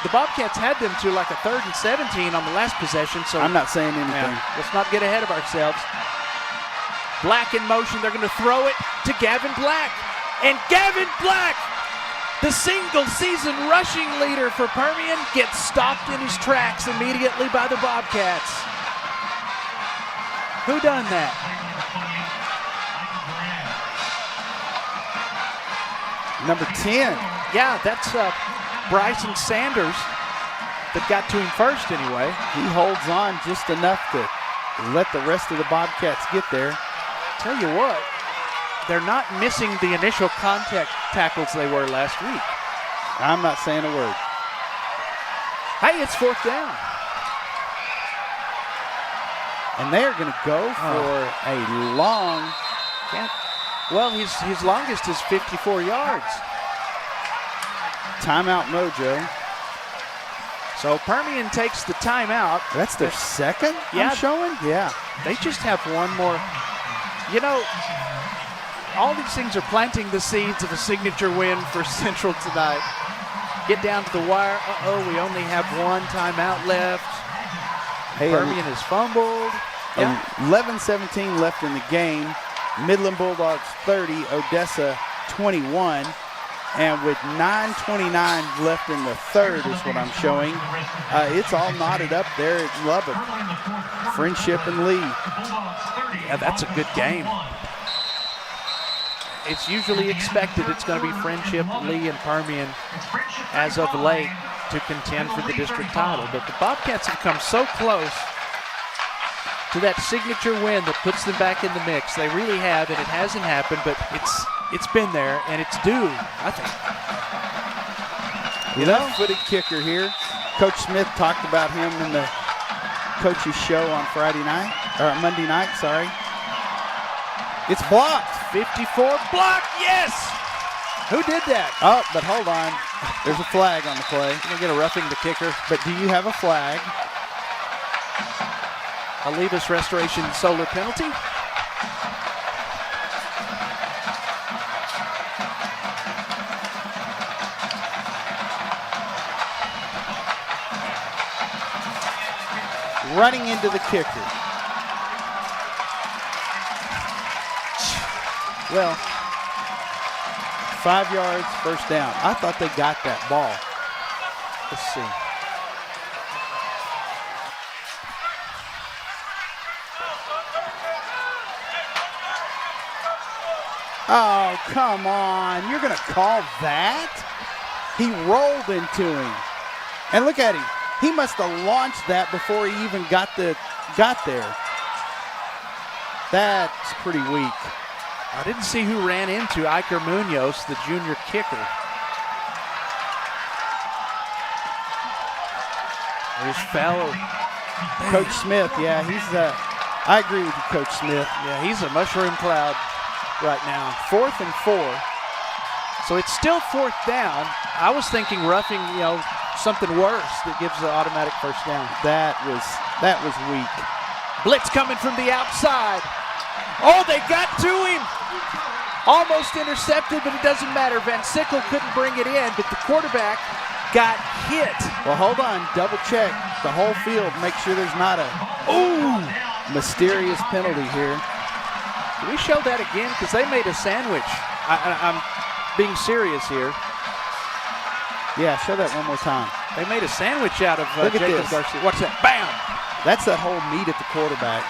[SPEAKER 2] The Bobcats had them to like a 3rd and 17 on the last possession. So
[SPEAKER 3] I'm not saying anything.
[SPEAKER 2] Let's not get ahead of ourselves. Black in motion. They're going to throw it to Gavin Black. And Gavin Black, the single-season rushing leader for Permian, gets stopped in his tracks immediately by the Bobcats. Who done that?
[SPEAKER 3] Number 10.
[SPEAKER 2] Yeah, that's Bryson Sanders that got to him first anyway.
[SPEAKER 3] He holds on just enough to let the rest of the Bobcats get there.
[SPEAKER 2] Tell you what, they're not missing the initial contact tackles they were last week.
[SPEAKER 3] I'm not saying a word.
[SPEAKER 2] Hey, it's 4th down.
[SPEAKER 3] And they are going to go for a long.
[SPEAKER 2] Well, his longest is 54 yards.
[SPEAKER 3] Timeout mojo.
[SPEAKER 2] So Permian takes the timeout.
[SPEAKER 3] That's their second, I'm showing? Yeah.
[SPEAKER 2] They just have one more. You know, all these things are planting the seeds of a signature win for Central tonight. Get down to the wire. We only have one timeout left.
[SPEAKER 3] Hey,
[SPEAKER 2] Permian has fumbled.
[SPEAKER 3] 11-17 left in the game. Midland Bulldogs 30, Odessa 21. And with 9:29 left in the third is what I'm showing. It's all knotted up there at Lubbock. Friendship and Lee.
[SPEAKER 2] Yeah, that's a good game. It's usually expected it's going to be Friendship, Lee, and Permian as of late to contend for the district title. But the Bobcats have come so close to that signature win that puts them back in the mix. They really have, and it hasn't happened, but it's been there, and it's due, I think.
[SPEAKER 3] Left-footed kicker here. Coach Smith talked about him in the coach's show on Monday night, sorry. It's blocked.
[SPEAKER 2] 54 blocked, yes! Who did that?
[SPEAKER 3] Oh, but hold on. There's a flag on the play.
[SPEAKER 2] You're going to get a roughing the kicker.
[SPEAKER 3] But do you have a flag?
[SPEAKER 2] A Levis Restoration Solar penalty.
[SPEAKER 3] Running into the kicker. Well, 5 yards, first down. I thought they got that ball.
[SPEAKER 2] Let's see.
[SPEAKER 3] Oh, come on. You're going to call that? He rolled into him. And look at him. He must have launched that before he even got there. That's pretty weak.
[SPEAKER 2] I didn't see who ran into Iker Munoz, the junior kicker. There's Fowler.
[SPEAKER 3] Coach Smith, yeah, I agree with you, Coach Smith.
[SPEAKER 2] Yeah, he's a mushroom cloud right now. 4th and 4. So it's still 4th down. I was thinking roughing, something worse that gives the automatic first down.
[SPEAKER 3] That was weak.
[SPEAKER 2] Blitz coming from the outside. Oh, they got to him. Almost intercepted, but it doesn't matter. Van Sickle couldn't bring it in, but the quarterback got hit.
[SPEAKER 3] Well, hold on. Double check the whole field. Make sure there's not a mysterious penalty here.
[SPEAKER 2] Can we show that again? Because they made a sandwich. I'm being serious here.
[SPEAKER 3] Yeah, show that one more time.
[SPEAKER 2] They made a sandwich out of
[SPEAKER 3] Jacob
[SPEAKER 2] Garcia. Watch that. Bam!
[SPEAKER 3] That's that whole meat at the quarterback.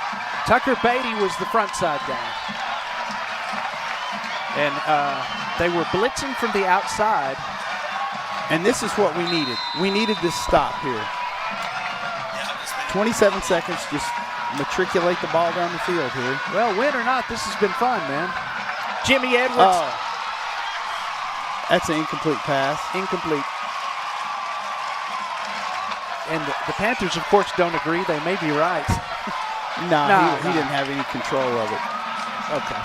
[SPEAKER 2] Tucker Beatty was the front side guy. And they were blitzing from the outside.
[SPEAKER 3] And this is what we needed. We needed this stop here. 27 seconds, just matriculate the ball down the field here.
[SPEAKER 2] Well, win or not, this has been fun, man. Jimmy Edwards.
[SPEAKER 3] Oh. That's an incomplete pass.
[SPEAKER 2] Incomplete. And the Panthers, of course, don't agree. They may be right.
[SPEAKER 3] No, he didn't have any control of it.
[SPEAKER 2] Okay.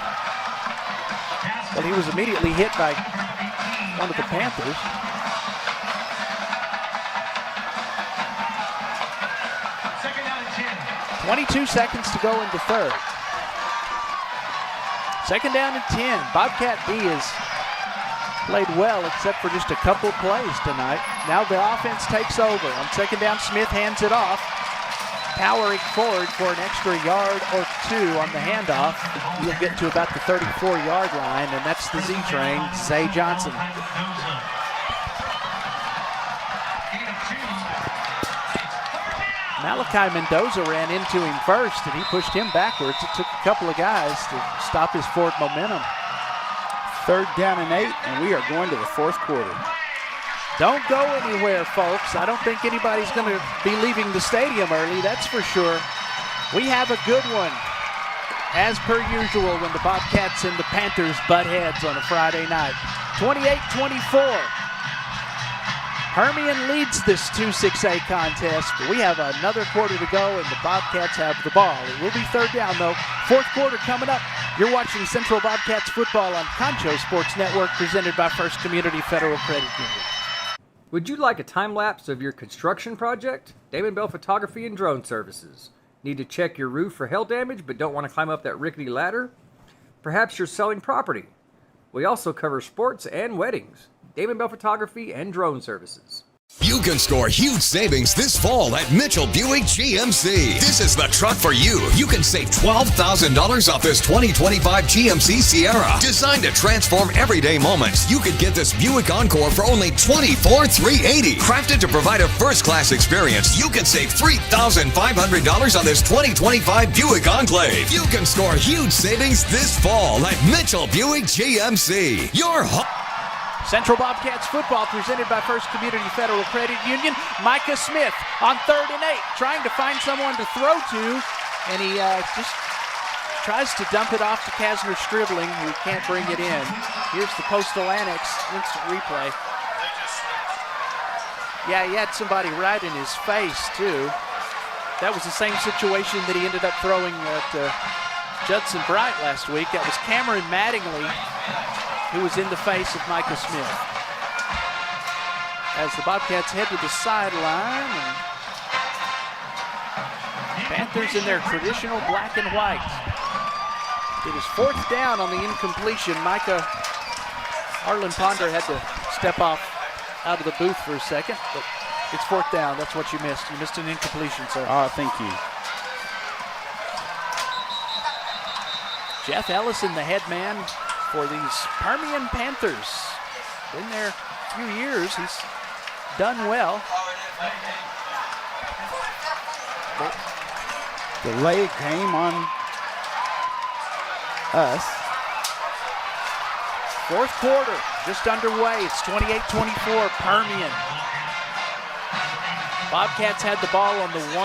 [SPEAKER 2] Well, he was immediately hit by one of the Panthers.
[SPEAKER 12] Second down and 10.
[SPEAKER 2] 22 seconds to go in the third. Second down and 10. Bobcat B has played well except for just a couple plays tonight. Now the offense takes over. On second down, Smith hands it off. Powering forward for an extra yard or two on the handoff. You'll get to about the 34-yard line, and that's the Z-Train, Zay Johnson. Malachi Mendoza ran into him first, and he pushed him backwards. It took a couple of guys to stop his forward momentum.
[SPEAKER 3] Third down and 8, and we are going to the fourth quarter.
[SPEAKER 2] Don't go anywhere, folks. I don't think anybody's going to be leaving the stadium early, that's for sure. We have a good one, as per usual, when the Bobcats and the Panthers butt heads on a Friday night. 28-24. Permian leads this 2-6A contest, but we have another quarter to go, and the Bobcats have the ball. It will be third down, though. Fourth quarter coming up. You're watching Central Bobcats football on Concho Sports Network, presented by First Community Federal Credit Union.
[SPEAKER 8] Would you like a time-lapse of your construction project? Damon Bell Photography and Drone Services. Need to check your roof for hail damage but don't want to climb up that rickety ladder? Perhaps you're selling property. We also cover sports and weddings. Damon Bell Photography and Drone Services.
[SPEAKER 9] You can score huge savings this fall at Mitchell Buick GMC. This is the truck for you. You can save $12,000 off this 2025 GMC Sierra. Designed to transform everyday moments, you could get this Buick Encore for only $24,380. Crafted to provide a first-class experience, you can save $3,500 on this 2025 Buick Enclave. You can score huge savings this fall at Mitchell Buick GMC. Your home.
[SPEAKER 2] Central Bobcats football presented by First Community Federal Credit Union. Micah Smith on 3rd and 8, trying to find someone to throw to, and he just tries to dump it off to Kasner Stribling, who can't bring it in. Here's the Postal Annex instant replay. Yeah, he had somebody right in his face, too. That was the same situation that he ended up throwing at Judson Bright last week. That was Cameron Mattingly, who was in the face of Micah Smith. As the Bobcats head to the sideline, and Panthers in their traditional black and white. It is fourth down on the incompletion. Micah Harlan Ponder had to step off out of the booth for a second, but it's fourth down. That's what you missed. You missed an incompletion, sir.
[SPEAKER 3] Oh, thank you.
[SPEAKER 2] Jeff Ellison, the head man for these Permian Panthers. Been there a few years. He's done well.
[SPEAKER 3] Delay game on us.
[SPEAKER 2] Fourth quarter, just underway. It's 28-24, Permian. Bobcats had the ball on the 1,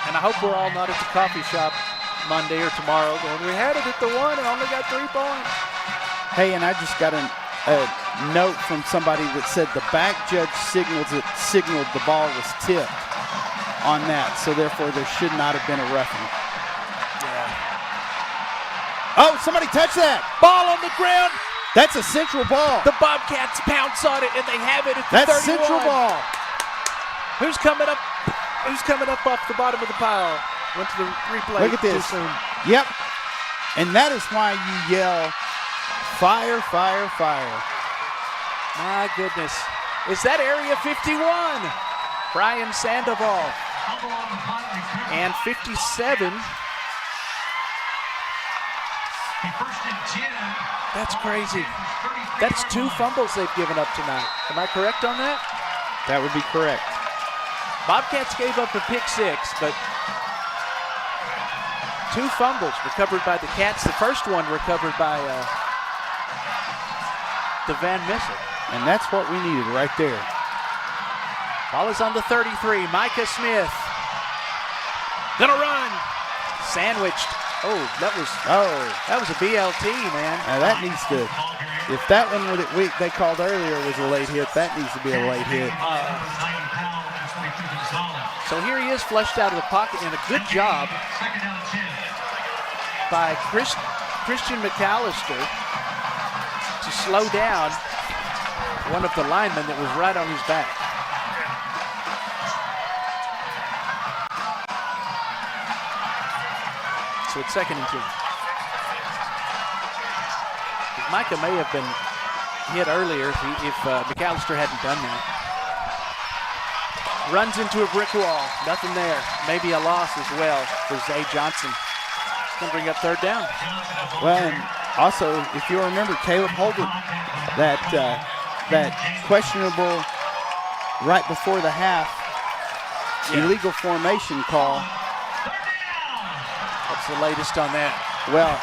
[SPEAKER 2] and I hope we're all not at the coffee shop Monday or tomorrow going, we had it at the 1 and only got 3 points.
[SPEAKER 3] Hey, and I just got a note from somebody that said the back judge signaled the ball was tipped on that, so therefore there should not have been a roughing. Yeah. Oh, somebody touched that.
[SPEAKER 2] Ball on the ground.
[SPEAKER 3] That's a Central ball.
[SPEAKER 2] The Bobcats pounce on it, and they have it at the
[SPEAKER 3] That's
[SPEAKER 2] 31.
[SPEAKER 3] Central ball.
[SPEAKER 2] Who's coming up? Who's coming up off the bottom of the pile? Went to the replay.
[SPEAKER 3] Look at this.
[SPEAKER 2] Too soon.
[SPEAKER 3] Yep. And that is why you yell, fire, fire, fire.
[SPEAKER 2] My goodness. Is that Area 51? Brian Sandoval. And 57. That's crazy. That's 2 fumbles they've given up tonight. Am I correct on that?
[SPEAKER 3] That would be correct.
[SPEAKER 2] Bobcats gave up a pick 6, but 2 fumbles recovered by the Cats. The first one recovered by the Van Missel.
[SPEAKER 3] And that's what we needed right there.
[SPEAKER 2] Ball is on the 33. Micah Smith. Gonna run. Sandwiched Oh, that was a BLT, man.
[SPEAKER 3] Now that needs to. If that one they called earlier was a late hit, that needs to be a late hit.
[SPEAKER 2] So here he is flushed out of the pocket, and a good job by Christian McAllister to slow down one of the linemen that was right on his back. So it's 2nd and 2. Micah may have been hit earlier if McAllister hadn't done that. Runs into a brick wall. Nothing there. Maybe a loss as well for Zay Johnson. It's going to bring up 3rd down.
[SPEAKER 3] Well, and also, if you remember, Caleb Holden, that questionable right before the half illegal formation call.
[SPEAKER 2] What's the latest on that?
[SPEAKER 3] Well,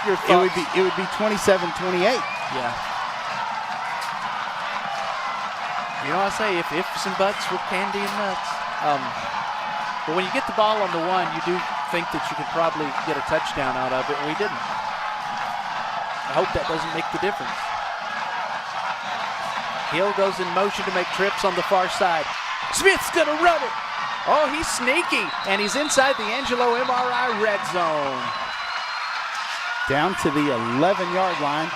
[SPEAKER 2] Your
[SPEAKER 3] it would be 27-28.
[SPEAKER 2] Yeah. You know, I say if ifs and buts were candy and nuts. But when you get the ball on the 1, you do think that you could probably get a touchdown out of it, and we didn't. I hope that doesn't make the difference. Hill goes in motion to make trips on the far side. Smith's gonna run it. Oh, he's sneaky, and he's inside the Angelo MRI red zone.
[SPEAKER 3] Down to the 11-yard line.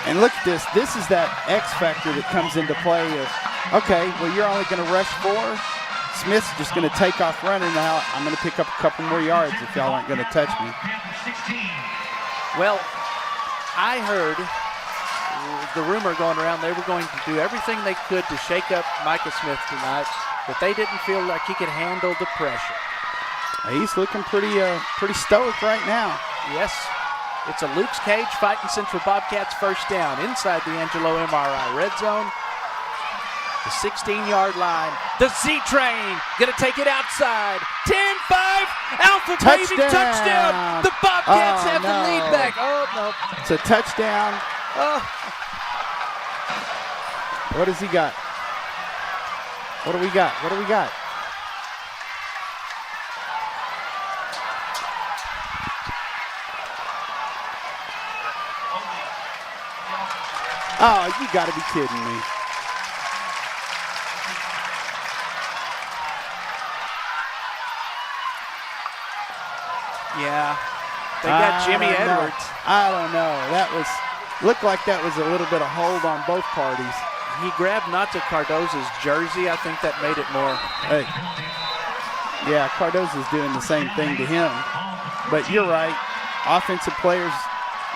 [SPEAKER 3] And look at this. This is that X factor that comes into play of, okay, well, you're only going to rush 4. Smith's just going to take off running. Now I'm going to pick up a couple more yards if y'all aren't going to touch me.
[SPEAKER 2] Well, I heard the rumor going around they were going to do everything they could to shake up Micah Smith tonight, but they didn't feel like he could handle the pressure.
[SPEAKER 3] He's looking pretty stoic right now.
[SPEAKER 2] Yes. It's a Luke's Cage fighting Central Bobcats 1st down inside the Angelo MRI red zone. The 16-yard line. The Z-Train going to take it outside. 10-5. Alpha Baby touchdown. The Bobcats have the lead back. Oh, no.
[SPEAKER 3] It's a touchdown.
[SPEAKER 2] Oh.
[SPEAKER 3] What does he got? What do we got? What do we got? Oh, you got to be kidding me.
[SPEAKER 2] Yeah. They got Jimmy Edwards.
[SPEAKER 3] I don't know. That looked like that was a little bit of hold on both parties.
[SPEAKER 2] He grabbed Nata Cardozo's jersey. I think that made it more.
[SPEAKER 3] Hey. Yeah, Cardozo's doing the same thing to him. But you're right. Offensive players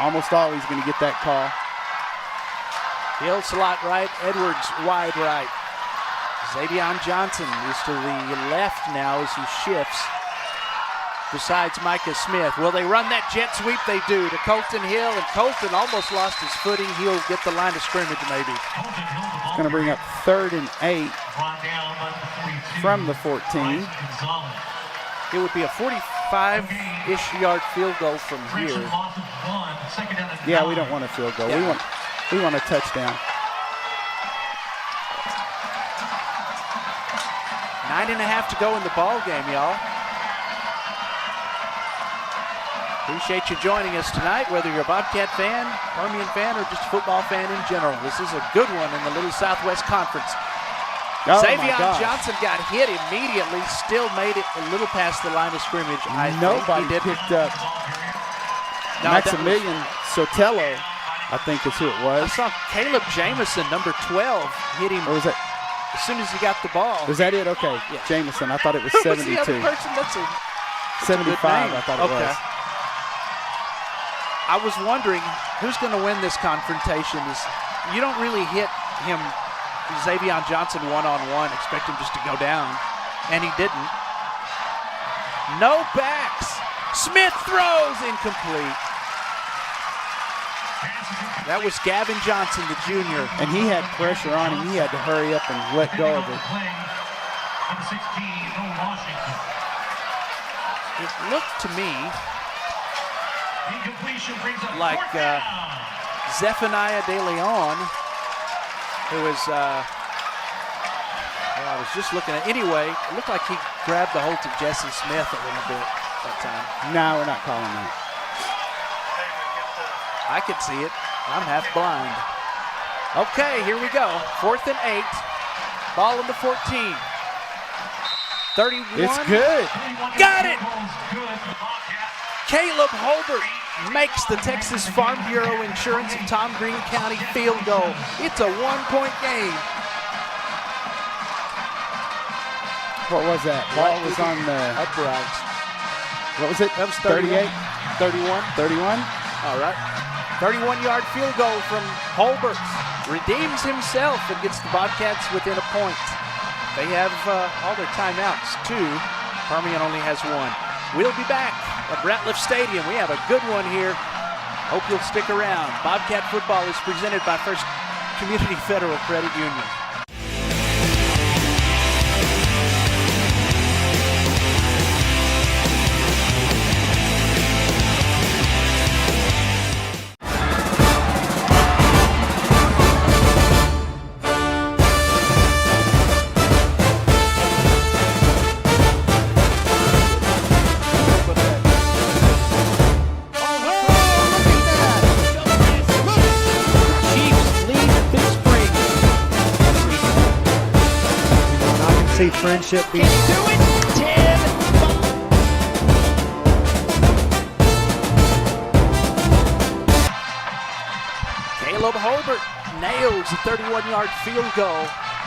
[SPEAKER 3] almost always going to get that call.
[SPEAKER 2] Hill slot right, Edwards wide right. Zavion Johnson is to the left now as he shifts. Besides Micah Smith. Will they run that jet sweep? They do to Colton Hill, and Colton almost lost his footing. He'll get the line of scrimmage maybe.
[SPEAKER 3] It's going to bring up 3rd and 8 from the 14.
[SPEAKER 2] It would be a 45-ish yard field goal from here.
[SPEAKER 3] Yeah, we don't want a field goal.
[SPEAKER 2] Yeah.
[SPEAKER 3] We want a touchdown.
[SPEAKER 2] 9.5 to go in the ball game, y'all. Appreciate you joining us tonight, whether you're a Bobcat fan, Permian fan, or just a football fan in general. This is a good one in the Little Southwest Conference.
[SPEAKER 3] Oh,
[SPEAKER 2] Zavion Johnson got hit immediately, still made it a little past the line of scrimmage.
[SPEAKER 3] Nobody picked up Maximilian Sotelo, I think is who it was.
[SPEAKER 2] I saw Caleb Jamison, number 12, hit him.
[SPEAKER 3] Or was that?
[SPEAKER 2] As soon as he got the ball.
[SPEAKER 3] Was that it? Okay.
[SPEAKER 2] Yeah.
[SPEAKER 3] Jamison. I thought it was
[SPEAKER 2] Who
[SPEAKER 3] 72.
[SPEAKER 2] was the other person? That's
[SPEAKER 3] 75, I thought it was.
[SPEAKER 2] I was wondering who's going to win this confrontation. You don't really hit him, Zavion Johnson, one-on-one, expect him just to go down, and he didn't. No backs. Smith throws incomplete. That was Gavin Johnson, the junior.
[SPEAKER 3] And he had pressure on him. He had to hurry up and let go of it.
[SPEAKER 2] It looked to me like Zephaniah De Leon, who was, I was just looking at, anyway, it looked like he grabbed the hold of Jesse Smith a little bit that time.
[SPEAKER 3] No, we're not calling that.
[SPEAKER 2] I can see it. I'm half blind. Okay, here we go. 4th and 8. Ball in the 14. 31.
[SPEAKER 3] It's good.
[SPEAKER 2] Got it! Caleb Holbert makes the Texas Farm Bureau Insurance of Tom Green County field goal. It's a 1-point game.
[SPEAKER 3] What was that? Ball was on the
[SPEAKER 2] uprights.
[SPEAKER 3] What was it?
[SPEAKER 2] That was
[SPEAKER 3] 38?
[SPEAKER 2] 31.
[SPEAKER 3] 31?
[SPEAKER 2] All right. 31-yard field goal from Holbert. Redeems himself and gets the Bobcats within a point. They have all their timeouts, 2. Permian only has 1. We'll be back at Ratliff Stadium. We have a good one here. Hope you'll stick around. Bobcat football is presented by First Community Federal Credit Union.
[SPEAKER 13] Friendship being
[SPEAKER 2] Caleb Holbert nails a 31-yard field goal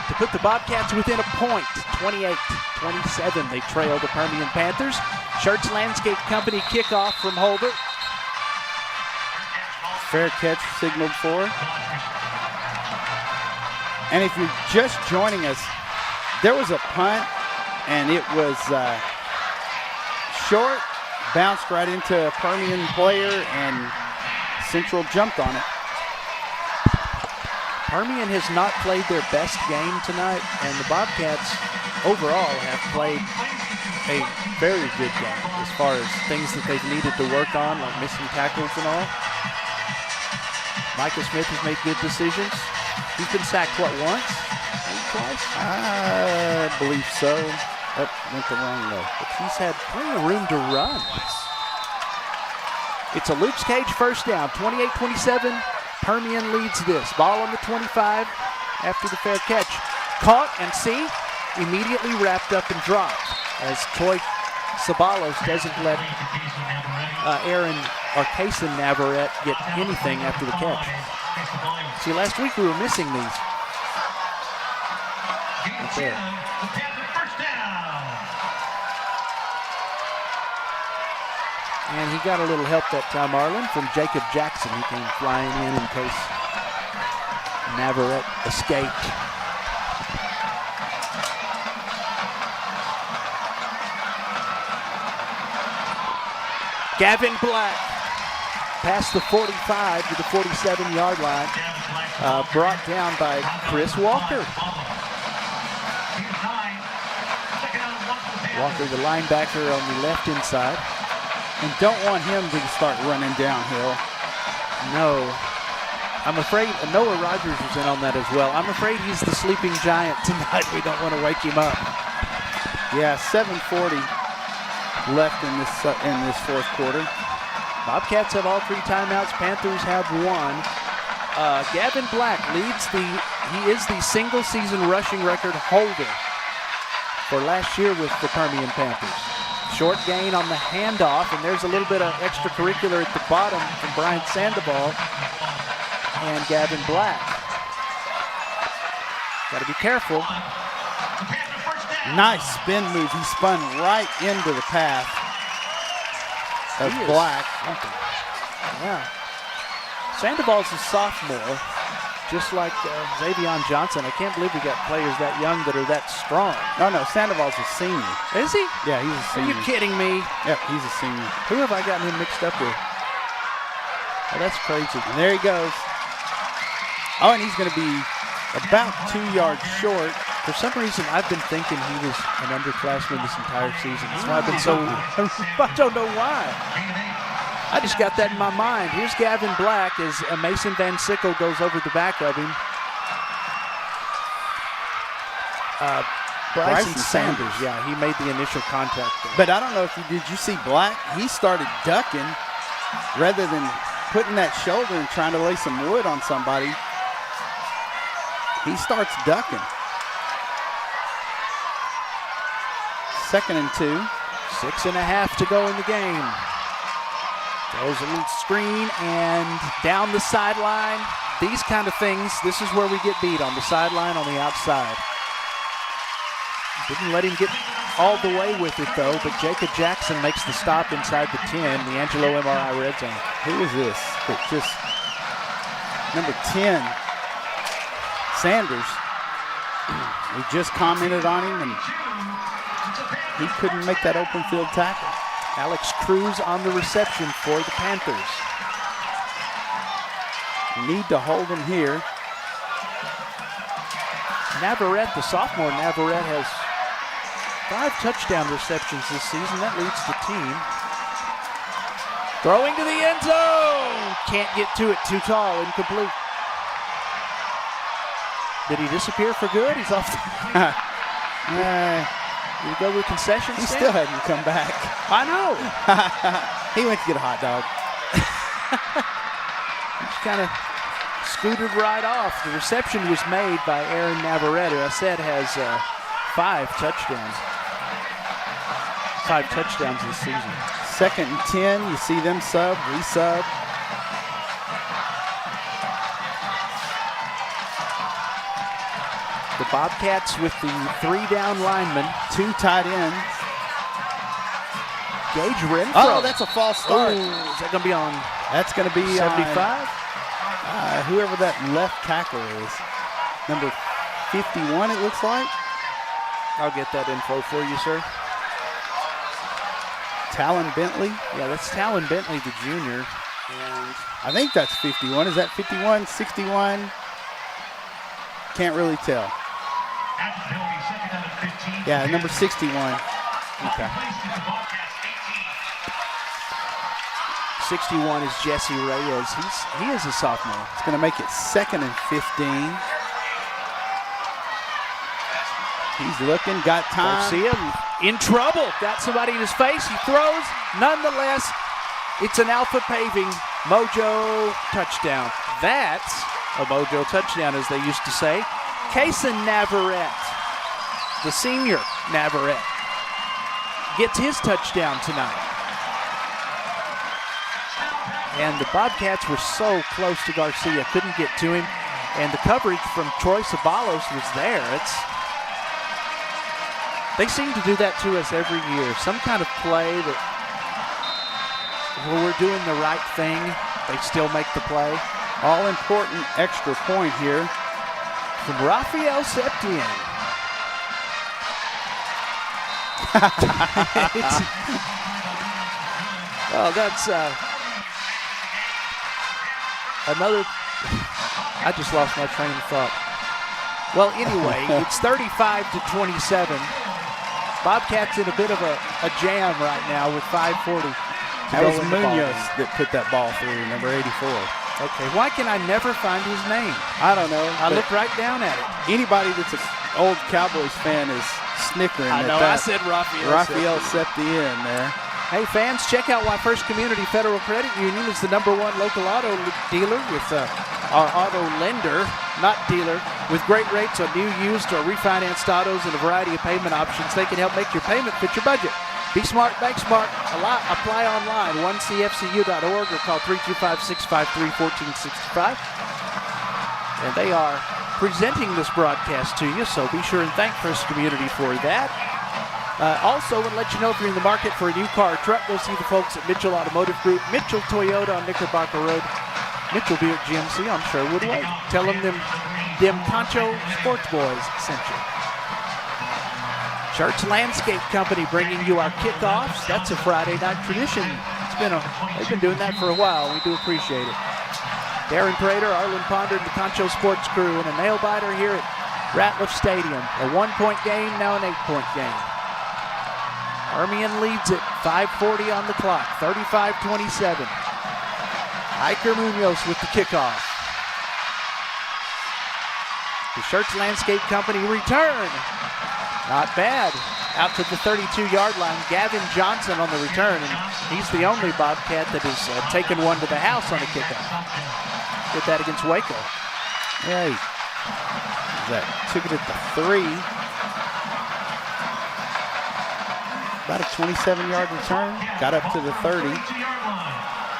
[SPEAKER 2] to put the Bobcats within a point. 28-27, they trail the Permian Panthers. Schertz Landscape Company kickoff from Holbert.
[SPEAKER 3] Fair catch signaled for. And if you're just joining us, there was a punt, and it was short, bounced right into a Permian player, and Central jumped on it.
[SPEAKER 2] Permian has not played their best game tonight, and the Bobcats overall have played a very good game as far as things that they've needed to work on, like missing tackles and all. Micah Smith has made good decisions. He's been sacked, what, once? Twice?
[SPEAKER 3] I believe so. That went the wrong way.
[SPEAKER 2] But he's had plenty of room to run. It's a Luke's Cage first down, 28-27. Permian leads this. Ball on the 25 after the fair catch. Caught and see, immediately wrapped up and dropped as Troy Sabalos doesn't let Aaron or Kason Navarrete get anything after the catch. See, last week we were missing these. Right there. And he got a little help that time, Arlen, from Jacob Jackson. He came flying in case Navarrete escaped. Gavin Black past the 45 to the 47-yard line, brought down by Chris Walker. Walker, the linebacker on the left inside.
[SPEAKER 3] And don't want him to start running downhill.
[SPEAKER 2] No. I'm afraid Noah Rogers was in on that as well. I'm afraid he's the sleeping giant tonight. We don't want to wake him up.
[SPEAKER 3] Yeah, 7:40 left in this fourth quarter.
[SPEAKER 2] Bobcats have all 3 timeouts. Panthers have 1. Gavin Black he is the single season rushing record holder for last year with the Permian Panthers. Short gain on the handoff, and there's a little bit of extracurricular at the bottom from Brian Sandoval and Gavin Black. Got to be careful.
[SPEAKER 3] Nice spin move. He spun right into the path of Black.
[SPEAKER 2] Yeah. Sandoval's a sophomore, just like Xavion Johnson. I can't believe we got players that young that are that strong.
[SPEAKER 3] No, Sandoval's a senior.
[SPEAKER 2] Is he?
[SPEAKER 3] Yeah, he's a senior.
[SPEAKER 2] Are you kidding me?
[SPEAKER 3] Yep, he's a senior.
[SPEAKER 2] Who have I gotten him mixed up with? Oh, that's crazy.
[SPEAKER 3] And there he goes. Oh, and he's going to be about 2 yards short.
[SPEAKER 2] For some reason, I've been thinking he was an underclassman this entire season. That's why I've been so, I don't know why. I just got that in my mind. Here's Gavin Black as Mason Van Sickle goes over the back of him. Bryson Sanders. Yeah, he made the initial contact there.
[SPEAKER 3] But I don't know if did you see Black? He started ducking rather than putting that shoulder and trying to lay some wood on somebody. He starts ducking. 2nd and 2.
[SPEAKER 2] 6.5 to go in the game. Throws a little screen and down the sideline. These kind of things, this is where we get beat, on the sideline, on the outside. Didn't let him get all the way with it, though, but Jacob Jackson makes the stop inside the 10, the Angelo MRI red zone.
[SPEAKER 3] Who is this? Just number 10, Sanders. We just commented on him, and he couldn't make that open field tackle.
[SPEAKER 2] Alex Cruz on the reception for the Panthers.
[SPEAKER 3] Need to hold him here.
[SPEAKER 2] Navarrete, the sophomore Navarrete, has 5 touchdown receptions this season. That leads the team. Throwing to the end zone. Can't get to it, too tall, incomplete. Did he disappear for good? He's off. Did he go to the concession stand?
[SPEAKER 3] He still hadn't come back.
[SPEAKER 2] I know.
[SPEAKER 3] He went to get a hot dog.
[SPEAKER 2] Just kind of scooted right off. The reception was made by Aaron Navarrete, who I said has 5 touchdowns. 5 touchdowns this season.
[SPEAKER 3] 2nd and 10. You see them resub.
[SPEAKER 2] The Bobcats with the 3 down linemen.
[SPEAKER 3] 2 tight ends.
[SPEAKER 2] Gage Renfro.
[SPEAKER 3] Oh, that's a false start.
[SPEAKER 2] Ooh, is that going to be on?
[SPEAKER 3] That's going to be
[SPEAKER 2] 75?
[SPEAKER 3] Whoever that left tackle is. Number 51, it looks like.
[SPEAKER 2] I'll get that info for you, sir.
[SPEAKER 3] Talon Bentley.
[SPEAKER 2] Yeah, that's Talon Bentley, the junior. And
[SPEAKER 3] I think that's 51. Is that 51, 61? Can't really tell. Yeah, number 61.
[SPEAKER 2] Okay. 61 is Jesse Reyes. He is a sophomore.
[SPEAKER 3] It's going to make it 2nd and 15. He's looking, got time.
[SPEAKER 2] Garcia in trouble. Got somebody in his face. He throws. Nonetheless, it's an Alpha Paving Mojo touchdown. That's a Mojo touchdown, as they used to say. Kason Navarrete, the senior Navarrete, gets his touchdown tonight. And the Bobcats were so close to Garcia, couldn't get to him. And the coverage from Troy Sabalos was there. They seem to do that to us every year. Some kind of play that, where we're doing the right thing, they still make the play.
[SPEAKER 3] All important extra point here
[SPEAKER 2] from Raphael Septien. Well, that's another. I just lost my train of thought. Well, anyway, it's 35-27. Bobcats in a bit of a jam right now with 5:40.
[SPEAKER 3] That was Munoz that put that ball through, number 84.
[SPEAKER 2] Okay, why can I never find his name?
[SPEAKER 3] I don't know.
[SPEAKER 2] I look right down at it.
[SPEAKER 3] Anybody that's an old Cowboys fan is snickering
[SPEAKER 2] I know,
[SPEAKER 3] at that.
[SPEAKER 2] I said
[SPEAKER 3] Raphael Septien there.
[SPEAKER 2] Hey, fans, check out why First Community Federal Credit Union is the #1 local auto dealer with our auto lender, not dealer, with great rates on new, used, or refinanced autos and a variety of payment options. They can help make your payment fit your budget. Be smart, bank smart. Apply online, 1cfcu.org, or call 325-653-1465. And they are presenting this broadcast to you, so be sure and thank First Community for that. Also, want to let you know if you're in the market for a new car or truck, go see the folks at Mitchell Automotive Group, Mitchell Toyota on Knickerbocker Road, Mitchell Buick GMC on Sherwood Way. Tell them them Concho Sports Boys sent you. Church Landscape Company bringing you our kickoffs. That's a Friday night tradition. They've been doing that for a while. We do appreciate it. Darren Prater, Arlen Ponder, and the Concho Sports crew, and a nail biter here at Ratliff Stadium. A 1-point game, now an 8-point game. Permian leads it, 5:40 on the clock, 35-27. Iker Munoz with the kickoff. The Church Landscape Company return. Not bad. out to the 32-yard line. Gavin Johnson on the return, and he's the only Bobcat that has taken one to the house on a kickoff. Did that against Waco.
[SPEAKER 3] Yeah, took it at the 3. About a 27-yard return. Got up to the 30.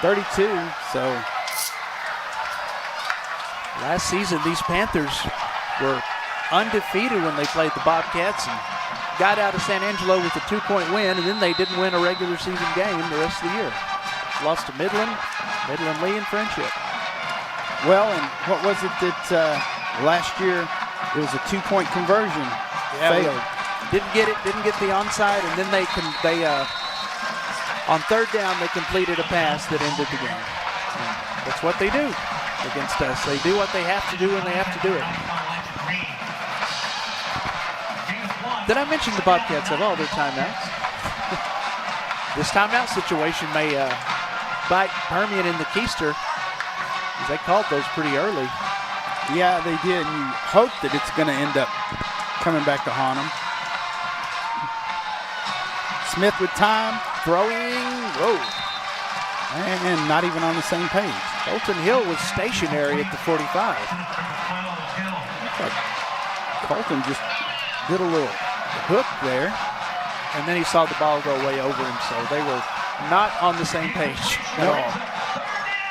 [SPEAKER 3] 32, so.
[SPEAKER 2] Last season, these Panthers were undefeated when they played the Bobcats and got out of San Angelo with a 2-point win, and then they didn't win a regular season game the rest of the year. Lost to Midland Lee, and Friendship.
[SPEAKER 3] Well, and what was it that last year it was a 2-point conversion? Failed.
[SPEAKER 2] Didn't get the onside, and then they on third down they completed a pass that ended the game. And that's what they do against us. They do what they have to do when they have to do it. Did I mention the Bobcats have all their timeouts? This timeout situation may bite Permian in the keister, because they called those pretty early.
[SPEAKER 3] Yeah, they did. And you hope that it's going to end up coming back to haunt them. Smith with time. Throwing. Whoa. And not even on the same page.
[SPEAKER 2] Colton Hill was stationary at the 45.
[SPEAKER 3] Looks like Colton just did a little hook there.
[SPEAKER 2] And then he saw the ball go way over him, so they were not on the same page at all.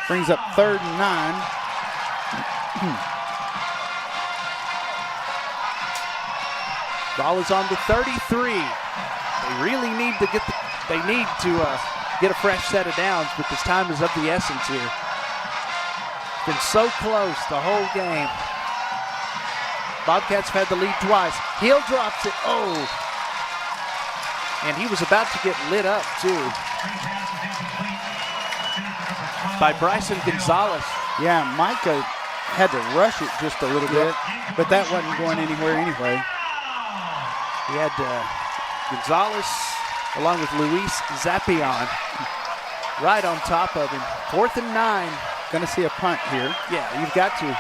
[SPEAKER 3] Brings up 3rd and 9.
[SPEAKER 2] Ball is on the 33. They really need to get get a fresh set of downs because time is of the essence here. Been so close the whole game. Bobcats have had the lead twice. Hill drops it. Oh. And he was about to get lit up too by Bryson Gonzalez.
[SPEAKER 3] Yeah, Micah had to rush it just a little bit, but that wasn't going anywhere anyway.
[SPEAKER 2] He had Gonzalez along with Luis Zapion right on top of him. 4th and 9.
[SPEAKER 3] Gonna see a punt here.
[SPEAKER 2] Yeah, you've got to. You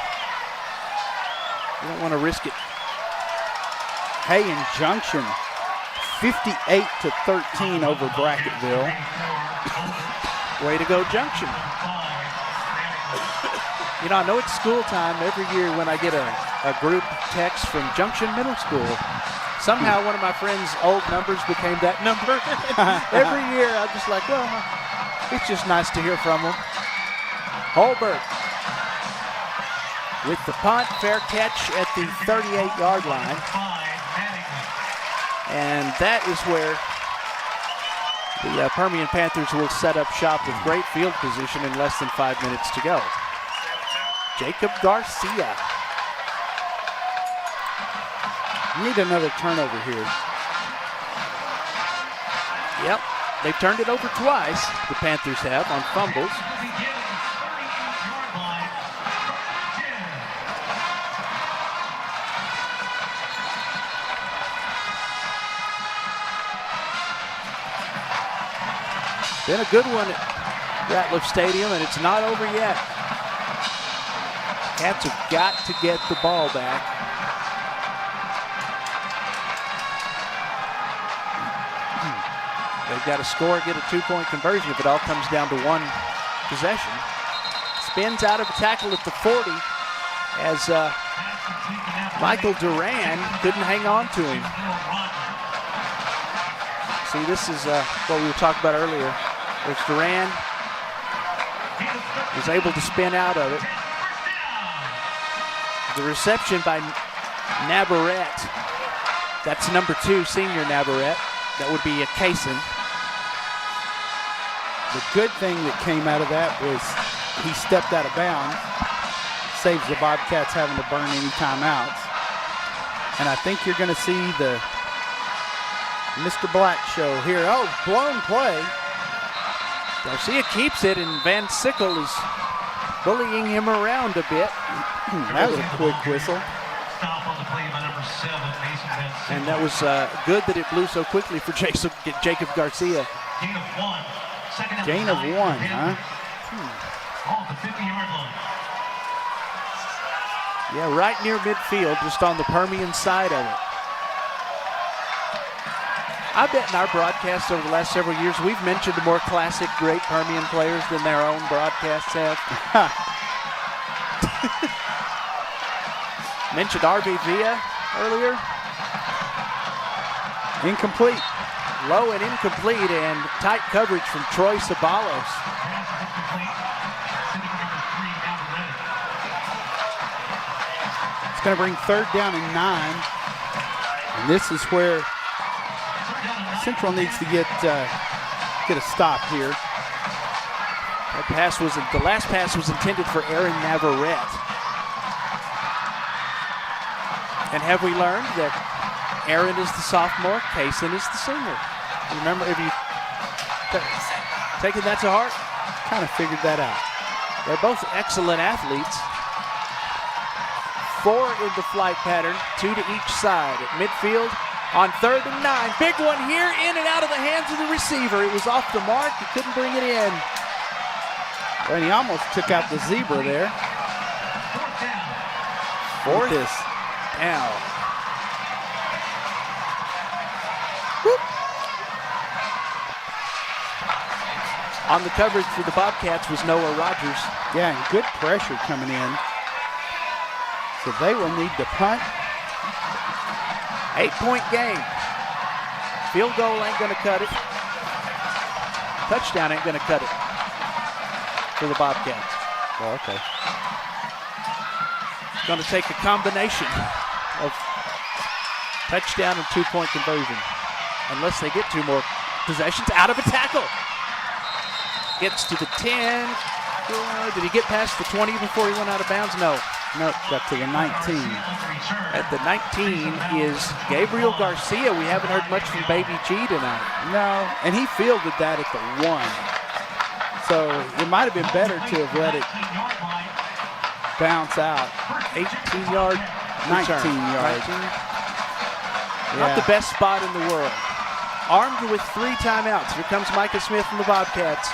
[SPEAKER 2] don't want to risk it.
[SPEAKER 3] Hayen Junction, 58-13 over Brackettville.
[SPEAKER 2] Way to go, Junction. You know, I know it's school time every year when I get a group text from Junction Middle School. Somehow one of my friends' old numbers became that number. Every year I'm just like, well, it's just nice to hear from them. Holbert with the punt, fair catch at the 38-yard line. And that is where the Permian Panthers will set up shop with great field position in less than 5 minutes to go. Jacob Garcia.
[SPEAKER 3] Need another turnover here.
[SPEAKER 2] Yep, they've turned it over twice, the Panthers have, on fumbles. Been a good one at Ratliff Stadium, and it's not over yet. Cats have got to get the ball back. They've got to score, get a 2-point conversion if it all comes down to one possession. Spins out of a tackle at the 40 as Michael Duran couldn't hang on to him. See, this is what we were talking about earlier. There's Duran, was able to spin out of it. The reception by Navarrete. That's number 2, senior Navarrete. That would be a Kaysen.
[SPEAKER 3] The good thing that came out of that was he stepped out of bounds, saves the Bobcats having to burn any timeouts. And I think you're going to see the Mr. Black show here. Oh, blown play.
[SPEAKER 2] Garcia keeps it, and Van Sickle is bullying him around a bit.
[SPEAKER 3] That was a quick whistle.
[SPEAKER 12] Stop on the play by number 7, Mason Van Sickle.
[SPEAKER 2] And that was good that it blew so quickly for Jacob Garcia.
[SPEAKER 12] Gain of 1. Second down.
[SPEAKER 3] Gain of 1, huh?
[SPEAKER 12] All at the 50-yard line.
[SPEAKER 2] Yeah, right near midfield, just on the Permian side of it. I bet in our broadcasts over the last several years, we've mentioned more classic, great Permian players than their own broadcasts have. Mentioned R.B. Villa earlier.
[SPEAKER 3] Incomplete.
[SPEAKER 2] Low and incomplete, and tight coverage from Troy Sabalos.
[SPEAKER 3] It's going to bring 3rd down and 9. And this is where Central needs to get a stop here.
[SPEAKER 2] The last pass was intended for Aaron Navarrete. And have we learned that Aaron is the sophomore, Kaysen is the senior? Remember, have you taken that to heart?
[SPEAKER 3] Kind of figured that out.
[SPEAKER 2] They're both excellent athletes. 4 in the flight pattern, 2 to each side. At midfield on 3rd and 9. Big one here, in and out of the hands of the receiver. It was off the mark. He couldn't bring it in.
[SPEAKER 3] And he almost took out the zebra there.
[SPEAKER 2] 4th down. Whoop. On the coverage for the Bobcats was Noah Rogers.
[SPEAKER 3] Yeah, and good pressure coming in. So they will need to punt.
[SPEAKER 2] 8-point game. Field goal ain't going to cut it. Touchdown ain't going to cut it for the Bobcats.
[SPEAKER 3] Oh, okay.
[SPEAKER 2] It's going to take a combination of touchdown and 2-point conversion. Unless they get 2 more possessions out of a tackle. Gets to the 10. Did he get past the 20 before he went out of bounds? No.
[SPEAKER 3] Nope, got to the 19.
[SPEAKER 2] At the 19 is Gabriel Garcia. We haven't heard much from Baby G tonight.
[SPEAKER 3] No, and he fielded that at the 1. So it might have been better to have let it bounce out.
[SPEAKER 2] 18-yard
[SPEAKER 3] 19
[SPEAKER 2] return.
[SPEAKER 3] yards.
[SPEAKER 2] 19. Not the best spot in the world. Armed with 3 timeouts. Here comes Micah Smith from the Bobcats.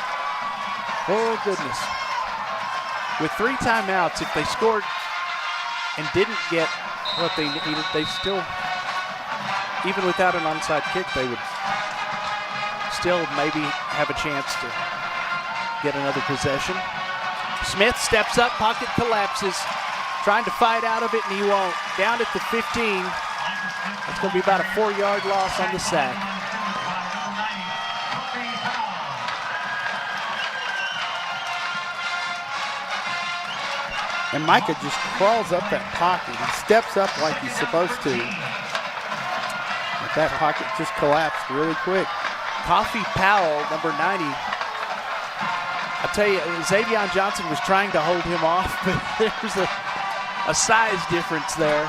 [SPEAKER 2] Oh, goodness. With 3 timeouts, if they scored and didn't get what they needed, they still, even without an onside kick, they would still maybe have a chance to get another possession. Smith steps up, pocket collapses, trying to fight out of it, and he won't. Down at the 15. It's going to be about a 4-yard loss on the sack.
[SPEAKER 3] And Micah just crawls up that pocket. He steps up like he's supposed to. But that pocket just collapsed really quick.
[SPEAKER 2] Coffee Powell, number 90. I tell you, Xavier Johnson was trying to hold him off, but there's a size difference there,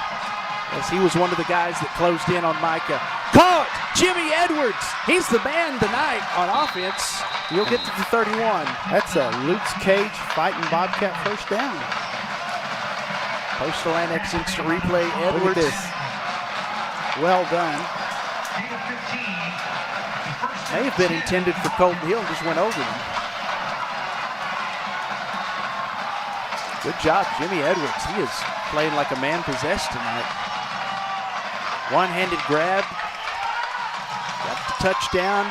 [SPEAKER 2] as he was one of the guys that closed in on Micah. Caught! Jimmy Edwards! He's the man tonight on offense. You'll get to the 31.
[SPEAKER 3] That's a Luke's Cage fighting Bobcat first down.
[SPEAKER 2] Postal Annex instant replay. Edwards.
[SPEAKER 3] Look at this. Well done.
[SPEAKER 2] May have been intended for Colton Hill, just went over him. Good job, Jimmy Edwards. He is playing like a man possessed tonight. One-handed grab. Got the touchdown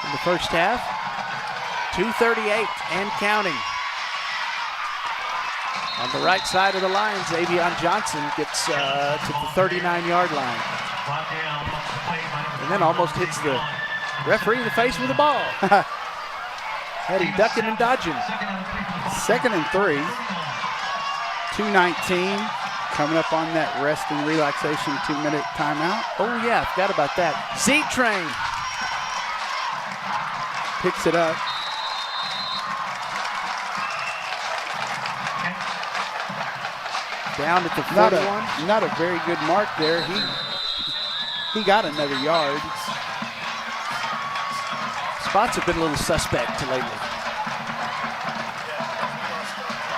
[SPEAKER 2] in the first half. 2:38 and counting. On the right side of the line, Xavier Johnson gets to the 39-yard line. And then almost hits the referee in the face with the ball. Had him ducking and dodging.
[SPEAKER 3] 2nd and 3. 2:19. Coming up on that rest and relaxation 2-minute timeout.
[SPEAKER 2] Oh, yeah, forgot about that. Z-Train.
[SPEAKER 3] Picks it up.
[SPEAKER 2] Down at the 41.
[SPEAKER 3] Not a very good mark there. He got another yard.
[SPEAKER 2] Spots have been a little suspect lately.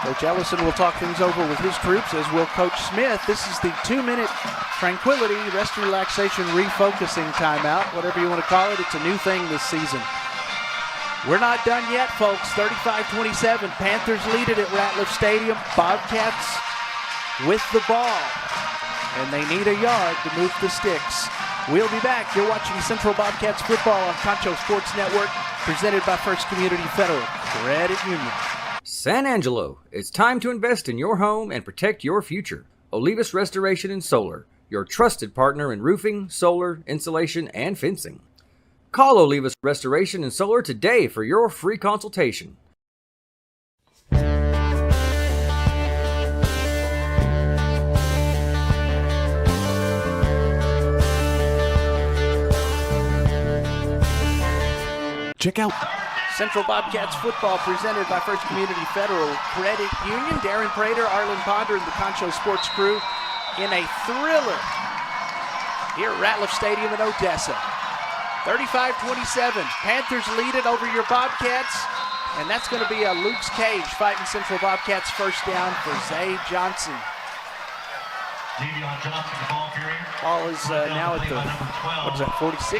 [SPEAKER 2] Coach Ellison will talk things over with his troops, as will Coach Smith. This is the 2-minute tranquility, rest and relaxation, refocusing timeout, whatever you want to call it. It's a new thing this season. We're not done yet, folks. 35-27. Panthers lead it at Ratliff Stadium. Bobcats with the ball. And they need a yard to move the sticks. We'll be back. You're watching Central Bobcats football on Concho Sports Network, presented by First Community Federal Credit Union.
[SPEAKER 8] San Angelo, it's time to invest in your home and protect your future. Olivas Restoration and Solar, your trusted partner in roofing, solar, insulation, and fencing. Call Olivas Restoration and Solar today for your free consultation.
[SPEAKER 1] Check out
[SPEAKER 2] Central Bobcats football presented by First Community Federal Credit Union. Darren Prater, Arlen Ponder, and the Concho Sports crew in a thriller here at Ratliff Stadium in Odessa. 35-27. Panthers lead it over your Bobcats, and that's going to be a Luke's Cage fighting Central Bobcats first down for Zay Johnson. Ball is now at the, what is that, 46?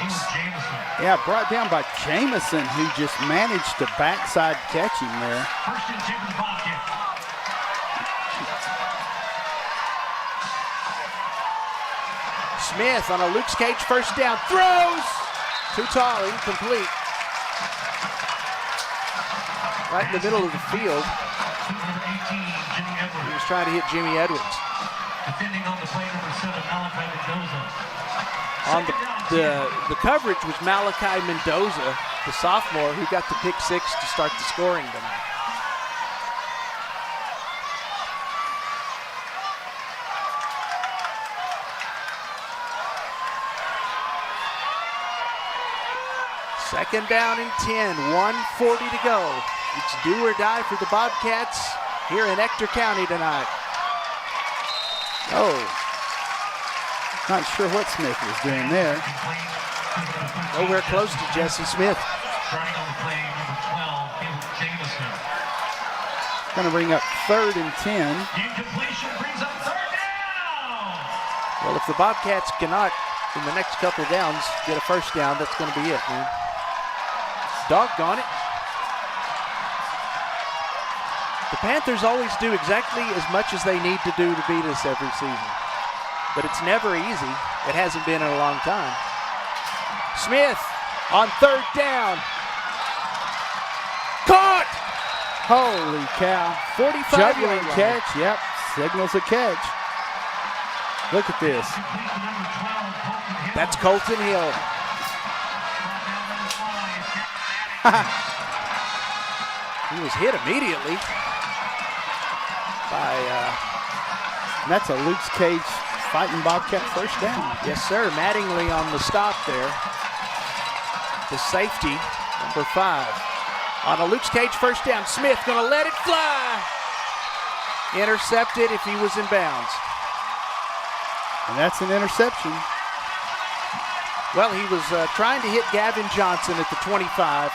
[SPEAKER 3] Yeah, brought down by Jamison, who just managed to backside catch him there.
[SPEAKER 12] First and 10 for the Bobcats.
[SPEAKER 2] Smith on a Luke's Cage first down, throws! Too tall, incomplete. Right in the middle of the field. He was trying to hit Jimmy Edwards.
[SPEAKER 12] Defending on the play, number 7, Malachi Mendoza.
[SPEAKER 2] On the coverage was Malachi Mendoza, the sophomore, who got the pick six to start the scoring tonight. Second down and 10, 1:40 to go. It's do or die for the Bobcats here in Ector County tonight.
[SPEAKER 3] Oh, not sure what Smith was doing there.
[SPEAKER 2] Nowhere close to Jesse Smith.
[SPEAKER 12] Starting on the play, number 12, Caleb Jamison.
[SPEAKER 3] Going to bring up 3rd and 10.
[SPEAKER 12] Incompletion brings up 3rd down.
[SPEAKER 2] Well, if the Bobcats cannot, in the next couple downs, get a first down, that's going to be it, man. Doggone it. The Panthers always do exactly as much as they need to do to beat us every season. But it's never easy. It hasn't been in a long time. Smith on 3rd down. Caught!
[SPEAKER 3] Holy cow.
[SPEAKER 2] 45
[SPEAKER 3] Juggling
[SPEAKER 2] yard line.
[SPEAKER 3] catch. Yep, signals a catch. Look at this.
[SPEAKER 2] That's Colton Hill. He was hit immediately by
[SPEAKER 3] that's a Luke's Cage fighting Bobcat first down.
[SPEAKER 2] Yes, sir. Mattingly on the stop there. The safety, number 5. On a Luke's Cage first down, Smith gonna let it fly. Intercepted if he was in bounds.
[SPEAKER 3] And that's an interception.
[SPEAKER 2] Well, he was trying to hit Gavin Johnson at the 25.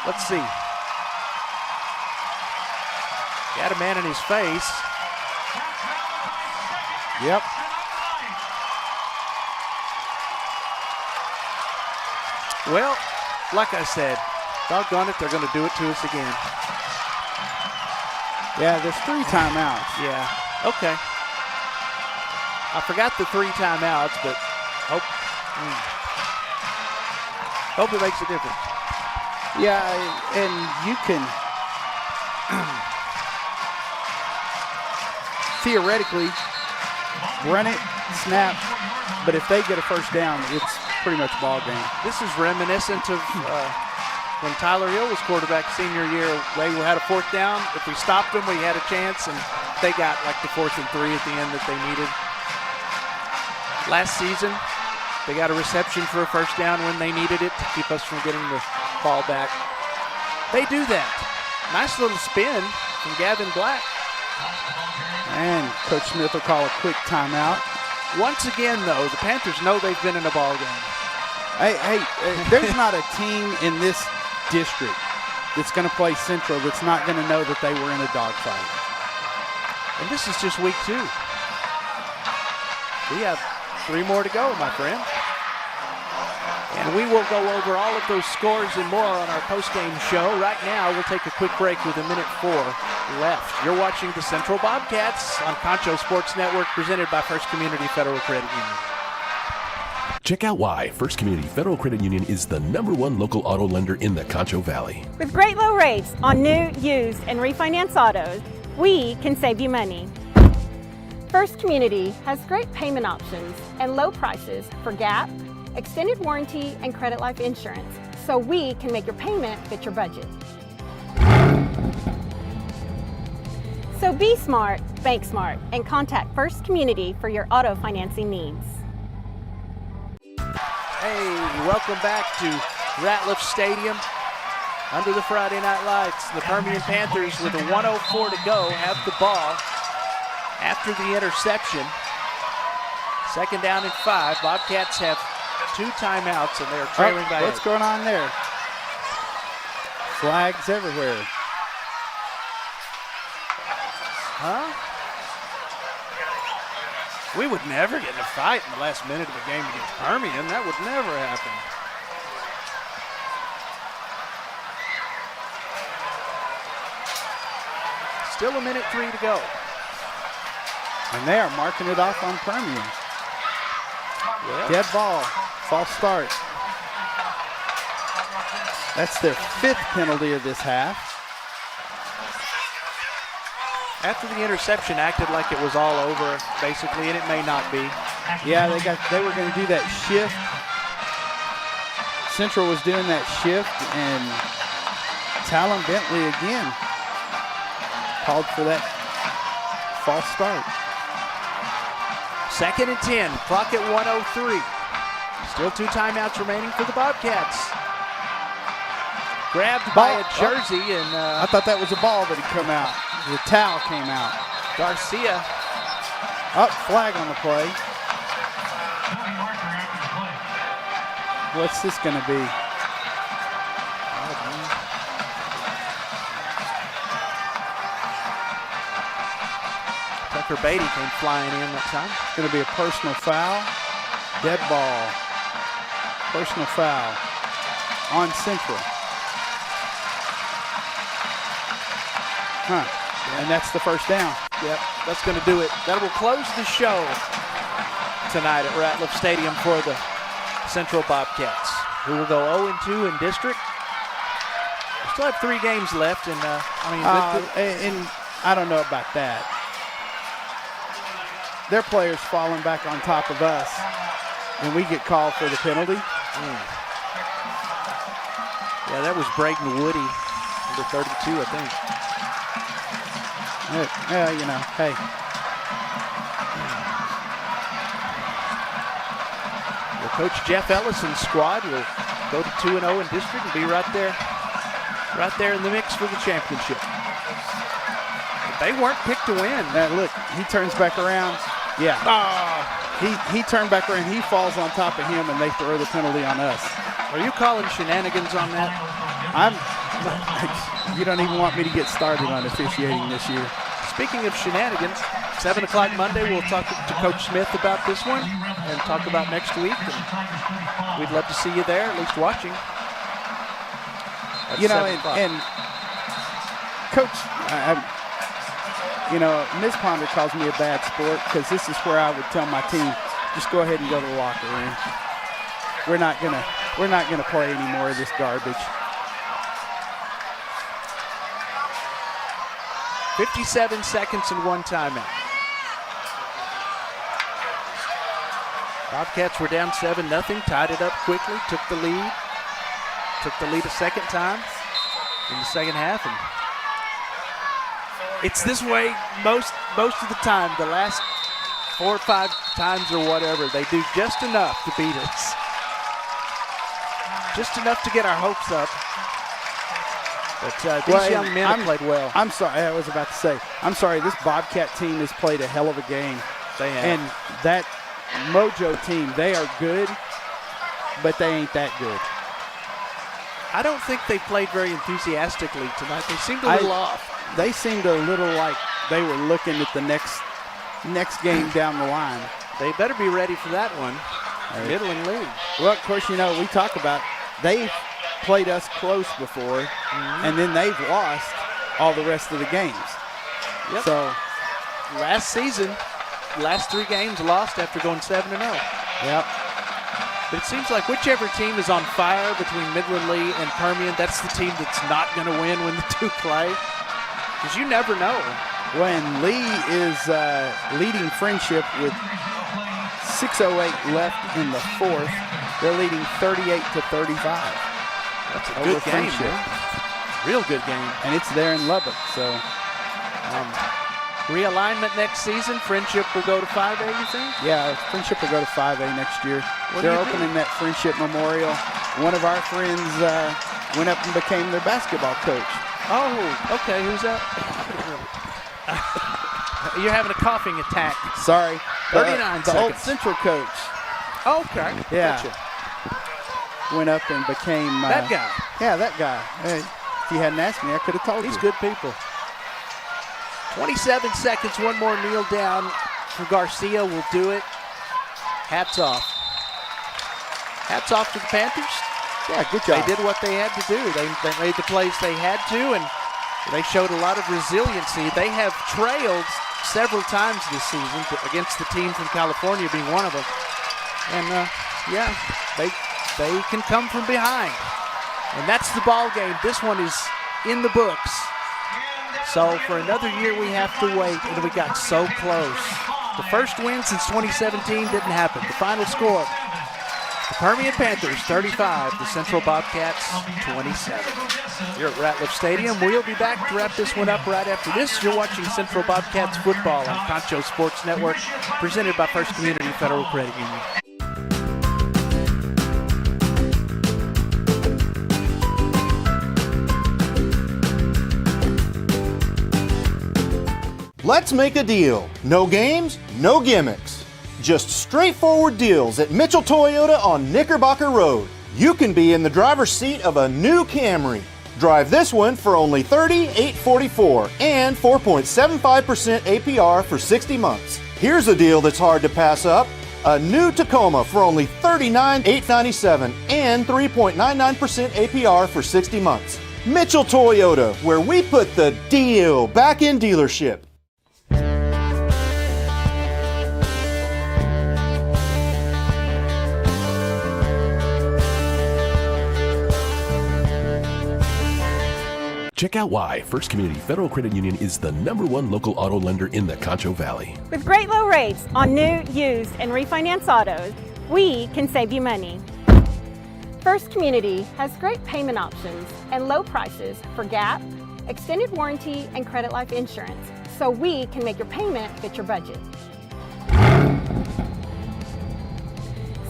[SPEAKER 2] Let's see. Got a man in his face.
[SPEAKER 3] Yep.
[SPEAKER 2] Well, like I said, doggone it, they're going to do it to us again.
[SPEAKER 3] Yeah, there's 3 timeouts.
[SPEAKER 2] Yeah, okay. I forgot the 3 timeouts, but hope it makes a difference.
[SPEAKER 3] Yeah, and you can theoretically run it, snap, but if they get a first down, it's pretty much ball game.
[SPEAKER 2] This is reminiscent of when Tyler Hill was quarterback senior year. They had a 4th down. If we stopped them, we had a chance, and they got like the 4th and 3 at the end that they needed. Last season, they got a reception for a first down when they needed it to keep us from getting the ball back. They do that. Nice little spin from Gavin Black.
[SPEAKER 3] And Coach Smith will call a quick timeout.
[SPEAKER 2] Once again, though, the Panthers know they've been in a ball game.
[SPEAKER 3] Hey, there's not a team in this district that's going to play Central that's not going to know that they were in a dogfight.
[SPEAKER 2] And this is just week 2. We have 3 more to go, my friend. And we will go over all of those scores and more on our postgame show. Right now, we'll take a quick break with 1:04 left. You're watching the Central Bobcats on Concho Sports Network, presented by First Community Federal Credit Union.
[SPEAKER 4] Check out why First Community Federal Credit Union is the #1 local auto lender in the Concho Valley.
[SPEAKER 5] With great low rates on new, used, and refinance autos, we can save you money. First Community has great payment options and low prices for GAP, extended warranty, and credit life insurance, so we can make your payment fit your budget. So be smart, bank smart, and contact First Community for your auto financing needs.
[SPEAKER 2] Hey, welcome back to Ratliff Stadium. Under the Friday Night Lights, the Permian Panthers with a 1:04 to go have the ball after the interception. 2nd down and 5. Bobcats have 2 timeouts and they're trailing by 8.
[SPEAKER 3] What's going on there? Flags everywhere.
[SPEAKER 2] Huh? We would never get in a fight in the last minute of a game against Permian. That would never happen. Still 1:03 to go.
[SPEAKER 3] And they are marking it off on Permian.
[SPEAKER 2] Well,
[SPEAKER 3] Dead ball. False start. That's their 5th penalty of this half.
[SPEAKER 2] after the interception, acted like it was all over, basically, and it may not be.
[SPEAKER 3] Yeah, they were going to do that shift. Central was doing that shift, and Talon Bentley again called for that false start.
[SPEAKER 2] 2nd and 10, clock at 1:03. Still 2 timeouts remaining for the Bobcats. Grabbed by a jersey, and
[SPEAKER 3] I thought that was a ball that had come out. The towel came out.
[SPEAKER 2] Garcia.
[SPEAKER 3] Up, flag on the play. What's this going to be?
[SPEAKER 2] Tucker Beatty came flying in that time.
[SPEAKER 3] It's going to be a personal foul. Dead ball. Personal foul on Central. Huh. And that's the first down.
[SPEAKER 2] Yep, that's going to do it. That will close the show tonight at Ratliff Stadium for the Central Bobcats, who will go 0-2 in district. We still have 3 games left, and
[SPEAKER 3] and I don't know about that. Their players falling back on top of us, and we get called for the penalty.
[SPEAKER 2] Yeah, that was Braden Woody, number 32, I think.
[SPEAKER 3] Yeah, you know, hey.
[SPEAKER 2] Well, Coach Jeff Ellison's squad will go to 2-0 in district and be right there in the mix for the championship. But they weren't picked to win.
[SPEAKER 3] Look, he turns back around. Yeah. He turned back around. He falls on top of him, and they throw the penalty on us.
[SPEAKER 2] Are you calling shenanigans on that?
[SPEAKER 3] You don't even want me to get started on officiating this year.
[SPEAKER 2] Speaking of shenanigans, 7 o'clock Monday, we'll talk to Coach Smith about this one and talk about next week. And we'd love to see you there, at least watching.
[SPEAKER 3] You know, and Coach, Ms. Ponder calls me a bad sport because this is where I would tell my team, just go ahead and go to the locker room. We're not gonna play any more of this garbage.
[SPEAKER 2] 57 seconds and 1 timeout. Bobcats were down 7-0, tied it up quickly, took the lead a second time in the second half. And it's this way most of the time. The last 4 or 5 times or whatever, they do just enough to beat us. Just enough to get our hopes up. But these young men have played well.
[SPEAKER 3] I'm sorry, I was about to say, I'm sorry, this Bobcat team has played a hell of a game.
[SPEAKER 2] They have.
[SPEAKER 3] And that Mojo team, they are good, but they ain't that good.
[SPEAKER 2] I don't think they played very enthusiastically tonight. They seemed a little off.
[SPEAKER 3] They seemed a little like they were looking at the next game down the line.
[SPEAKER 2] They better be ready for that one. Middling lead.
[SPEAKER 3] Well, of course, we talk about they've played us close before, and then they've lost all the rest of the games.
[SPEAKER 2] Yep.
[SPEAKER 3] So
[SPEAKER 2] last season, last 3 games lost after going 7-0.
[SPEAKER 3] Yep.
[SPEAKER 2] But it seems like whichever team is on fire between Midland Lee and Permian, that's the team that's not going to win when the two play. Because you never know.
[SPEAKER 3] When Lee is leading Friendship with 6:08 left in the fourth, they're leading 38-35.
[SPEAKER 2] That's a good game, man. Real good game.
[SPEAKER 3] And it's there in Lubbock, so.
[SPEAKER 2] Realignment next season, Friendship will go to 5A, you think?
[SPEAKER 3] Yeah, Friendship will go to 5A next year. They're opening that Friendship Memorial. One of our friends went up and became their basketball coach.
[SPEAKER 2] Oh, okay. Who's that? You're having a coughing attack.
[SPEAKER 3] Sorry.
[SPEAKER 2] 39
[SPEAKER 3] the
[SPEAKER 2] seconds.
[SPEAKER 3] old Central coach.
[SPEAKER 2] Okay.
[SPEAKER 3] Yeah.
[SPEAKER 2] Gotcha.
[SPEAKER 3] Went up and became.
[SPEAKER 2] That guy.
[SPEAKER 3] Yeah, that guy. Hey, if you hadn't asked me, I could have told you.
[SPEAKER 2] He's good people. 27 seconds, one more kneel down for Garcia will do it. Hats off. Hats off to the Panthers.
[SPEAKER 3] Yeah, good job.
[SPEAKER 2] They did what they had to do. They made the plays they had to, and they showed a lot of resiliency. They have trailed several times this season against the team from California being one of them. And, yeah, they can come from behind. And that's the ball game. This one is in the books. So for another year, we have to wait, and we got so close. The first win since 2017 didn't happen. The final score, the Permian Panthers 35, the Central Bobcats 27. Here at Ratliff Stadium, we'll be back to wrap this one up right after this. You're watching Central Bobcats football on Concho Sports Network, presented by First Community Federal Credit Union.
[SPEAKER 10] Let's make a deal. No games, no gimmicks. Just straightforward deals at Mitchell Toyota on Knickerbocker Road. You can be in the driver's seat of a new Camry. Drive this one for only $38.44 and 4.75% APR for 60 months. Here's a deal that's hard to pass up. A new Tacoma for only $39,897 and 3.99% APR for 60 months. Mitchell Toyota, where we put the deal back in dealership.
[SPEAKER 4] Check out why First Community Federal Credit Union is the #1 local auto lender in the Concho Valley.
[SPEAKER 5] With great low rates on new, used, and refinance autos, we can save you money. First Community has great payment options and low prices for GAP, extended warranty, and credit life insurance, so we can make your payment fit your budget.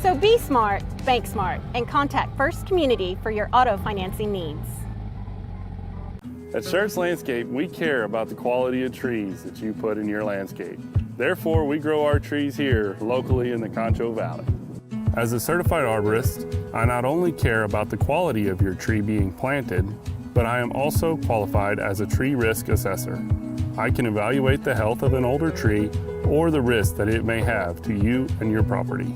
[SPEAKER 5] So be smart, bank smart, and contact First Community for your auto financing needs.
[SPEAKER 6] At Schertz Landscape, we care about the quality of trees that you put in your landscape. Therefore, we grow our trees here locally in the Concho Valley. As a certified arborist, I not only care about the quality of your tree being planted, but I am also qualified as a tree risk assessor. I can evaluate the health of an older tree or the risk that it may have to you and your property.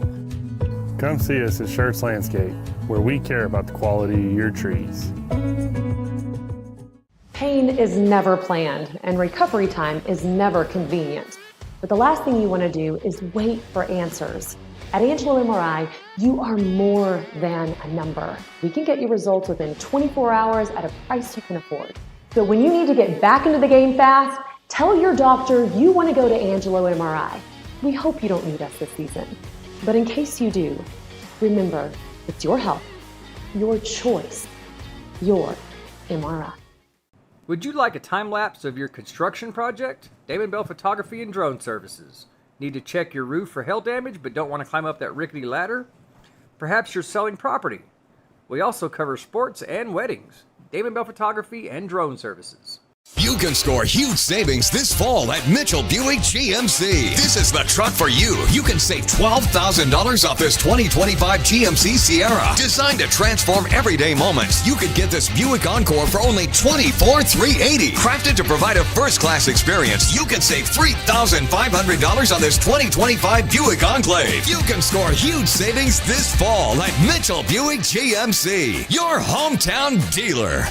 [SPEAKER 6] Come see us at Schertz Landscape, where we care about the quality of your trees.
[SPEAKER 7] Pain is never planned, and recovery time is never convenient. But the last thing you want to do is wait for answers. At Angelo MRI, you are more than a number. We can get you results within 24 hours at a price you can afford. So when you need to get back into the game fast, tell your doctor you want to go to Angelo MRI. We hope you don't need us this season. But in case you do, remember, it's your health, your choice, your MRI.
[SPEAKER 8] Would you like a time-lapse of your construction project? Damon Bell Photography and Drone Services. Need to check your roof for hail damage but don't want to climb up that rickety ladder? Perhaps you're selling property. We also cover sports and weddings. Damon Bell Photography and Drone Services.
[SPEAKER 9] You can score huge savings this fall at Mitchell Buick GMC. This is the truck for you. You can save $12,000 off this 2025 GMC Sierra. Designed to transform everyday moments, you could get this Buick Encore for only $24,380. Crafted to provide a first-class experience, you can save $3,500 on this 2025 Buick Enclave. You can score huge savings this fall at Mitchell Buick GMC, your hometown dealer.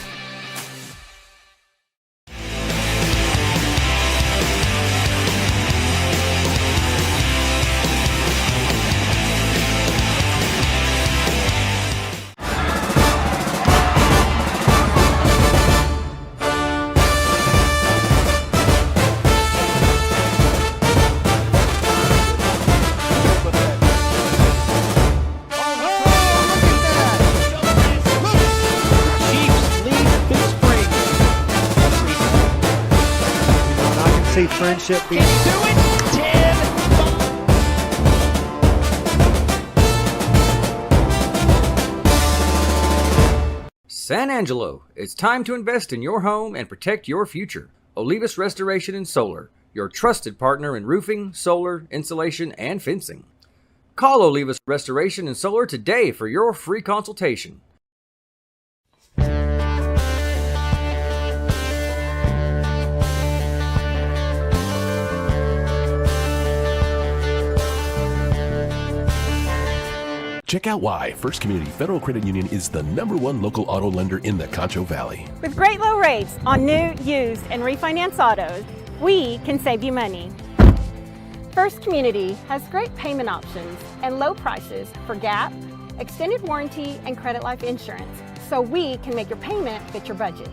[SPEAKER 13] friendship be?
[SPEAKER 2] Can he do it? 10.
[SPEAKER 8] San Angelo, it's time to invest in your home and protect your future. Olivas Restoration and Solar, your trusted partner in roofing, solar, insulation, and fencing. Call Olivas Restoration and Solar today for your free consultation.
[SPEAKER 4] Check out why First Community Federal Credit Union is the #1 local auto lender in the Concho Valley.
[SPEAKER 5] With great low rates on new, used, and refinance autos, we can save you money. First Community has great payment options and low prices for GAP, extended warranty, and credit life insurance, so we can make your payment fit your budget.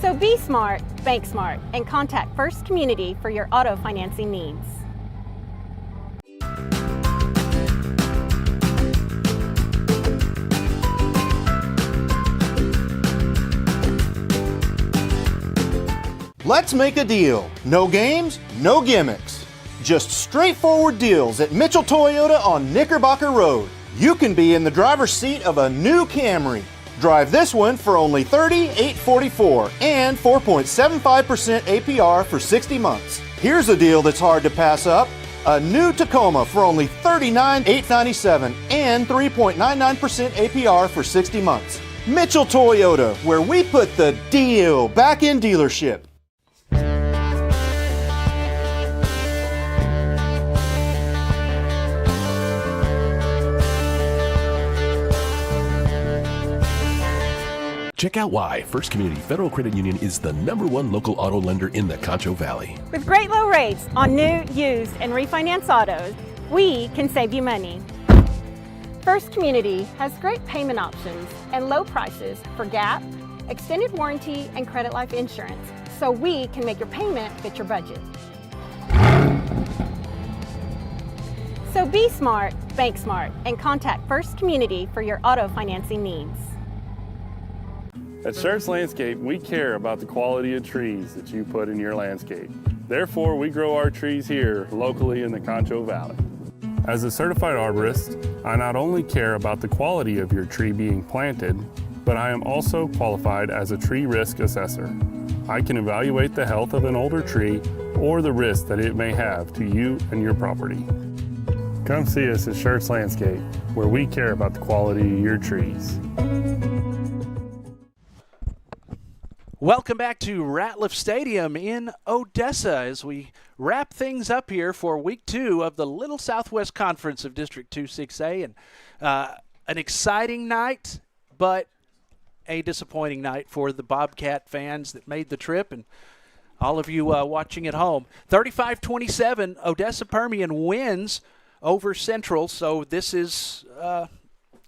[SPEAKER 5] So be smart, bank smart, and contact First Community for your auto financing needs.
[SPEAKER 10] Let's make a deal. No games, no gimmicks. Just straightforward deals at Mitchell Toyota on Knickerbocker Road. You can be in the driver's seat of a new Camry. Drive this one for only $38.44 and 4.75% APR for 60 months. Here's a deal that's hard to pass up. A new Tacoma for only $39,897 and 3.99% APR for 60 months. Mitchell Toyota, where we put the deal back in dealership.
[SPEAKER 4] Check out why First Community Federal Credit Union is the #1 local auto lender in the Concho Valley.
[SPEAKER 5] With great low rates on new, used, and refinance autos, we can save you money. First Community has great payment options and low prices for GAP, extended warranty, and credit life insurance, so we can make your payment fit your budget. So be smart, bank smart, and contact First Community for your auto financing needs.
[SPEAKER 6] At Schertz Landscape, we care about the quality of trees that you put in your landscape. Therefore, we grow our trees here locally in the Concho Valley. As a certified arborist, I not only care about the quality of your tree being planted, but I am also qualified as a tree risk assessor. I can evaluate the health of an older tree or the risk that it may have to you and your property. Come see us at Schertz Landscape, where we care about the quality of your trees.
[SPEAKER 2] Welcome back to Ratliff Stadium in Odessa as we wrap things up here for week 2 of the Little Southwest Conference of District 2 6A. And an exciting night, but a disappointing night for the Bobcat fans that made the trip and all of you watching at home. 35-27, Odessa Permian wins over Central. So this is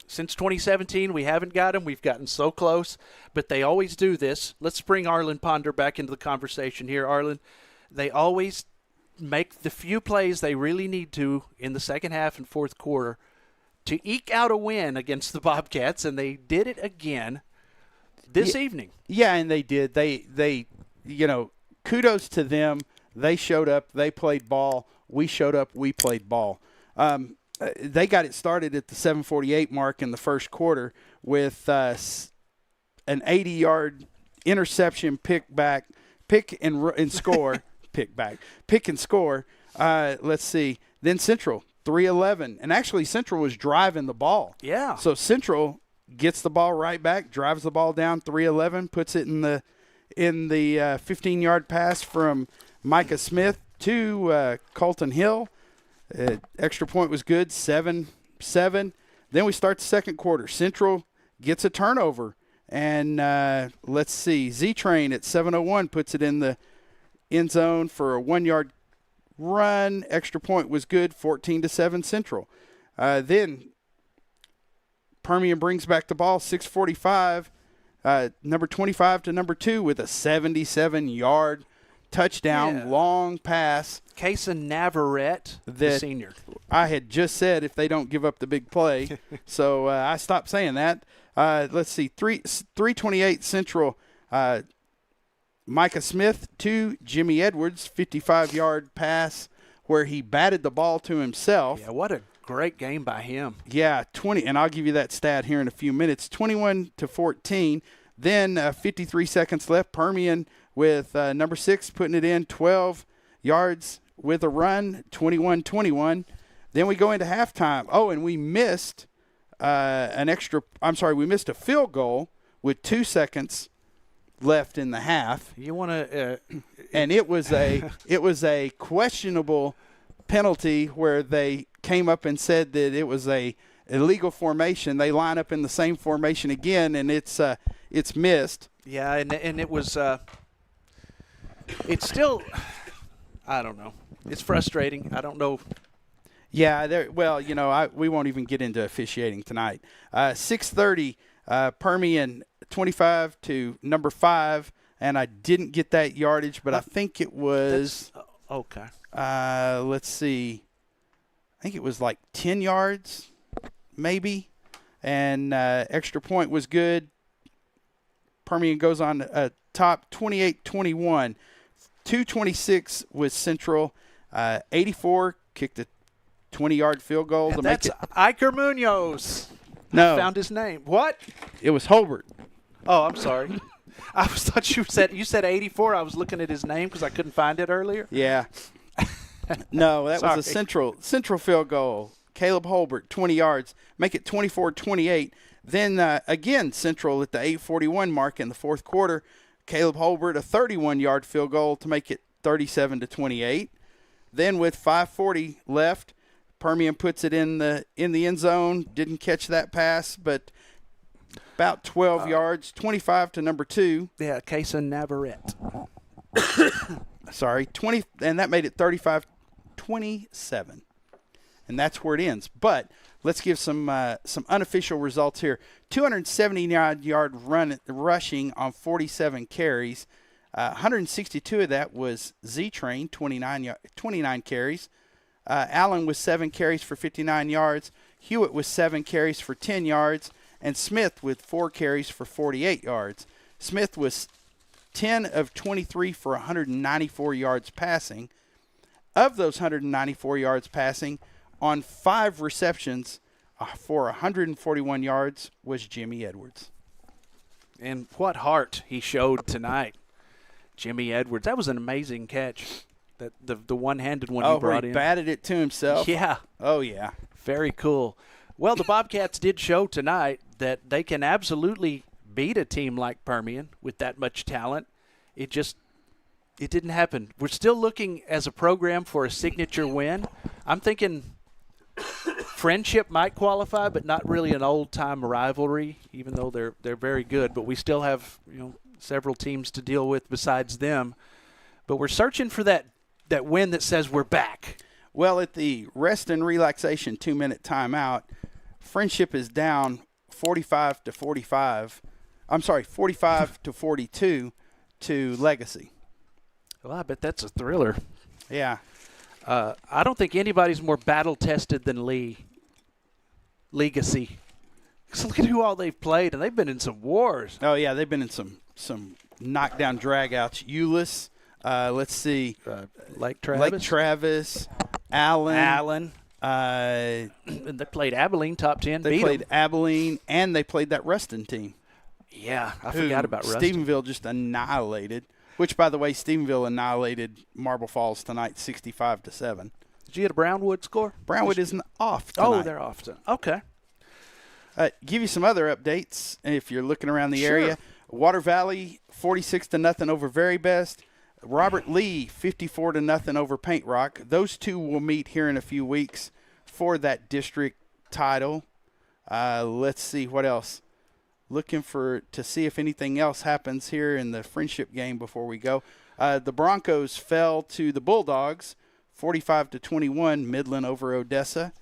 [SPEAKER 2] since 2017, we haven't got them. We've gotten so close, but they always do this. Let's bring Arlen Ponder back into the conversation here. Arlen, they always make the few plays they really need to in the second half and fourth quarter to eke out a win against the Bobcats, and they did it again this evening.
[SPEAKER 3] Yeah, and they did. They kudos to them. They showed up. They played ball. We showed up. We played ball. They got it started at the 7:48 mark in the first quarter with an 80-yard interception pick and score. Let's see. Then Central 3-11, and actually Central was driving the ball.
[SPEAKER 2] Yeah.
[SPEAKER 3] So Central gets the ball right back, drives the ball down 3-11, puts it in the 15-yard pass from Micah Smith to Colton Hill. Extra point was good, 7-7. Then we start the second quarter. Central gets a turnover. And let's see, Z-Train at 7:01 puts it in the end zone for a 1-yard run. Extra point was good, 14-7 Central. Then Permian brings back the ball, 6:45, number 25 to number 2 with a 77-yard touchdown, long pass.
[SPEAKER 2] Kason Navarrete, the senior.
[SPEAKER 3] I had just said if they don't give up the big play, so I stopped saying that. Let's see, 3:28 Central Micah Smith to Jimmy Edwards, 55-yard pass where he batted the ball to himself.
[SPEAKER 2] Yeah, what a great game by him.
[SPEAKER 3] Yeah, 20, and I'll give you that stat here in a few minutes. 21-14. Then 53 seconds left. Permian with number 6 putting it in, 12 yards with a run, 21-21. Then we go into halftime. Oh, and we missed we missed a field goal with 2 seconds left in the half.
[SPEAKER 2] You want to
[SPEAKER 3] and it was a questionable penalty where they came up and said that it was a illegal formation. They line up in the same formation again, and it's missed.
[SPEAKER 2] Yeah, and it was it's still, I don't know. It's frustrating. I don't know.
[SPEAKER 3] Yeah, we won't even get into officiating tonight. 6:30, Permian 25 to number 5, and I didn't get that yardage, but I think it was
[SPEAKER 2] okay.
[SPEAKER 3] Let's see. I think it was like 10 yards, maybe, and extra point was good. Permian goes on top 28-21. 2:26 was Central. 84 kicked a 20-yard field goal to make it.
[SPEAKER 2] Iker Munoz.
[SPEAKER 3] No.
[SPEAKER 2] I found his name. What?
[SPEAKER 3] It was Hobart.
[SPEAKER 2] Oh, I'm sorry. I thought you said 84. I was looking at his name because I couldn't find it earlier.
[SPEAKER 3] Yeah. No, that was a central field goal. Caleb Hobart, 20 yards, make it 24-28. Then again, Central at the 8:41 mark in the fourth quarter. Caleb Hobart, a 31-yard field goal to make it 37-28. Then with 5:40 left, Permian puts it in the end zone. Didn't catch that pass, but about 12 yards, 25 to number 2.
[SPEAKER 2] Yeah, Kaysen Navarrete.
[SPEAKER 3] Sorry, 20, and that made it 35-27. And that's where it ends. But let's give some unofficial results here. 279-yard rushing on 47 carries. 162 of that was Z-Train, 29 carries. Allen was 7 carries for 59 yards. Hewitt was 7 carries for 10 yards. And Smith with 4 carries for 48 yards. Smith was 10 of 23 for 194 yards passing. Of those 194 yards passing, on 5 receptions for 141 yards was Jimmy Edwards.
[SPEAKER 2] And what heart he showed tonight, Jimmy Edwards. That was an amazing catch, that the one-handed one he brought in.
[SPEAKER 3] He batted it to himself.
[SPEAKER 2] Yeah.
[SPEAKER 3] Oh, yeah.
[SPEAKER 2] Very cool. Well, the Bobcats did show tonight that they can absolutely beat a team like Permian with that much talent. It didn't happen. We're still looking as a program for a signature win. I'm thinking Friendship might qualify, but not really an old-time rivalry, even though they're very good. But we still have several teams to deal with besides them. But we're searching for that win that says we're back.
[SPEAKER 3] Well, at the rest and relaxation 2-minute timeout, Friendship is down 45-45. I'm sorry, 45-42 to Legacy.
[SPEAKER 2] Well, I bet that's a thriller.
[SPEAKER 3] Yeah.
[SPEAKER 2] I don't think anybody's more battle-tested than Legacy. Because look at who all they've played, and they've been in some wars.
[SPEAKER 3] Oh, yeah, they've been in some knockdown dragouts. Euless, let's see.
[SPEAKER 2] Lake Travis.
[SPEAKER 3] Allen.
[SPEAKER 2] And they played Abilene, top 10.
[SPEAKER 3] They played Abilene, and they played that Ruston team.
[SPEAKER 2] Yeah, I forgot about Ruston.
[SPEAKER 3] Stephenville just annihilated. Which, by the way, Stephenville annihilated Marble Falls tonight, 65-7.
[SPEAKER 2] Did you get a Brownwood score?
[SPEAKER 3] Brownwood isn't off tonight.
[SPEAKER 2] Oh, they're off. Okay.
[SPEAKER 3] Give you some other updates if you're looking around the area. Water Valley, 46-0 over Very Best. Robert Lee, 54-0 over Paint Rock. Those two will meet here in a few weeks for that district title. Let's see what else. Looking to see if anything else happens here in the Friendship game before we go. The Broncos fell to the Bulldogs, 45-21, Midland over Odessa.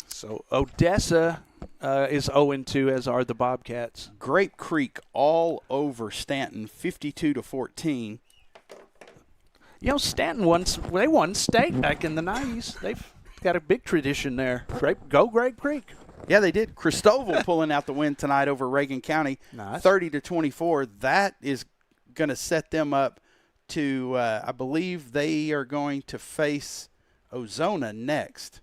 [SPEAKER 2] So Odessa is 0-2, as are the Bobcats.
[SPEAKER 3] Grape Creek all over Stanton, 52-14.
[SPEAKER 2] Stanton won state back in the 90s. They've got a big tradition there. Go Grape Creek.
[SPEAKER 3] Yeah, they did. Cristoval pulling out the win tonight over Reagan County,
[SPEAKER 2] nice.
[SPEAKER 3] 30-24. That is going to set them up to, I believe they are going to face Ozona next,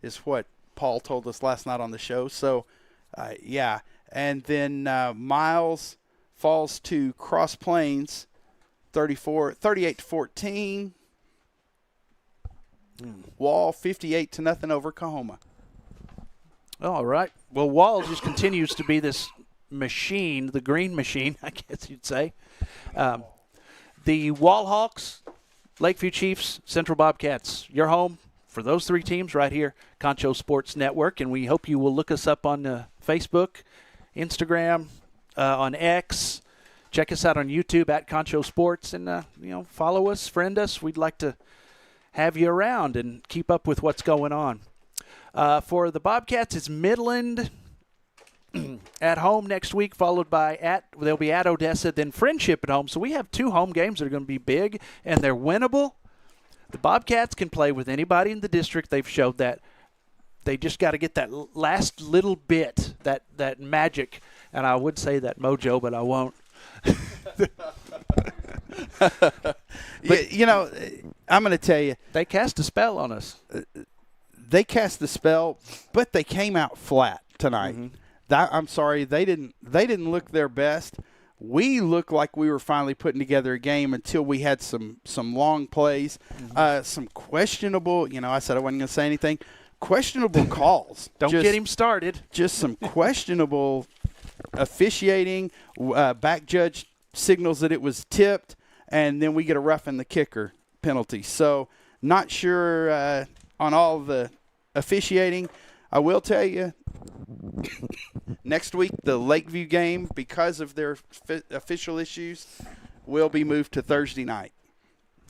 [SPEAKER 3] is what Paul told us last night on the show. So, yeah. And then Miles falls to Cross Plains 38-14. Wall 58-0 over Coahoma.
[SPEAKER 2] All right. Well, Wall just continues to be this machine, the green machine, I guess you'd say. The Wall Hawks, Lakeview Chiefs, Central Bobcats, your home for those three teams right here, Concho Sports Network. And we hope you will look us up on Facebook, Instagram, on X. Check us out on YouTube at Concho Sports, and follow us, friend us. We'd like to have you around and keep up with what's going on. For the Bobcats, it's Midland at home next week, followed by they'll be at Odessa, then Friendship at home. So we have 2 home games that are going to be big, and they're winnable. The Bobcats can play with anybody in the district. They've showed that. They just got to get that last little bit, that magic. And I would say that mojo, but I won't.
[SPEAKER 3] I'm going to tell you.
[SPEAKER 2] They cast a spell on us.
[SPEAKER 3] They cast the spell, but they came out flat tonight.
[SPEAKER 2] Mm-hmm.
[SPEAKER 3] I'm sorry, they didn't look their best. We looked like we were finally putting together a game until we had some long plays, some questionable. I said I wasn't going to say anything. Questionable calls.
[SPEAKER 2] Don't get him started.
[SPEAKER 3] Just some questionable officiating. Back judge signals that it was tipped, and then we get a roughing the kicker penalty. So not sure on all the officiating. I will tell you, next week the Lakeview game, because of their official issues, will be moved to Thursday night.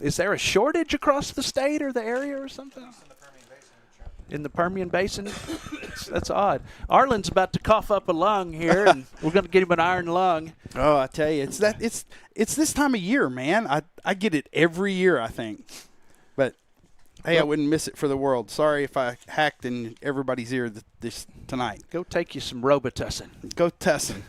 [SPEAKER 2] Is there a shortage across the state or the area or something? In the Permian Basin? That's odd. Arlen's about to cough up a lung here, and we're going to get him an iron lung.
[SPEAKER 3] Oh, I tell you, it's this time of year, man. I get it every year, I think. But hey, I wouldn't miss it for the world. Sorry if I hacked in everybody's ear this tonight.
[SPEAKER 2] Go take you some Robitussin.
[SPEAKER 3] Go Tussin.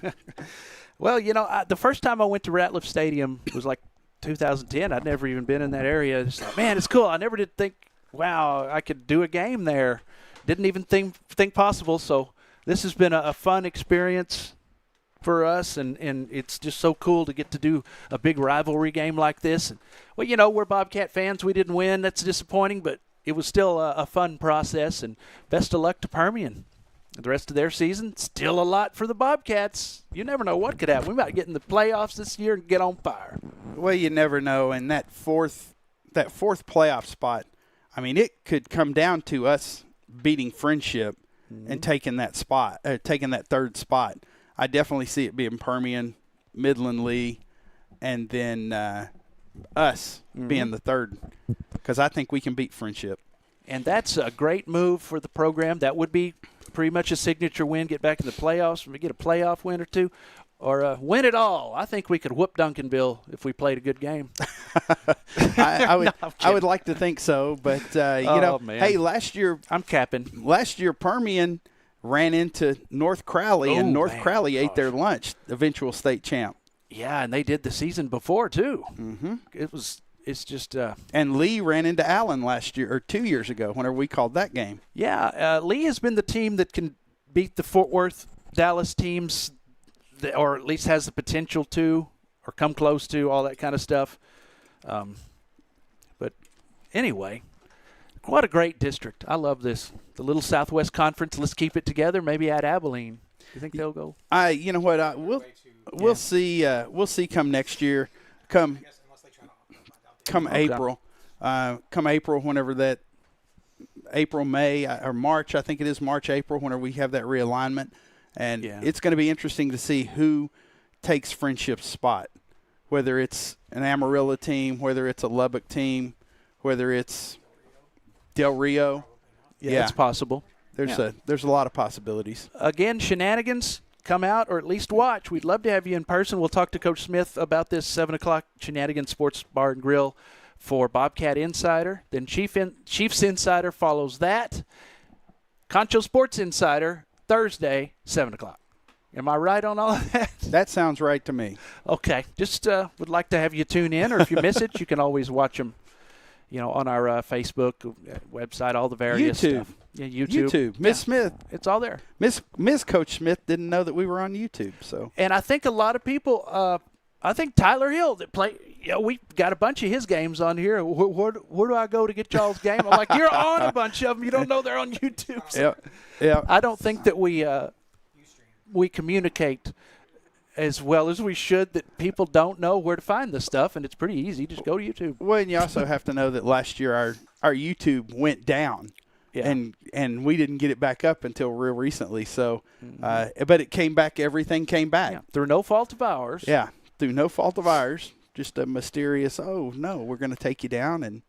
[SPEAKER 2] Well, the first time I went to Ratliff Stadium was like 2010. I'd never even been in that area. Just like, man, it's cool. I never did think, wow, I could do a game there. Didn't even think possible. So this has been a fun experience for us, and it's just so cool to get to do a big rivalry game like this. And, well, we're Bobcat fans. We didn't win. That's disappointing, but it was still a fun process, and best of luck to Permian. The rest of their season, still a lot for the Bobcats. You never know what could happen. We might get in the playoffs this year and get on fire.
[SPEAKER 3] Well, you never know. And that fourth playoff spot, I mean, it could come down to us beating Friendship and taking that third spot. I definitely see it being Permian, Midland Lee, and then us being the third, because I think we can beat Friendship.
[SPEAKER 2] And that's a great move for the program. That would be pretty much a signature win, get back in the playoffs, get a playoff win or two, or win it all. I think we could whoop Duncanville if we played a good game.
[SPEAKER 3] I would like to think so, but
[SPEAKER 2] man.
[SPEAKER 3] Hey, last year
[SPEAKER 2] I'm capping.
[SPEAKER 3] Last year Permian ran into North Crowley, and North Crowley ate their lunch, eventual state champ.
[SPEAKER 2] Yeah, and they did the season before too.
[SPEAKER 3] Mm-hmm.
[SPEAKER 2] It's just
[SPEAKER 3] and Lee ran into Allen last year or 2 years ago whenever we called that game.
[SPEAKER 2] Yeah, Lee has been the team that can beat the Fort Worth, Dallas teams, or at least has the potential to, or come close to, all that kind of stuff. But anyway, what a great district. I love this. The little Southwest Conference. Let's keep it together. Maybe add Abilene. You think they'll go?
[SPEAKER 3] You know what? We'll see. We'll see come next year. Come April. Come April, whenever that April, May, or March. I think it is March, April, whenever we have that realignment. And it's going to be interesting to see who takes Friendship's spot, whether it's an Amarillo team, whether it's a Lubbock team, whether it's Del Rio.
[SPEAKER 2] Yeah, it's possible.
[SPEAKER 3] There's a lot of possibilities.
[SPEAKER 2] Again, shenanigans, come out or at least watch. We'd love to have you in person. We'll talk to Coach Smith about this 7 o'clock Shenanigans Sports Bar and Grill for Bobcat Insider. Then Chiefs Insider follows that. Concho Sports Insider, Thursday, 7 o'clock. Am I right on all of that?
[SPEAKER 3] That sounds right to me.
[SPEAKER 2] Okay. Just would like to have you tune in, or if you miss it, you can always watch them, on our Facebook website, all the various
[SPEAKER 3] YouTube.
[SPEAKER 2] stuff. Yeah, YouTube.
[SPEAKER 3] Miss Smith.
[SPEAKER 2] It's all there.
[SPEAKER 3] Miss Coach Smith didn't know that we were on YouTube. So.
[SPEAKER 2] And I think a lot of people, I think Tyler Hill that play. We got a bunch of his games on here. Where do I go to get y'all's game? I'm like, you're on a bunch of them. You don't know they're on YouTube. So
[SPEAKER 3] yeah.
[SPEAKER 2] I don't think that we communicate as well as we should, that people don't know where to find this stuff, and it's pretty easy. Just go to YouTube.
[SPEAKER 3] Well, and you also have to know that last year our YouTube went down. Yeah. And we didn't get it back up until real recently. So, but it came back. Everything came back.
[SPEAKER 2] Yeah. Through no fault of ours.
[SPEAKER 3] Yeah, through no fault of ours. Just a mysterious, oh, no, we're going to take you down. And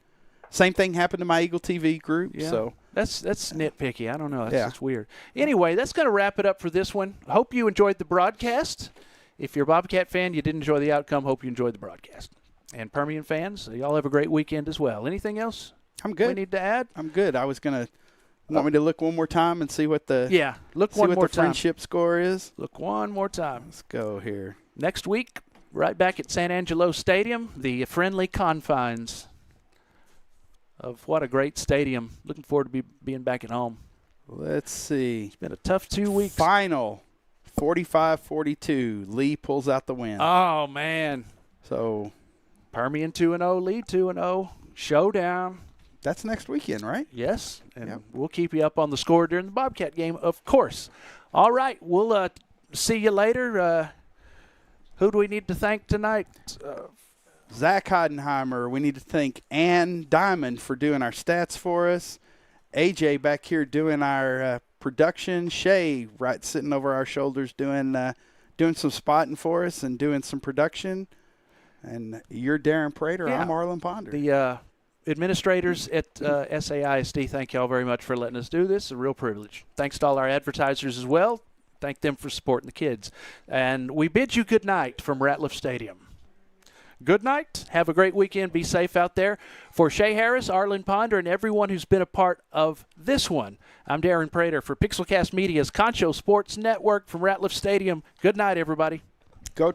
[SPEAKER 3] same thing happened to my Eagle TV group.
[SPEAKER 2] Yeah.
[SPEAKER 3] So
[SPEAKER 2] that's nitpicky. I don't know. That's weird. Anyway, that's going to wrap it up for this one. Hope you enjoyed the broadcast. If you're a Bobcat fan, you didn't enjoy the outcome, hope you enjoyed the broadcast. And Permian fans, y'all have a great weekend as well. Anything else
[SPEAKER 3] I'm good.
[SPEAKER 2] we need to add?
[SPEAKER 3] I'm good. I was going to want me to look one more time and see what the friendship score is.
[SPEAKER 2] Look one more time.
[SPEAKER 3] Let's go here.
[SPEAKER 2] Next week, right back at San Angelo Stadium, the friendly confines of what a great stadium. Looking forward to being back at home.
[SPEAKER 3] Let's see.
[SPEAKER 2] It's been a tough 2 weeks.
[SPEAKER 3] Final 45-42. Lee pulls out the win.
[SPEAKER 2] Oh, man.
[SPEAKER 3] So
[SPEAKER 2] Permian 2-0, Lee 2-0, showdown.
[SPEAKER 3] That's next weekend, right?
[SPEAKER 2] Yes, and we'll keep you up on the score during the Bobcat game, of course. All right, we'll see you later. Who do we need to thank tonight?
[SPEAKER 3] Zach Heidenheimer. We need to thank Ann Diamond for doing our stats for us. AJ back here doing our production. Shay sitting over our shoulders doing some spotting for us and doing some production. And you're Darren Prater. I'm Arlen Ponder.
[SPEAKER 2] The administrators at SAISD, thank y'all very much for letting us do this. It's a real privilege. Thanks to all our advertisers as well. Thank them for supporting the kids. And we bid you good night from Ratliff Stadium. Good night. Have a great weekend. Be safe out there. For Shay Harris, Arlen Ponder, and everyone who's been a part of this one, I'm Darren Prater for Pixelcast Media's Concho Sports Network from Ratliff Stadium. Good night, everybody.